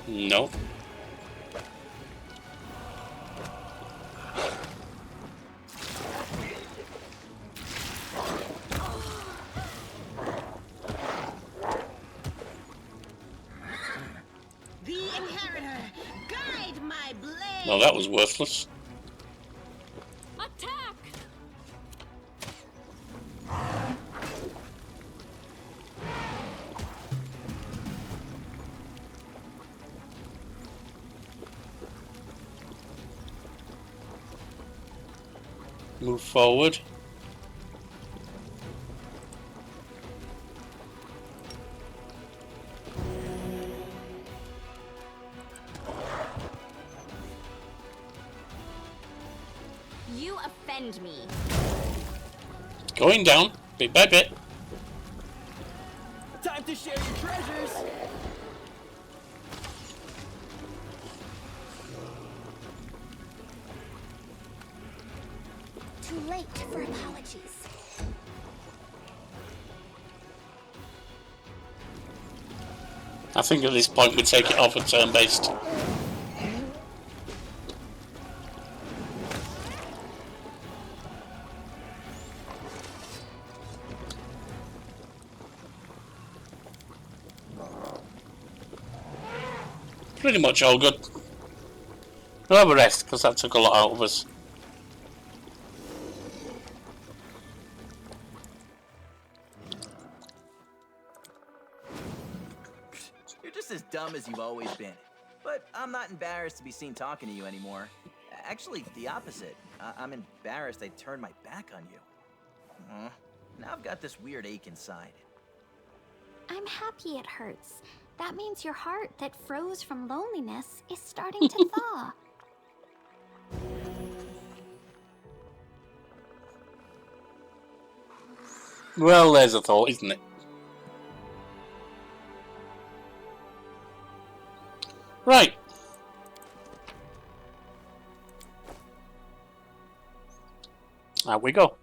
A: No.
C: The inheritor. Guide my blade.
A: No, that was worthless.
F: Attack!
A: Move forward.
D: You offend me.
A: Going down, bit by bit.
G: Time to share your treasures.
D: Too late for apologies.
A: I think at this point we take it off a turn-based. Pretty much all good. We'll have a rest because that took a lot out of us.
H: You're just as dumb as you've always been. But I'm not embarrassed to be seen talking to you anymore. Actually, the opposite. I'm embarrassed I turned my back on you. Now I've got this weird ache inside.
D: I'm happy it hurts. That means your heart that froze from loneliness is starting to thaw.
A: Well, there's a thought, isn't it? Right. Out we go.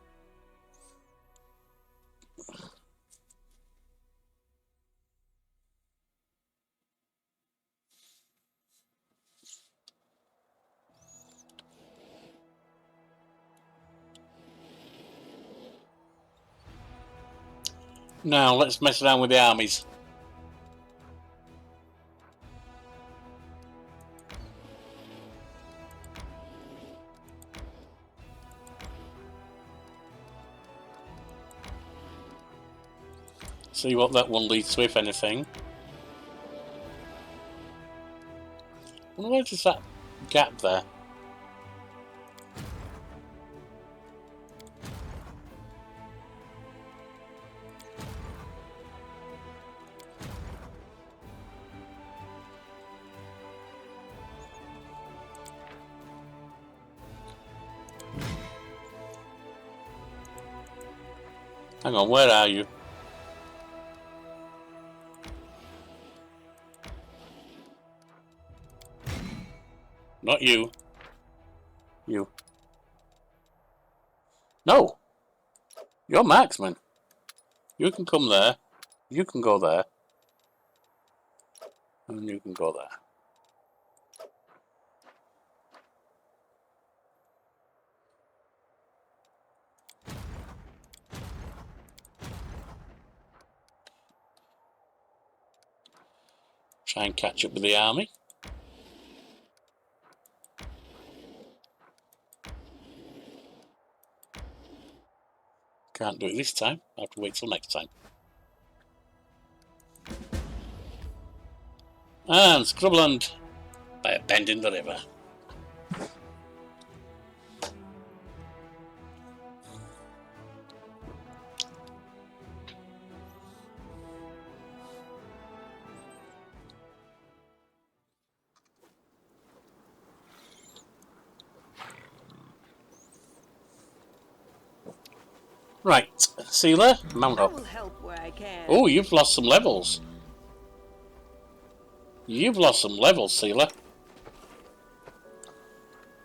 A: Now, let's mess around with the armies. See what that one leads to, if anything. Where does that gap there? Hang on, where are you? Not you. You. No! You're marksman. You can come there. You can go there. And you can go there. Try and catch up with the army. Can't do it this time. I have to wait till next time. And Scrubland by a bend in the river. Right, Sealer, mount up. Oh, you've lost some levels. You've lost some levels, Sealer.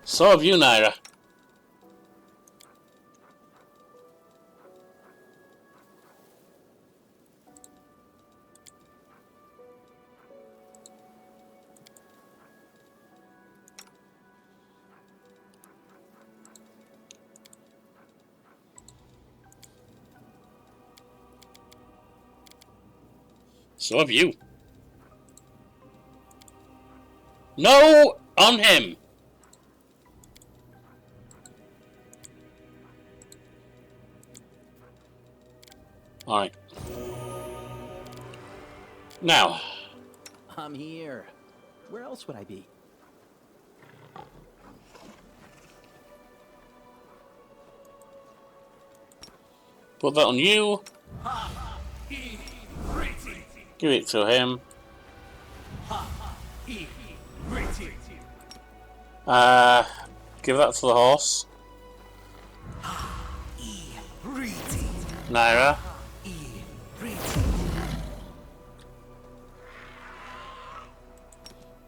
A: So have you, Naira. So have you. No! On him! Alright. Now.
G: I'm here. Where else would I be?
A: Put that on you. Give it to him. Give that to the horse. Naira.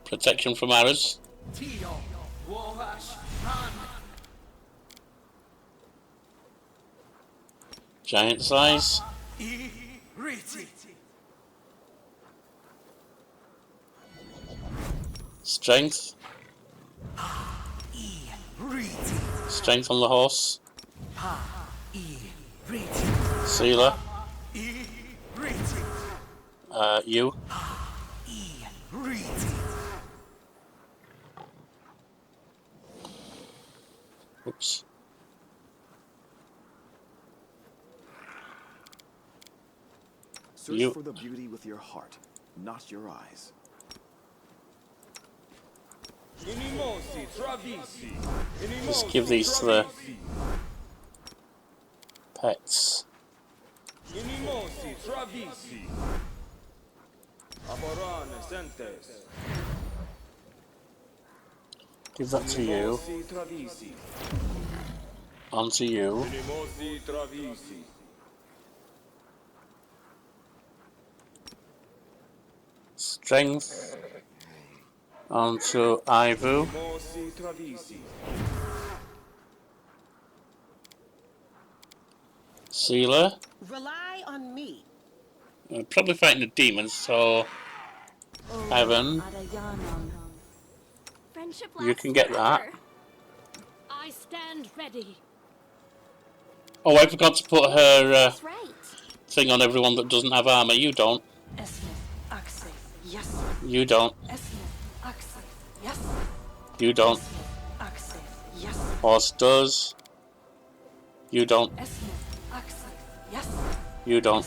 A: Protection from arrows. Giant size. Strength. Strength on the horse. Sealer. You. Oops.
E: Search for the beauty with your heart, not your eyes.
A: Just give these to the pets. Give that to you. Onto you. Strength. Onto Arue. Sealer.
C: Rely on me.
A: Probably fighting the demons, so Evan,
D: Friendship
A: you
D: lasts
A: can get that.
D: forever.
F: I stand ready.
A: Oh, I forgot to put her
D: That's right.
A: thing on everyone that doesn't have armor. You don't.
F: Yes.
A: You don't.
F: Yes.
A: You don't.
F: Yes.
A: Horse does. You don't.
F: Yes.
A: You don't.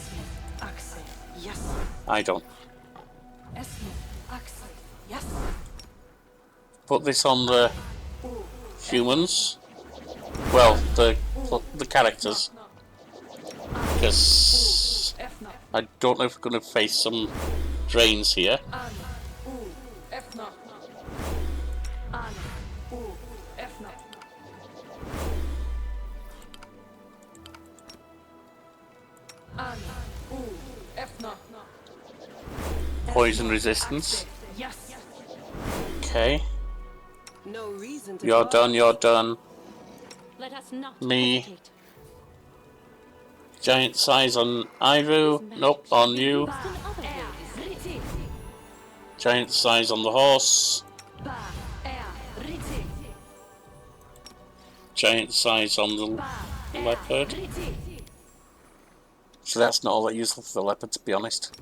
F: Yes.
A: I don't.
F: Yes.
A: Put this on the humans. Well, the characters. Because I don't know if we're going to face some drains here. Poison resistance.
F: Yes.
A: Okay.
C: No reason to
A: You're
C: talk.
A: done, you're done.
F: Let us not
A: Me.
F: hesitate.
A: Giant size on Arue. Nope, on you. Giant size on the horse. Giant size on the leopard. So that's not all that useful for the leopard, to be honest.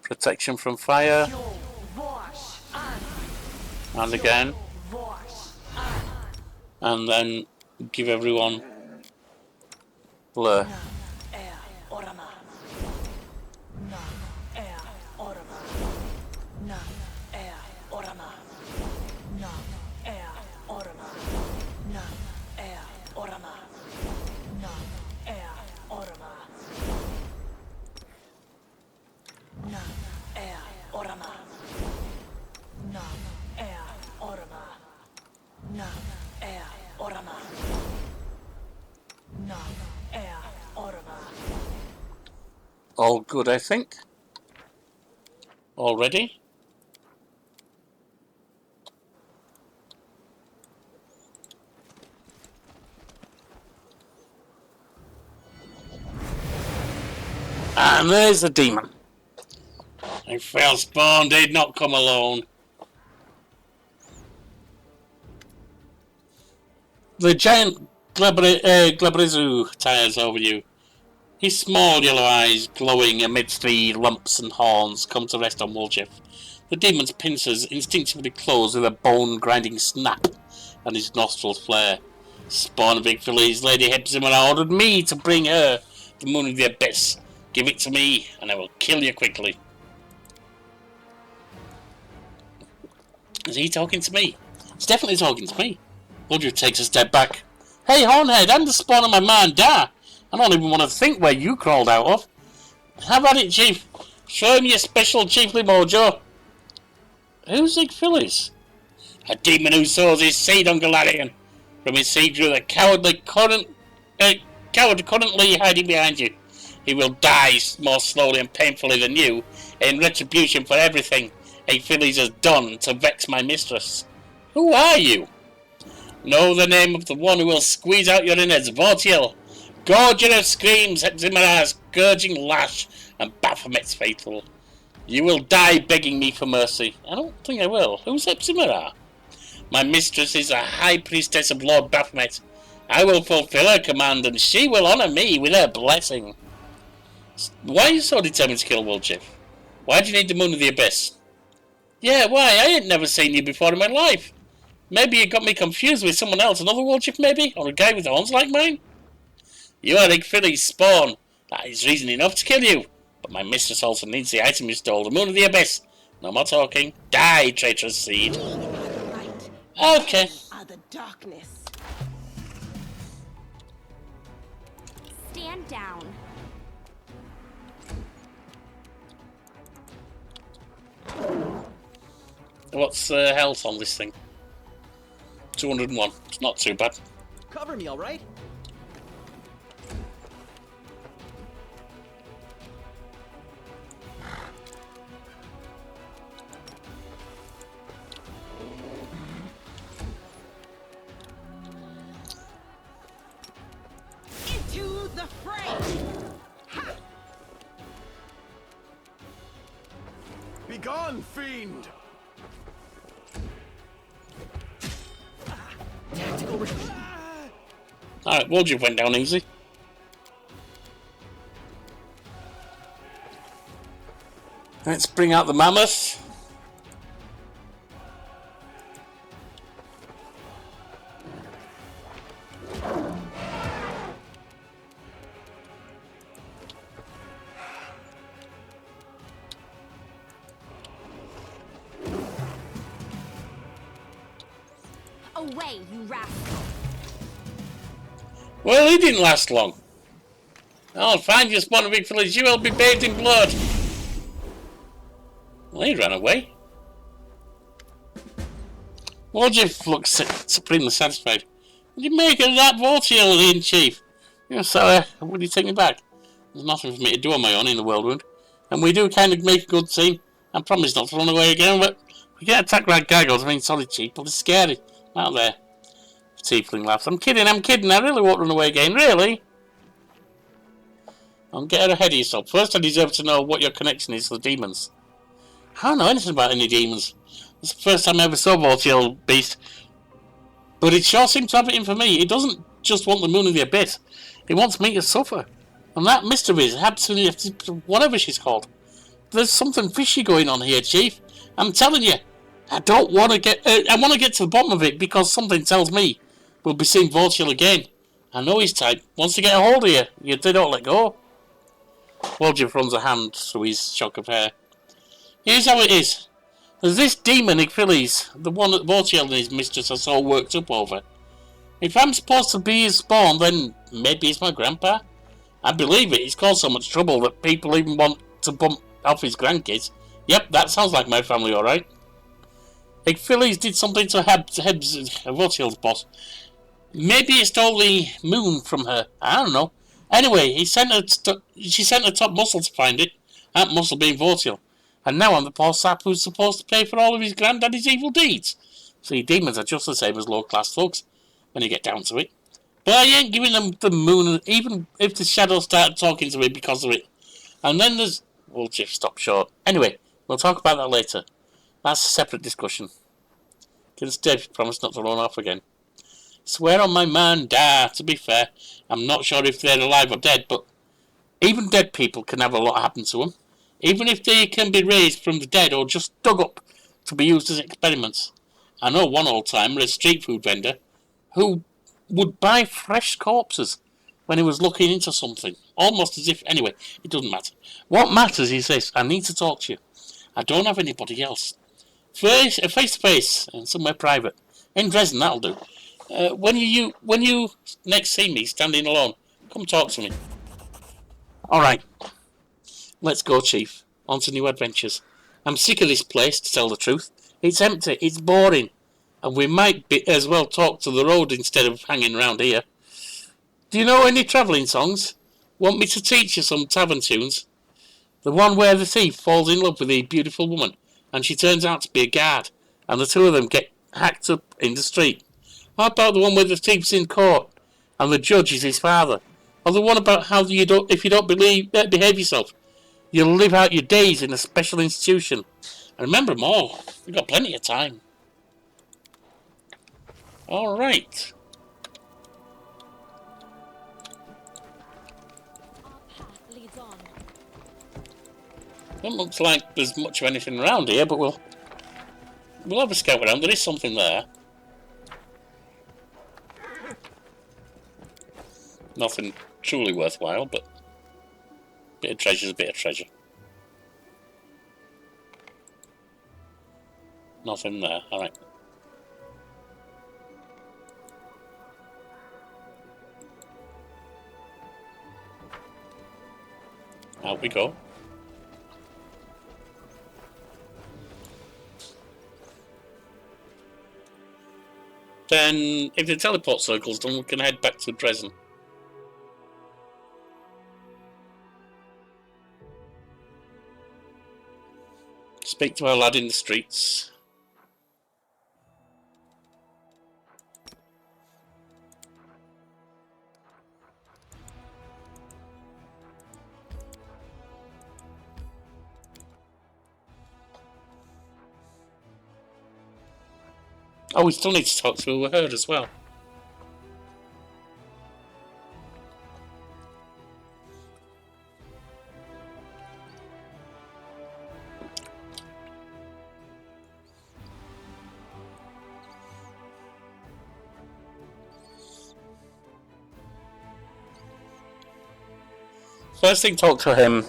A: Protection from fire. And again. And then give everyone blur. All good, I think. Already. And there's the demon. I fell spawn did not come alone. The giant Glabrezu tires over you. His small yellow eyes, glowing amidst the lumps and horns, come to rest on Woljif. The demon's pincers instinctively close with a bone-grinding snap, and his nostrils flare. Spawn of Igfili's Lady Hepzimera ordered me to bring her the moon of the abyss. Give it to me, and I will kill you quickly. Is he talking to me? He's definitely talking to me. Woljif takes a step back. Hey, Hornhead, I'm the spawn of my man, Da. I don't even want to think where you crawled out of. How about it, Chief? Show him your special chiefly mojo. Who's Igfili's? A demon who sows his seed on Galarian. From his seed grew the coward currently hiding behind you. He will die more slowly and painfully than you, in retribution for everything Igfili's has done to vex my mistress. Who are you? Know the name of the one who will squeeze out your innards, WOTR. Gorger of screams, Hepzimera's scourging lash, and Baphomet's faithful. You will die begging me for mercy. I don't think I will. Who's Hepzimera? My mistress is a high priestess of Lord Baphomet. I will fulfill her command, and she will honour me with her blessing. Why are you so determined to kill Woljif? Why do you need the moon of the abyss? Yeah, why? I ain't never seen you before in my life. Maybe you got me confused with someone else, another Woljif maybe? Or a guy with horns like mine? You are Igfili's spawn. That is reason enough to kill you. But my mistress also needs the item you stole, the moon of the abyss. No more talking. Die, traitorous seed. Okay.
C: Are the darkness.
D: Stand Man down.
A: What's health on this thing? 201. It's not too bad.
G: Cover me, all right?
C: Into the fray! Ha!
B: Begone, fiend!
G: Tactical.
A: Alright, Woljif went down easy. Let's bring out the mammoth.
D: Away, you rascal.
A: Well, he didn't last long. I'll find your spawn, big village. You will be bathed in blood. Well, he ran away. Woljif looks supremely satisfied. What did you make of that WOTR, in chief? So, would you take me back? There's nothing for me to do on my own in the Whirlwind. And we do kind of make a good team. I promise not to run away again, but we get attacked by gaggles. I mean, sorry, chief, but it's scary. Out there. Tiefling laughs. I'm kidding. I really won't run away again. Really? Don't get ahead of yourself. First, I deserve to know what your connection is to the demons. I don't know anything about any demons. It's the first time I ever saw Voltiel Beast. But it sure seems to have it in for me. It doesn't just want the moon of the abyss. It wants me to suffer. And that mystery is absolutely whatever she's called. There's something fishy going on here, Chief. I'm telling you. I don't want to get. I want to get to the bottom of it because something tells me we'll be seeing Voltiel again. I know his type. Wants to get a hold of you. They don't let go. Woljif runs a hand through his shock of hair. Here's how it is. There's this demon Achilles, the one that Voltiel and his mistress are so worked up over. If I'm supposed to be his spawn, then maybe he's my grandpa. I believe it. He's caused so much trouble that people even want to bump off his grandkids. Yep, that sounds like my family, alright. Achilles did something to Voltiel's boss. Maybe he stole the moon from her. I don't know. Anyway, she sent her top muscle to find it. That muscle being Voltiel. And now I'm the poor sap who's supposed to pay for all of his granddaddy's evil deeds. See, demons are just the same as low-class thugs, when you get down to it. But I ain't giving them the moon, even if the shadows start talking to me because of it. And then there's... Woljif stopped short. Anyway, we'll talk about that later. That's a separate discussion. Dave promised not to run off again. Swear on my man, da. To be fair, I'm not sure if they're alive or dead, but even dead people can have a lot happen to them. Even if they can be raised from the dead or just dug up to be used as experiments. I know one old-timer, a street food vendor, who would buy fresh corpses when he was looking into something. Almost as if... Anyway, it doesn't matter. What matters is this. I need to talk to you. I don't have anybody else. Face-to-face and somewhere private. In Dresden, that'll do. When you next see me standing alone, come talk to me. Alright. Let's go, Chief. On to new adventures. I'm sick of this place, to tell the truth. It's empty, it's boring. And we might as well talk to the road instead of hanging around here. Do you know any travelling songs? Want me to teach you some tavern tunes? The one where the thief falls in love with a beautiful woman, and she turns out to be a guard, and the two of them get hacked up in the street. How about the one where the thief's in court, and the judge is his father? Or the one about how if you don't behave yourself, you'll live out your days in a special institution. And remember them all. We've got plenty of time. Alright.
F: Our path leads on.
A: Don't look like there's much of anything around here, but we'll have a scout around. There is something there. Nothing truly worthwhile, but a bit of treasure's a bit of treasure. Nothing there. Alright. Out we go. Then, if the teleport circle's done, we can head back to Dresden. Speak to our lad in the streets. Oh, we still need to talk to her as well. First thing, talk to him,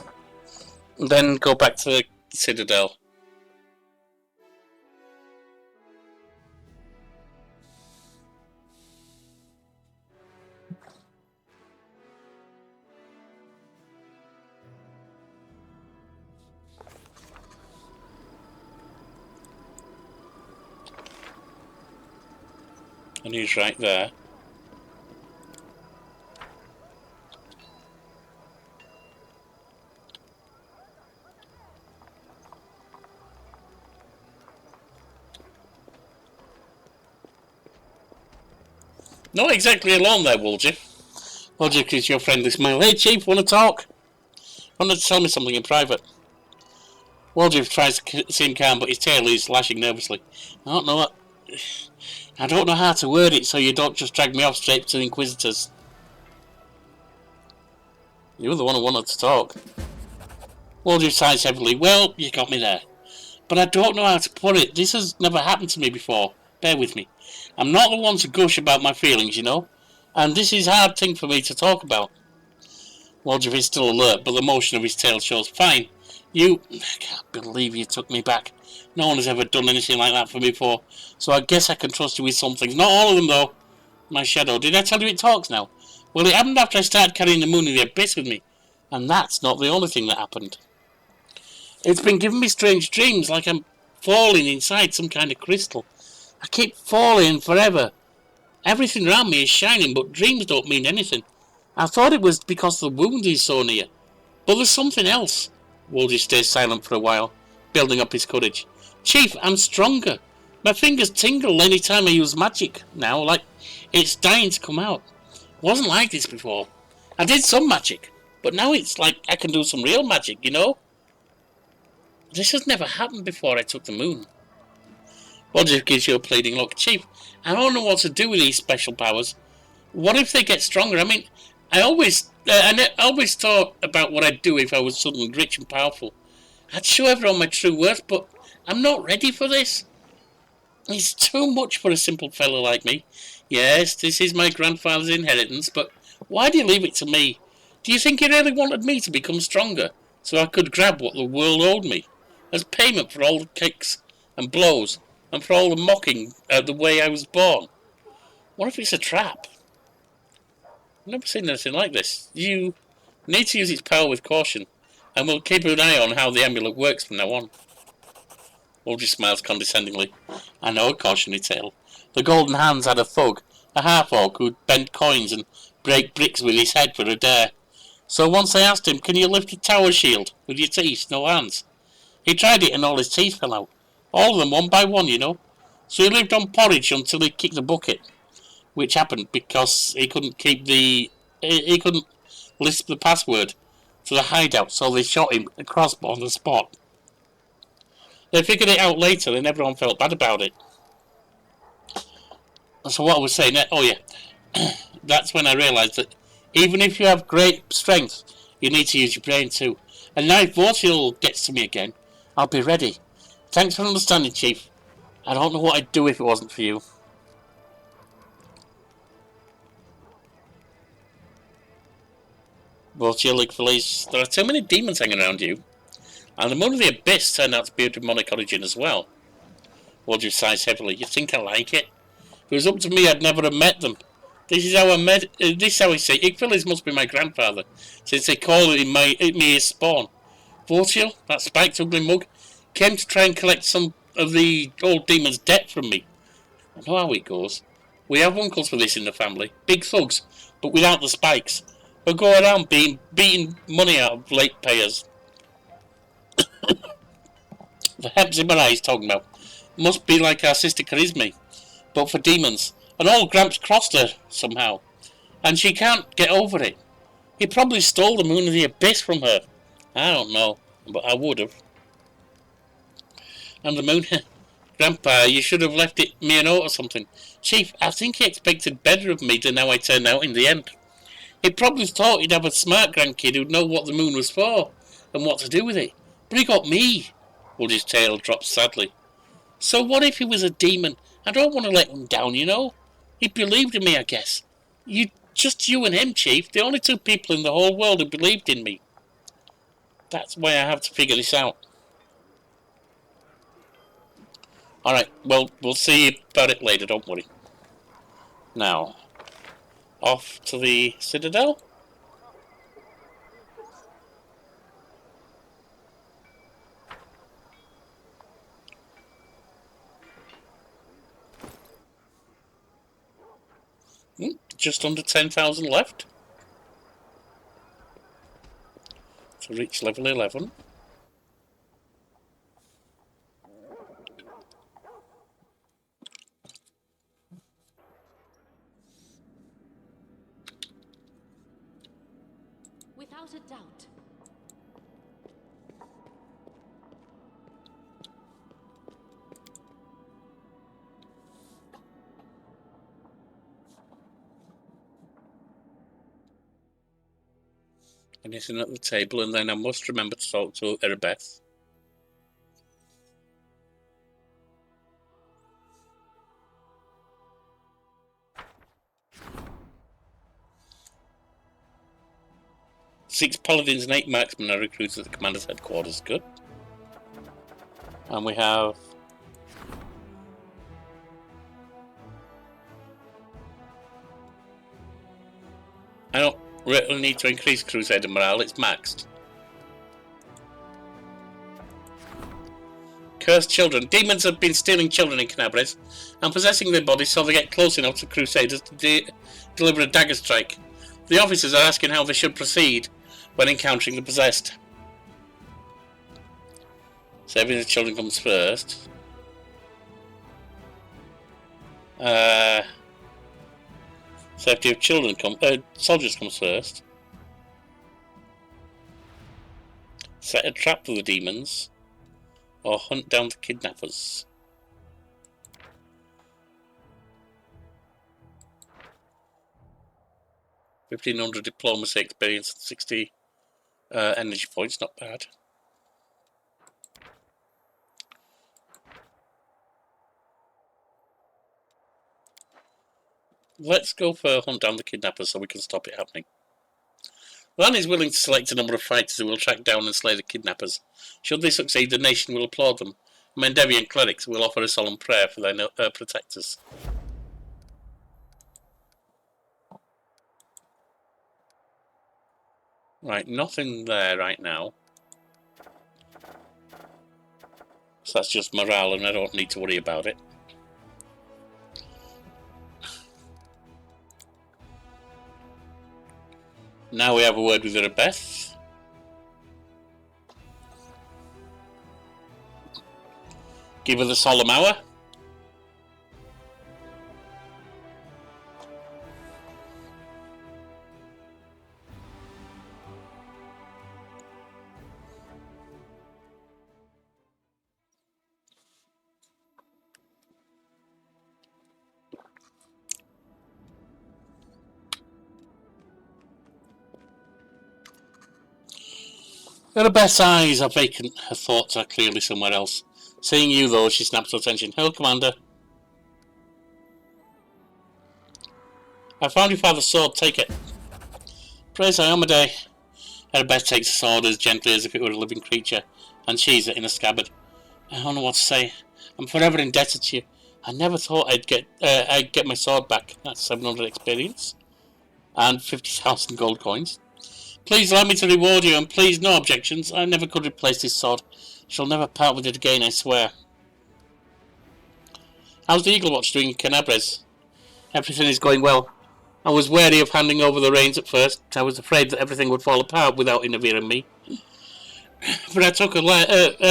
A: then go back to the Citadel. And he's right there. Not exactly alone there, Woljif. Woljif is your friendly smile. Hey, Chief, want to talk? Want to tell me something in private? Woljif tries to seem calm, but his tail is lashing nervously. I don't know how to word it so you don't just drag me off straight to the Inquisitors. You were the one who wanted to talk. Woljif sighs heavily. Well, you got me there. But I don't know how to put it. This has never happened to me before. Bear with me. I'm not the one to gush about my feelings, you know. And this is a hard thing for me to talk about. Woljif is still alert, but the motion of his tail shows. Fine. I can't believe you took me back. No one has ever done anything like that for me before. So I guess I can trust you with some things. Not all of them, though. My shadow. Did I tell you it talks now? Well, it happened after I started carrying the moon in the abyss with me. And that's not the only thing that happened. It's been giving me strange dreams, like I'm falling inside some kind of crystal. I keep falling forever. Everything around me is shining, but dreams don't mean anything. I thought it was because the wound is so near. But there's something else. Woljif stays silent for a while, building up his courage. Chief, I'm stronger. My fingers tingle any time I use magic now, like it's dying to come out. It wasn't like this before. I did some magic, but now it's like I can do some real magic, you know? This has never happened before I took the moon. Woljif gives you a pleading look. Chief, I don't know what to do with these special powers. What if they get stronger? I mean, I always thought about what I'd do if I was suddenly rich and powerful. I'd show everyone my true worth, but I'm not ready for this. It's too much for a simple fellow like me. Yes, this is my grandfather's inheritance, but why do you leave it to me? Do you think he really wanted me to become stronger, so I could grab what the world owed me, as payment for all the kicks and blows, and for all the mocking at the way I was born? What if it's a trap? I've never seen anything like this. You need to use its power with caution, and we'll keep an eye on how the amulet works from now on. Woljif smiles condescendingly. I know, cautionary tale. The Golden Hands had a thug, a half-orc who'd bend coins and break bricks with his head for a dare. So once I asked him, can you lift a tower shield with your teeth, no hands? He tried it and all his teeth fell out. All of them, one by one, you know. So he lived on porridge until he kicked the bucket, which happened because he couldn't lisp the password to the hideout, so they shot him a crossbow on the spot. They figured it out later and everyone felt bad about it. So what I was saying, oh yeah, that's when I realised that even if you have great strength, you need to use your brain too. And now if WOTR gets to me again, I'll be ready. Thanks for understanding, Chief. I don't know what I'd do if it wasn't for you. WOTR believes there are too many demons hanging around you. And the moon of the abyss turned out to be of demonic origin as well. Woljif sighs heavily. You think I like it? If it was up to me, I'd never have met them. This is how this is how he say. Ichthyllis must be my grandfather, since they call it me his spawn. Vortiel, that spiked ugly mug, came to try and collect some of the old demon's debt from me. I know how it goes. We have uncles for this in the family, big thugs, but without the spikes. They'll go around beating money out of late payers. The Hepzibah he's talking about must be like our sister Charisme, but for demons. And old Gramps crossed her somehow, and she can't get over it. He probably stole the moon of the abyss from her. I don't know, but I would have. And the moon, Grandpa, you should have left me a note or something. Chief, I think he expected better of me than how I turned out in the end. He probably thought he'd have a smart grandkid who'd know what the moon was for and what to do with it. But he got me. Woody's tail dropped sadly. So what if he was a demon? I don't want to let him down, you know. He believed in me, I guess. Just you and him, Chief. The only two people in the whole world who believed in me. That's why I have to figure this out. Alright, well, we'll see about it later, don't worry. Now, off to the Citadel. Just under 10,000 left to reach level 11.
F: Without a doubt.
A: Anything at the table, and then I must remember to talk to Erebeth. Six paladins and 8 marksmen are recruited at the commander's headquarters. Good. And we have... I don't really need to increase Crusader morale, it's maxed. Cursed children. Demons have been stealing children in Canabres and possessing their bodies so they get close enough to Crusaders to deliver a dagger strike. The officers are asking how they should proceed when encountering the possessed. Saving the children comes first. Safety of children soldiers comes first. Set a trap for the demons, or hunt down the kidnappers. $1,500 diplomacy experience and 60 energy points, not bad. Let's go for hunt down the kidnappers so we can stop it happening. Lan is willing to select a number of fighters who will track down and slay the kidnappers. Should they succeed, the nation will applaud them. Mendevian clerics will offer a solemn prayer for their protectors. Right, nothing there right now. So that's just morale and I don't need to worry about it. Now we have a word with Erebeth. Give her the solemn hour. Erebeth's eyes are vacant, her thoughts are clearly somewhere else. Seeing you, though, she snaps to attention. Hello, Commander. I found your father's sword, take it. Praise Iomedae. Erebeth takes the sword as gently as if it were a living creature, and sheathes it in a scabbard. I don't know what to say. I'm forever indebted to you. I never thought I'd get my sword back. That's 700 experience. And 50,000 gold coins. Please allow me to reward you, and please no objections. I never could replace this sword. Shall never part with it again, I swear. How's the Eagle Watch doing in Canabres? Everything is going well. I was wary of handing over the reins at first. I was afraid that everything would fall apart without interfering me. But I took a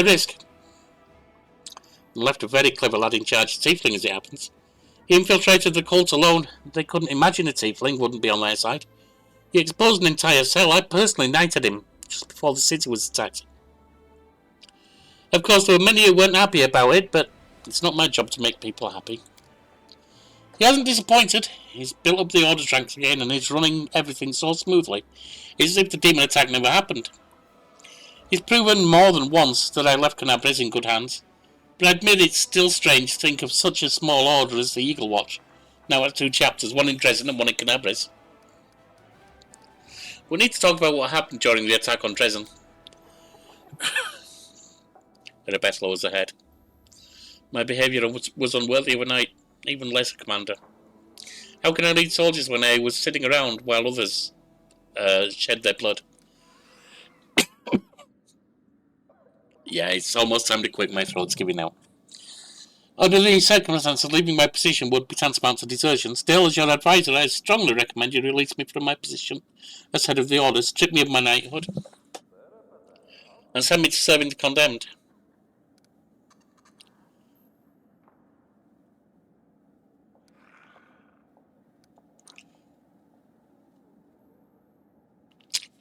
A: risk. And left a very clever lad in charge of Tiefling as it happens. He infiltrated the cult alone. They couldn't imagine a Tiefling wouldn't be on their side. He exposed an entire cell. I personally knighted him just before the city was attacked. Of course, there were many who weren't happy about it, but it's not my job to make people happy. He hasn't disappointed. He's built up the Order's ranks again, and he's running everything so smoothly. It's as if the demon attack never happened. He's proven more than once that I left Canabres in good hands, but I admit it's still strange to think of such a small order as the Eagle Watch. Now at 2 chapters, one in Dresden and one in Canabres. We need to talk about what happened during the attack on Dresden. Rebeth lowers her head. My behaviour was unworthy of a knight, even less a commander. How can I lead soldiers when I was sitting around while others shed their blood? Yeah, it's almost time to quit. My throat's giving out. Under these circumstances, leaving my position would be tantamount to desertion. Still, as your advisor, I strongly recommend you release me from my position as head of the Order, strip me of my knighthood, and send me to serving the condemned.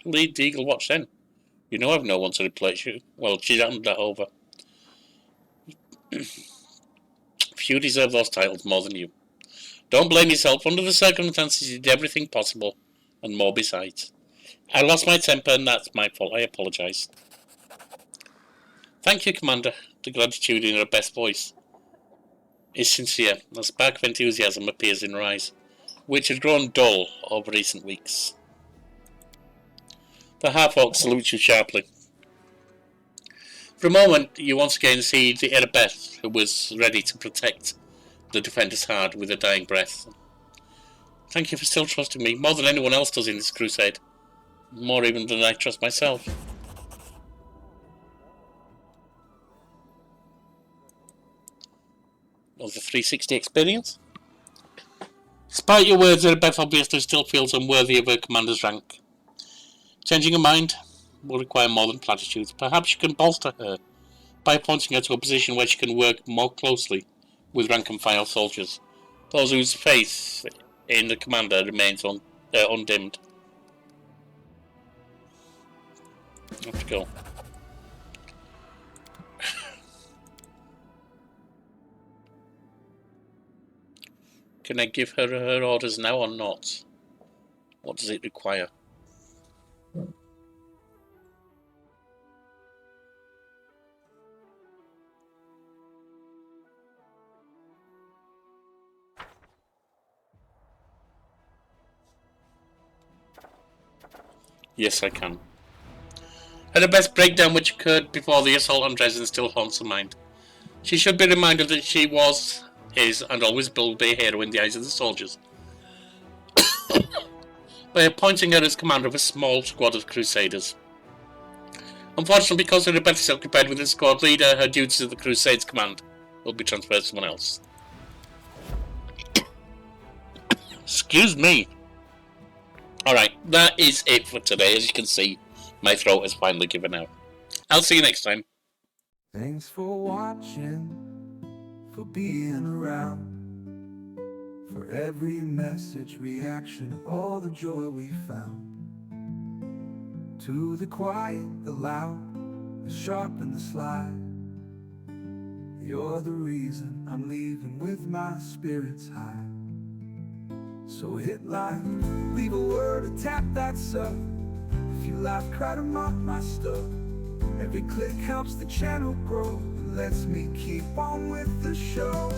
A: Lead the Eagle Watch then. You know I've no one to replace you. Well, she's handed that over. Few deserve those titles more than you. Don't blame yourself. Under the circumstances, you did everything possible, and more besides. I lost my temper, and that's my fault. I apologise. Thank you, Commander. The gratitude in her best voice is sincere. A spark of enthusiasm appears in her eyes, which had grown dull over recent weeks. The half-orc salutes you sharply. For a moment, you once again see the Erebeth, who was ready to protect the defender's heart with a dying breath. Thank you for still trusting me, more than anyone else does in this crusade. More even than I trust myself. Was the 360 experience? Despite your words, Erebeth obviously still feels unworthy of her commander's rank. Changing her mind will require more than platitudes. Perhaps you can bolster her by appointing her to a position where she can work more closely with rank-and-file soldiers, those whose faith in the commander remains undimmed. I have to go. Can I give her her orders now or not? What does it require? Yes, I can. At the best breakdown which occurred before the assault on Dresden still haunts her mind. She should be reminded that she was, is, and always will be a hero in the eyes of the soldiers. By appointing her as commander of a small squad of crusaders. Unfortunately, because Rebeth is occupied with the squad leader, her duties of the Crusades command will be transferred to someone else. Excuse me. Alright, that is it for today. As you can see, my throat has finally given out. I'll see you next time.
I: Thanks for watching, for being around, for every message, reaction, all the joy we found. To the quiet, the loud, the sharp and the sly, you're the reason I'm leaving with my spirits high. So hit like, leave a word or tap that sub. If you laugh, cry to mock my stuff. Every click helps the channel grow, lets me keep on with the show.